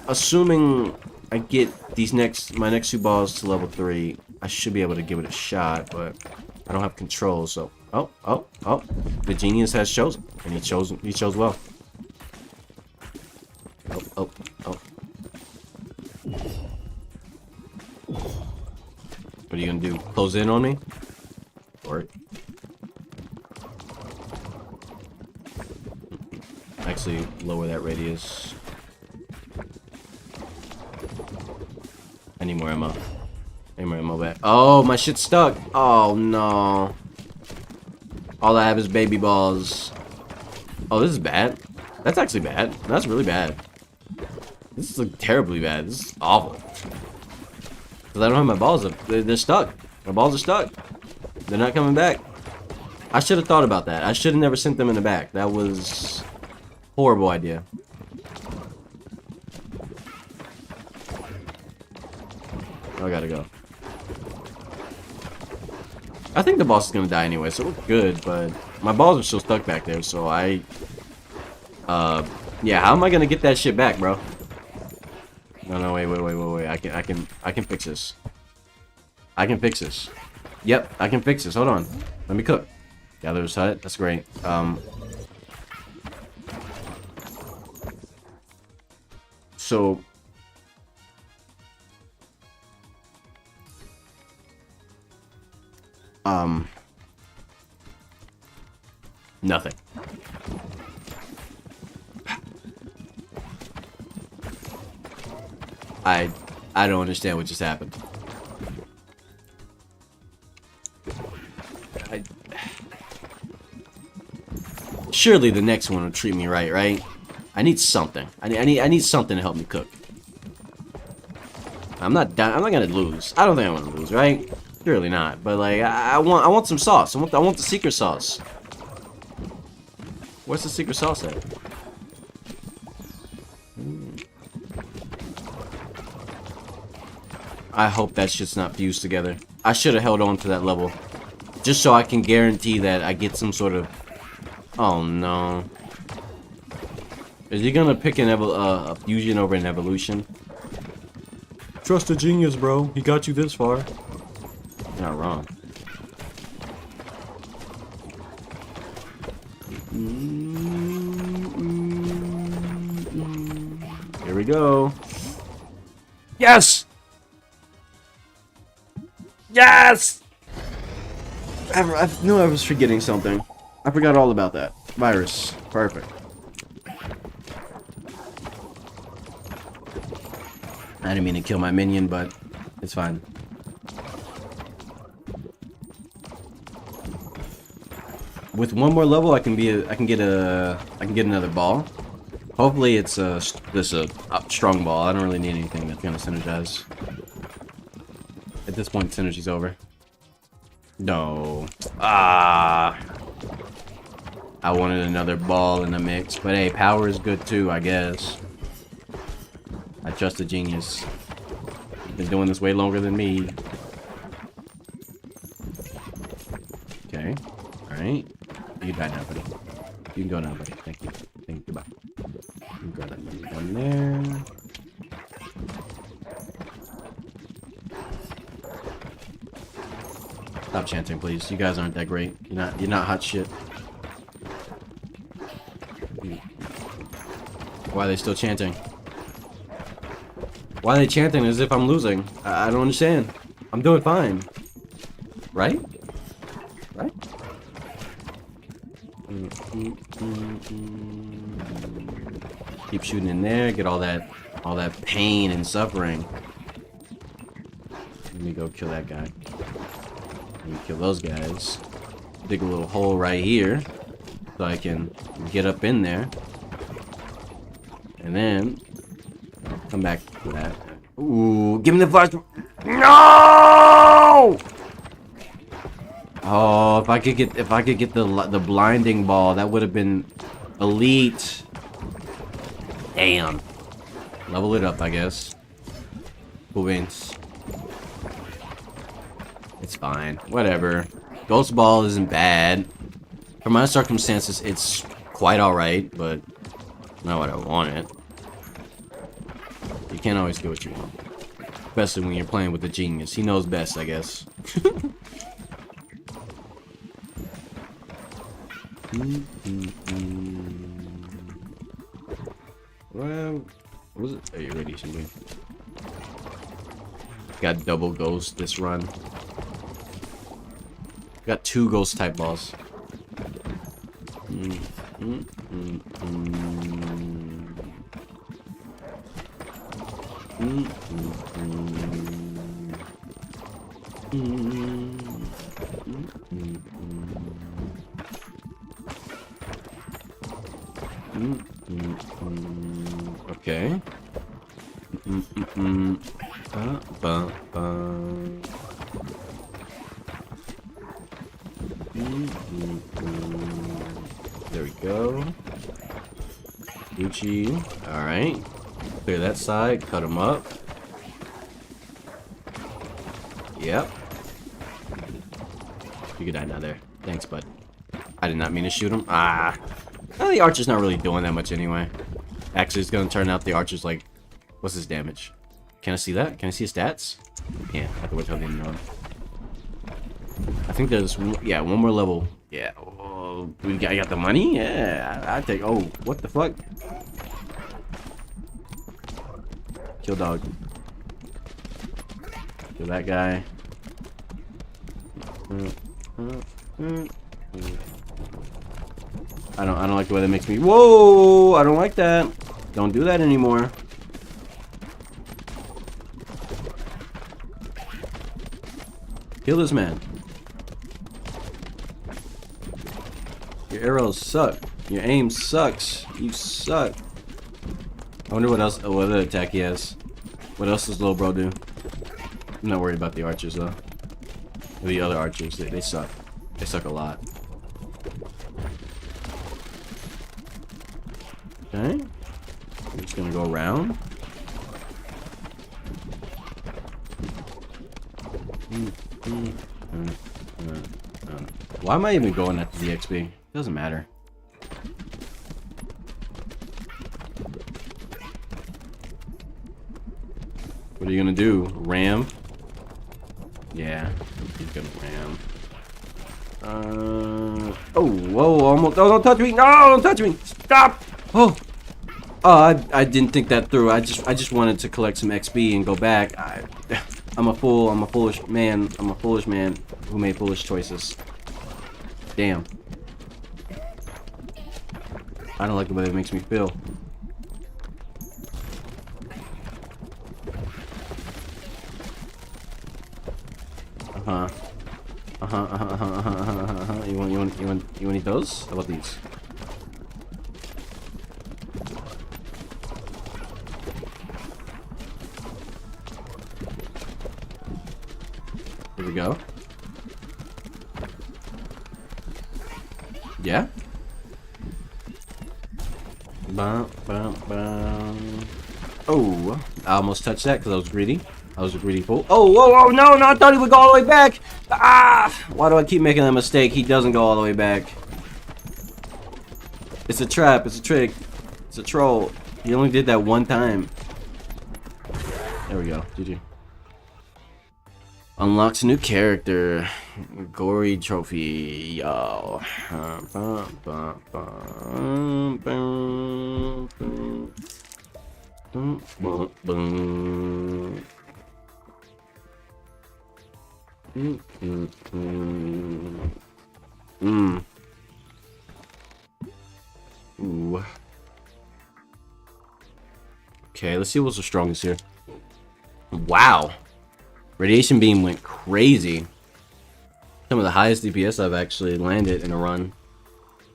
assuming I get my next 2 balls to level 3, I should be able to give it a shot, but I don't have control, so oh, the genius has chosen, and he chose well. Oh. What are you gonna do? Close in on me? Or actually lower that radius. I need more ammo. I need more ammo back. Oh, my shit's stuck. Oh, no. All I have is baby balls. Oh, this is bad. That's actually bad. That's really bad. This is like terribly bad. This is awful. Because I don't have my balls up. They're stuck. My balls are stuck. They're not coming back. I should have thought about that. I should have never sent them in the back. That was a horrible idea. I gotta go. I think the boss is gonna die anyway, so we're good, but my balls are still stuck back there, so yeah, how am I gonna get that shit back, bro? No, wait. I can fix this. I can fix this. Yep, I can fix this. Hold on. Let me cook. Gatherer's hut. That's great. So nothing. I don't understand what just happened. Surely the next one will treat me right? I need something. I need something to help me cook. I'm not gonna lose. I don't think I'm gonna lose, right? Surely not. But like, I want some sauce. I want the secret sauce. Where's the secret sauce at? I hope that shit's not fused together. I should have held on to that level. Just so I can guarantee that I get some sort of... Oh no. Is he gonna pick a fusion over an evolution? Trust the genius, bro. He got you this far. You're not wrong. Here we go. Yes! Yes! I knew I was forgetting something. I forgot all about that. Virus. Perfect. I didn't mean to kill my minion, but it's fine. With one more level, I can get another ball. Hopefully, it's a strong ball. I don't really need anything that's gonna synergize. At this point, synergy's over. No. I wanted another ball in the mix, but hey, power is good too, I guess. I trust the genius. He's been doing this way longer than me. Okay. Alright. You can die now, buddy. You can go now, buddy. Thank you. Thank you. Goodbye. You can go that money down there. Stop chanting, please. You guys aren't that great. You're not hot shit. Why are they still chanting? Why are they chanting as if I'm losing? I don't understand. I'm doing fine. Right? Right? Keep shooting in there, get all that pain and suffering. Let me go kill that guy. Let me kill those guys. Dig a little hole right here so I can get up in there. And then come back to that. Ooh, give me the flash. No! Oh, if I could get the blinding ball, that would have been elite. Damn. Level it up, I guess. Cool beans. It's fine. Whatever. Ghost ball isn't bad. For my circumstances, it's quite alright, but not what I wanted. You can't always get what you want. Especially when you're playing with a genius. He knows best, I guess. Well, what was it? Oh, you're ready, somebody. Got double ghost this run. Got 2 ghost type balls. Okay. There we go. Gucci. All right. Clear that side. Cut him up. Yep. You could die now there. Thanks, bud. I did not mean to shoot him. Ah. Well, the archer's not really doing that much anyway. Actually, it's going to turn out the archer's like... What's his damage? Can I see that? Can I see his stats? Yeah, I have to wait till the end of the run. I think there's... Yeah, one more level. Yeah. Oh, I got the money? Yeah. I take... Oh, what the fuck? Kill dog. Kill that guy. I don't like the way that makes me. Whoa! I don't like that. Don't do that anymore. Kill this man. Your arrows suck. Your aim sucks. You suck. I wonder what else. What other attack he has. What else does little bro do? I'm not worried about the archers though. The other archers, they suck. They suck a lot. Okay. I'm just gonna go around. Why am I even going after the XP? Doesn't matter. What are you gonna do? Ram? Yeah, he's gonna ram. Oh, whoa, almost. Oh, don't touch me! No, don't touch me! Stop! Oh, I didn't think that through. I just wanted to collect some XP and go back. I'm a fool. I'm a foolish man. I'm a foolish man who made foolish choices. Damn. I don't like the way it makes me feel. You want those? How about these? Here we go. Yeah. Oh, I almost touched that because I was greedy. I was a greedy fool. Oh, whoa, no, I thought he would go all the way back. Ah, why do I keep making that mistake? He doesn't go all the way back. It's a trap. It's a trick. It's a troll. He only did that one time. There we go. GG. Unlocks a new character. Gory trophy. Yo. Ooh. Okay, let's see what's the strongest here. Wow. Radiation beam went crazy. Some of the highest DPS I've actually landed in a run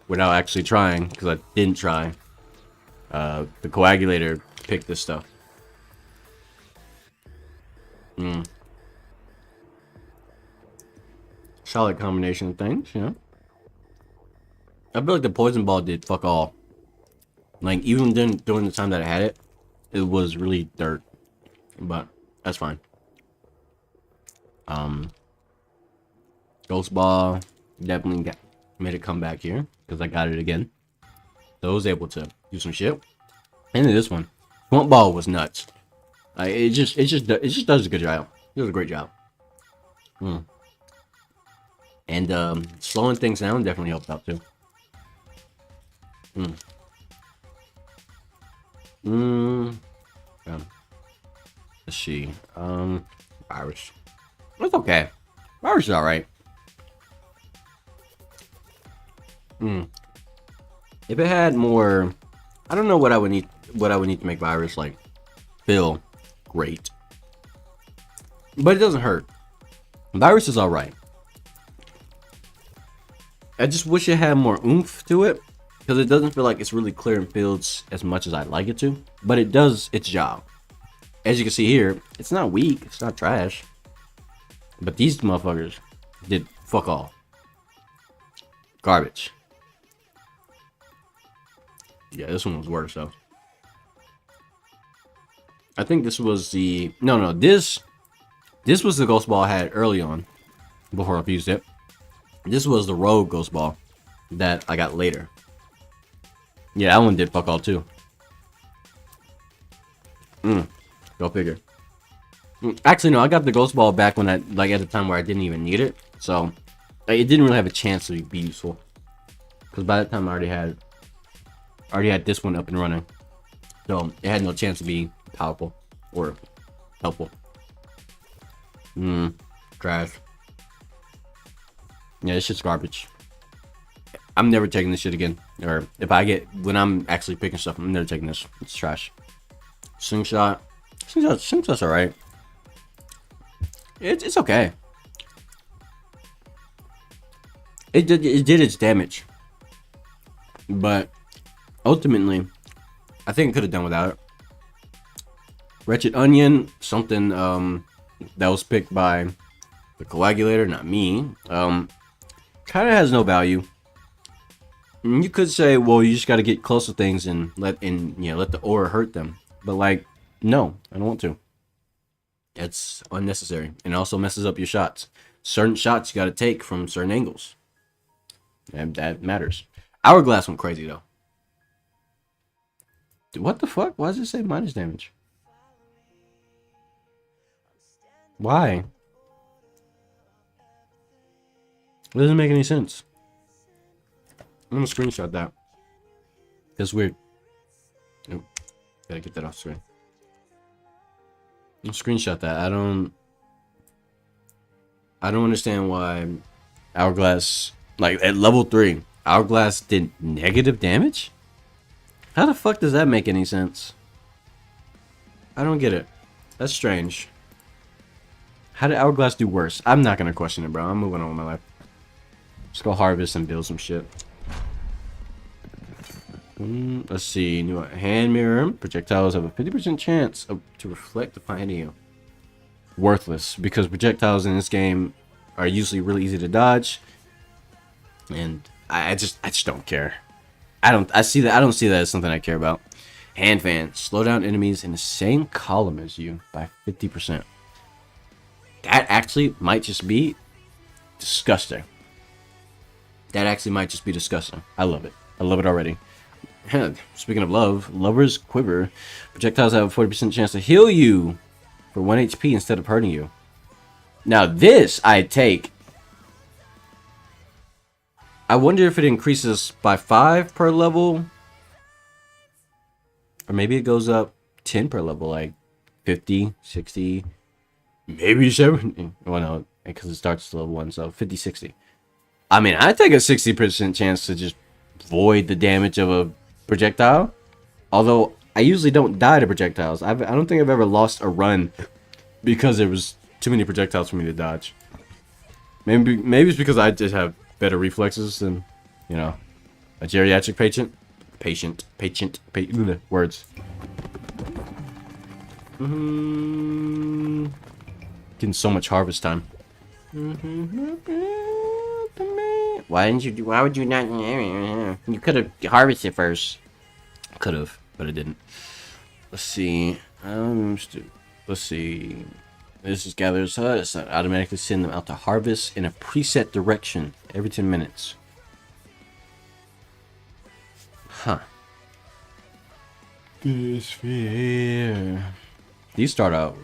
without actually trying, because I didn't try. The coagulator picked this stuff. Solid combination of things, you know. I feel like the poison ball did fuck all. Like, even during the time that I had it, it was really dirt. But that's fine. Ghost ball definitely made a comeback here because I got it again. So I was able to do some shit. And then this one, swamp ball was nuts. It just does a good job. It does a great job. And slowing things down definitely helped out too. Let's see. Virus. It's okay. Virus is alright. If it had more, I don't know what I would need. What I would need to make virus like feel great, but it doesn't hurt. Virus is all right. I just wish it had more oomph to it, because it doesn't feel like it's really clearing fields as much as I'd like it to. But it does its job. As you can see here, it's not weak, it's not trash. But these motherfuckers did fuck all. Garbage. Yeah, this one was worse though. I think this was the this was the ghost ball I had early on before I fused it. This was the rogue ghost ball that I got later. Yeah, that one did fuck all too. Go figure. Actually, no, I got the ghost ball back when at the time where I didn't even need it, so it didn't really have a chance to be useful. Because by that time I already had this one up and running, so it had no chance to be powerful or helpful. Trash. Yeah, this shit's garbage. I'm never taking this shit again. Or if I get, when I'm actually picking stuff, I'm never taking this. It's trash. Slingshot's alright. It's okay. It did its damage, but ultimately, I think it could have done without it. Wretched Onion, something that was picked by the coagulator, not me. Kind of has no value. You could say, well, you just got to get close to things and let the aura hurt them. But like, no, I don't want to. It's unnecessary, and it also messes up your shots. Certain shots you got to take from certain angles, and that matters. Hourglass went crazy though. Dude, what the fuck? Why does it say minus damage? Why? It doesn't make any sense. I'm gonna screenshot that. That's weird. Oh, gotta get that off screen. I'll screenshot that. I don't understand why Hourglass, like at level 3, Hourglass did negative damage? How the fuck does that make any sense? I don't get it. That's strange. How did Hourglass do worse? I'm not gonna question it, bro. I'm moving on with my life. Let's go harvest and build some shit. Let's see. New hand mirror. Projectiles have a 50% chance to reflect upon hitting you. Worthless, because projectiles in this game are usually really easy to dodge, and I just don't care. I don't see that as something I care about. Hand fan. Slow down enemies in the same column as you by 50%. That actually might just be disgusting. That actually might just be disgusting. I love it. I love it already. Speaking of love, Lover's Quiver. Projectiles have a 40% chance to heal you for 1 HP instead of hurting you. Now this I take. I wonder if it increases by 5 per level. Or maybe it goes up 10 per level, like 50, 60, maybe 70. Well, no, because it starts to level 1, so 50, 60. I mean, I take a 60% chance to just void the damage of a projectile. Although I usually don't die to projectiles. I don't think I've ever lost a run because there was too many projectiles for me to dodge. Maybe it's because I just have better reflexes than, a geriatric patient. Words. Getting so much harvest time. Why would you not? You could have harvested first. Could have, but I didn't. Let's see. Let's see. This is gathers it's not automatically send them out to harvest in a preset direction every 10 minutes. Huh. This fear. These start out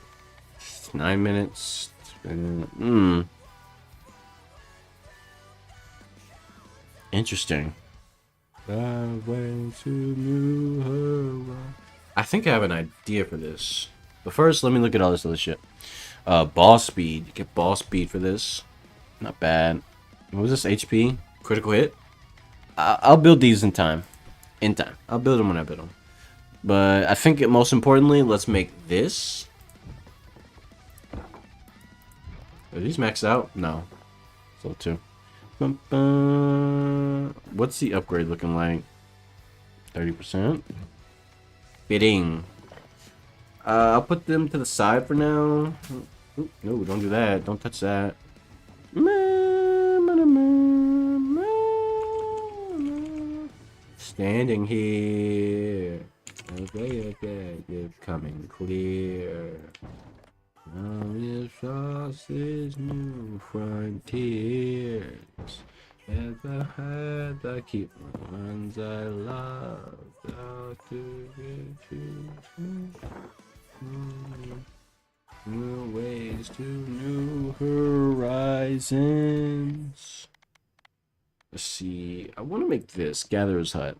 9 minutes. Interesting. I think I have an idea for this. But first, let me look at all this other shit. Ball speed. You get ball speed for this. Not bad. What was this? HP? Critical hit? I'll build these in time. inta. I'll build them when I build them. But I think most importantly, let's make this. Are these maxed out? No. So too. What's the upgrade looking like? 30%. Fitting. I'll put them to the side for now. Ooh, no, don't do that. Don't touch that. Standing here. Okay, you're coming clear. Now this is new frontiers. As I had, I keep the ones I love. Out to get you. New ways to new horizons. Let's see. I want to make this Gatherer's Hut.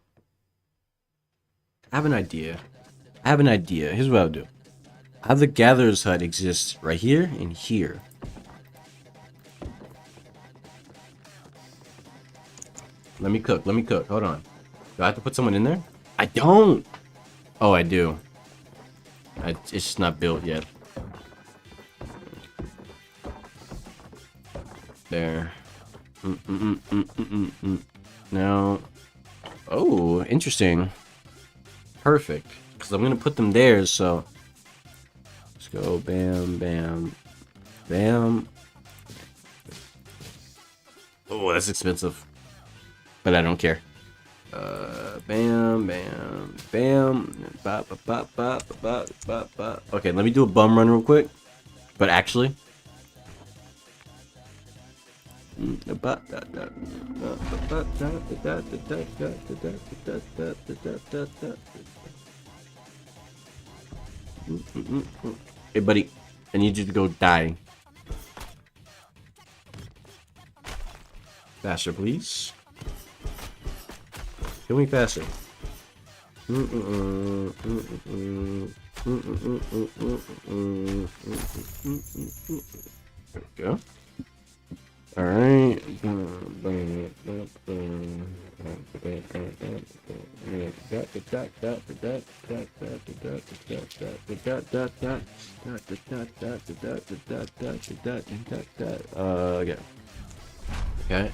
I have an idea. Here's what I'll do. I have the Gatherer's Hut exist right here and here. Let me cook. Hold on. Do I have to put someone in there? I don't. Oh, I do. It's just not built yet. There. Now. Oh, interesting. Perfect. Because I'm going to put them there, so. Let's go. Bam, bam, bam. Oh, that's expensive. But I don't care. Bam, bam, bam. Bop, bop, bop, bop, bop, bop. Okay, let me do a bum run real quick. But actually. Hey, buddy. I need you to go die. Faster, please. Kill me faster. There we go. Alright. Okay. Okay.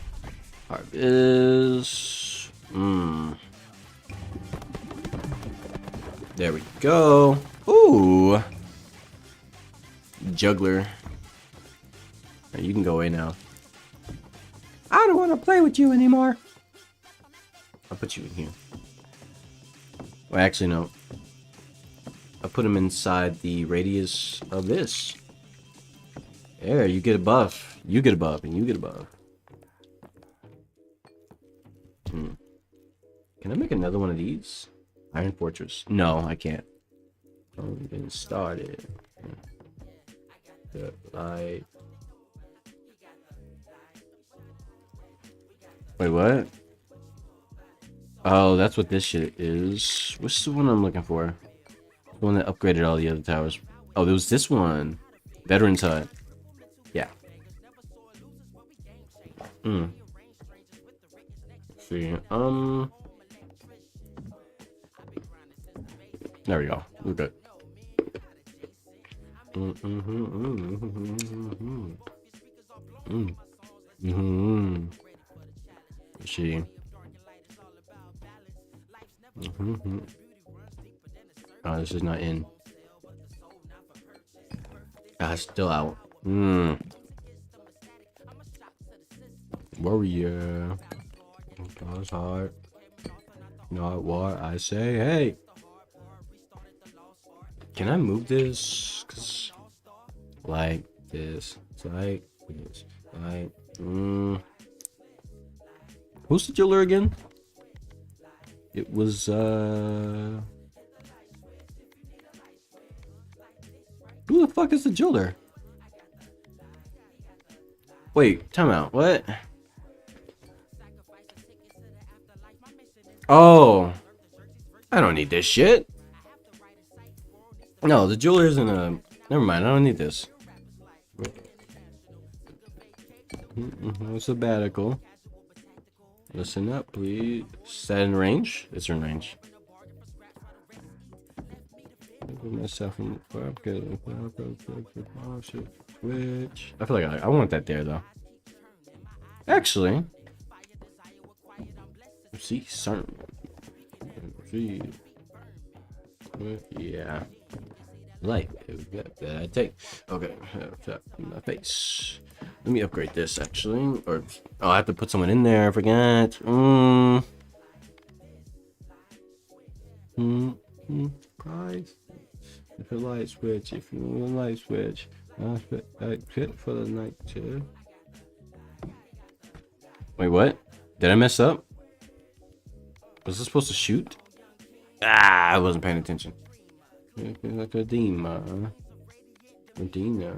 Harvest. There we go. Ooh. Juggler. Right, you can go away now. I don't want to play with you anymore. I'll put you in here. Well, actually, no. I'll put him inside the radius of this. There, you get a buff. You get a buff, and you get a buff. Can I make another one of these? Iron Fortress. No, I can't. Only getting started. The light. Wait, what? Oh, that's what this shit is. What's the one I'm looking for? The one that upgraded all the other towers. Oh, there was this one. Veteran's Hut. Yeah. Let's see. There we go. We're good. Let's see. Oh, this is not in. Ah, it's still out. Warrior. That's hard. Not what I say. Hey. Can I move this? 'Cause like this. Like this. Like. Who's the jeweler again? It was who the fuck is the jeweler? Wait, time out. What? Oh, I don't need this shit. No, the jeweler isn't a. Never mind. I don't need this. Sabbatical. Listen up, please. Is that in range? It's in range. Myself in switch. I feel like I want that there though. Actually, see, certain. See, yeah. Like that I take. Okay, my face. Let me upgrade this actually, or oh, I have to put someone in there. I forgot. Price. If a light switch, if you want a light switch, I fit for the night too. Wait, what? Did I mess up? Was this supposed to shoot? Ah, I wasn't paying attention. Like a demon. Medina.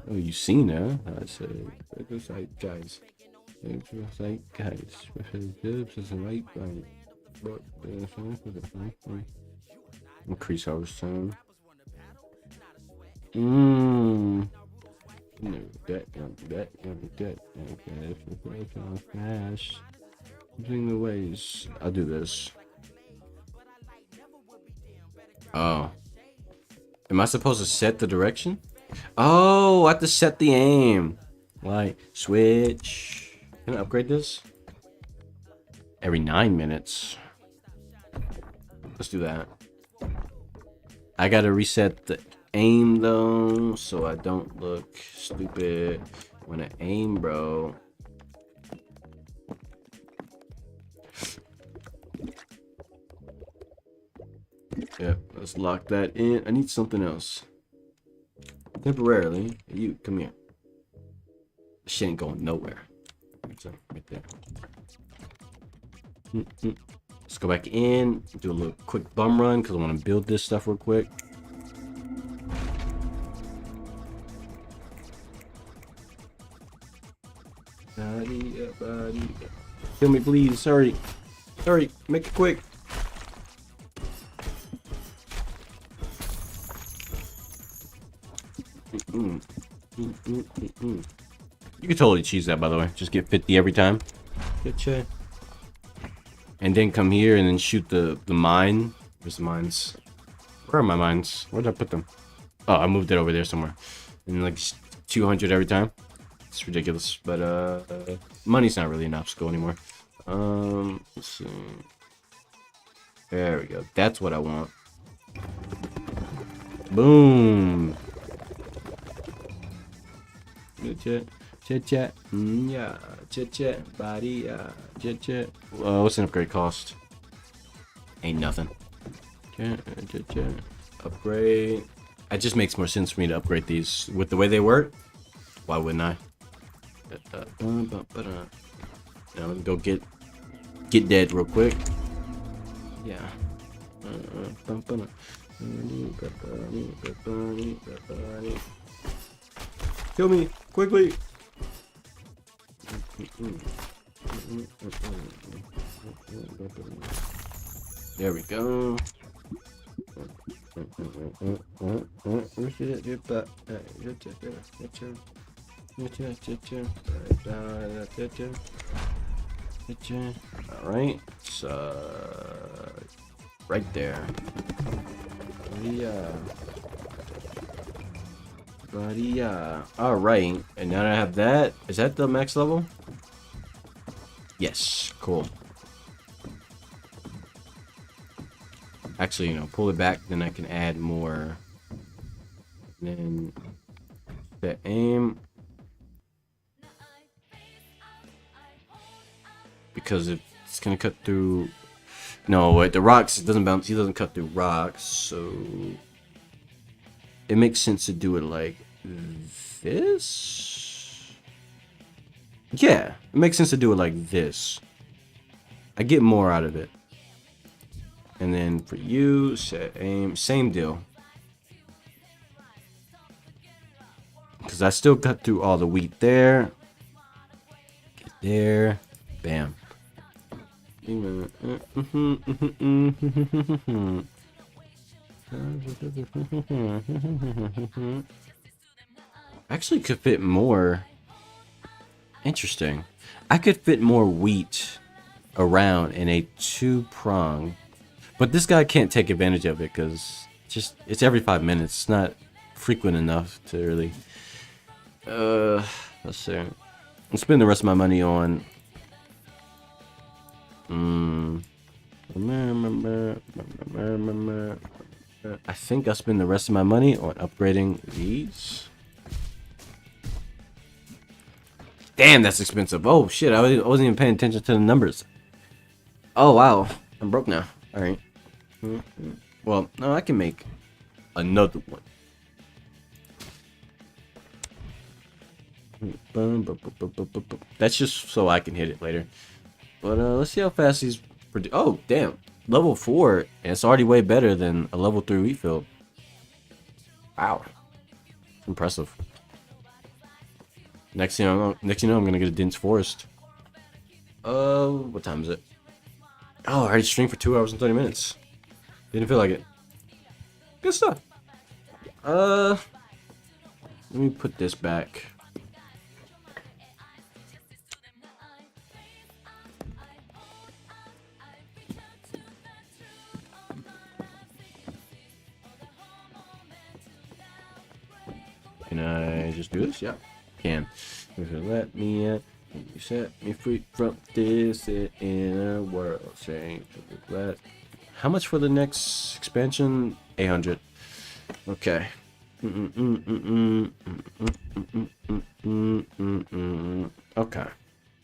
Oh, you seen her? I said, it was like guys. It was like guys. With his dibs as a right bank. But increase our sound. No, that. Flash. Using the ways. I'll do this. Oh. Am I supposed to set the direction? Oh, I have to set the aim. Like, switch. Can I upgrade this? Every 9 minutes. Let's do that. I gotta reset the aim though, so I don't look stupid when I aim, bro. Yep, let's lock that in. I need something else. Temporarily. You, come here. This shit ain't going nowhere. So, right there. Let's go back in. Do a little quick bum run because I want to build this stuff real quick. Body. Kill me, please. Hurry. Hurry. Make it quick. You could totally cheese that, by the way. Just get 50 every time. Gotcha. And then come here and then shoot the mine. Where's the mines? Where are my mines? Where did I put them? Oh, I moved it over there somewhere. And like 200 every time. It's ridiculous. But money's not really an obstacle anymore. Let's see. There we go. That's what I want. Boom. Chit chat, yeah, chit chat, body, chit chat. What's an upgrade cost? Ain't nothing. Chat, upgrade. It just makes more sense for me to upgrade these with the way they work. Why wouldn't I? Now let me go get dead real quick. Yeah. Kill me quickly. There we go. All right, so right there. Yeah. Buddy, all right, and now that I have that, is that the max level? Yes, cool. Actually, you know, pull it back, then I can add more. And then the aim, because it's gonna cut through. No, wait, the rocks, it doesn't bounce. He doesn't cut through rocks, so it makes sense to do it like this. Yeah, it makes sense to do it like this. I get more out of it. And then for you, set aim, same deal. Because I still cut through all the wheat there. Get there. Bam. Actually could fit more Interesting. I could fit more wheat around in a 2-prong, but this guy can't take advantage of it because it's every 5 minutes. It's not frequent enough to really. Let's see. I'll spend the rest of my money on. I think I'll spend the rest of my money on upgrading these. Damn, that's expensive. Oh shit, I wasn't even paying attention to the numbers. Oh wow, I'm broke now. All right. Well, no, I can make another one. That's just so I can hit it later. But let's see how fast these produce. Oh damn, level 4, and it's already way better than a level 3 wheat field. Wow, impressive. Next thing you know, I'm gonna get a dense forest. What time is it? Oh, I already streamed for 2 hours and 30 minutes. Didn't feel like it. Good stuff. Let me put this back. Can I just do this? Yeah, can. If you let me in, you set me free from this inner world. Saying, how much for the next expansion? 800. Okay. Okay.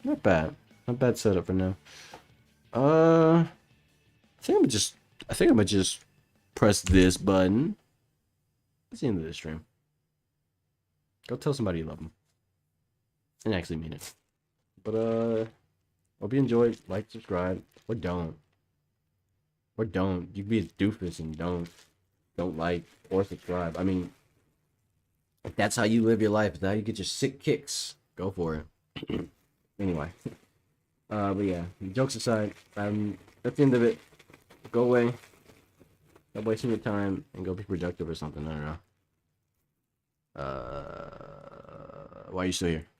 Not bad. Not bad setup for now. I think I'm gonna just press this button. That's the end of this stream. Go tell somebody you love them. And actually mean it. But hope you enjoyed. Like, subscribe, or don't. Or don't. You can be a doofus and don't like or subscribe. I mean, if that's how you live your life, if that's how you get your sick kicks, go for it. Anyway. But yeah, jokes aside, at the end of it, go away. Stop wasting your time and go be productive or something. I don't know. Why are you still here?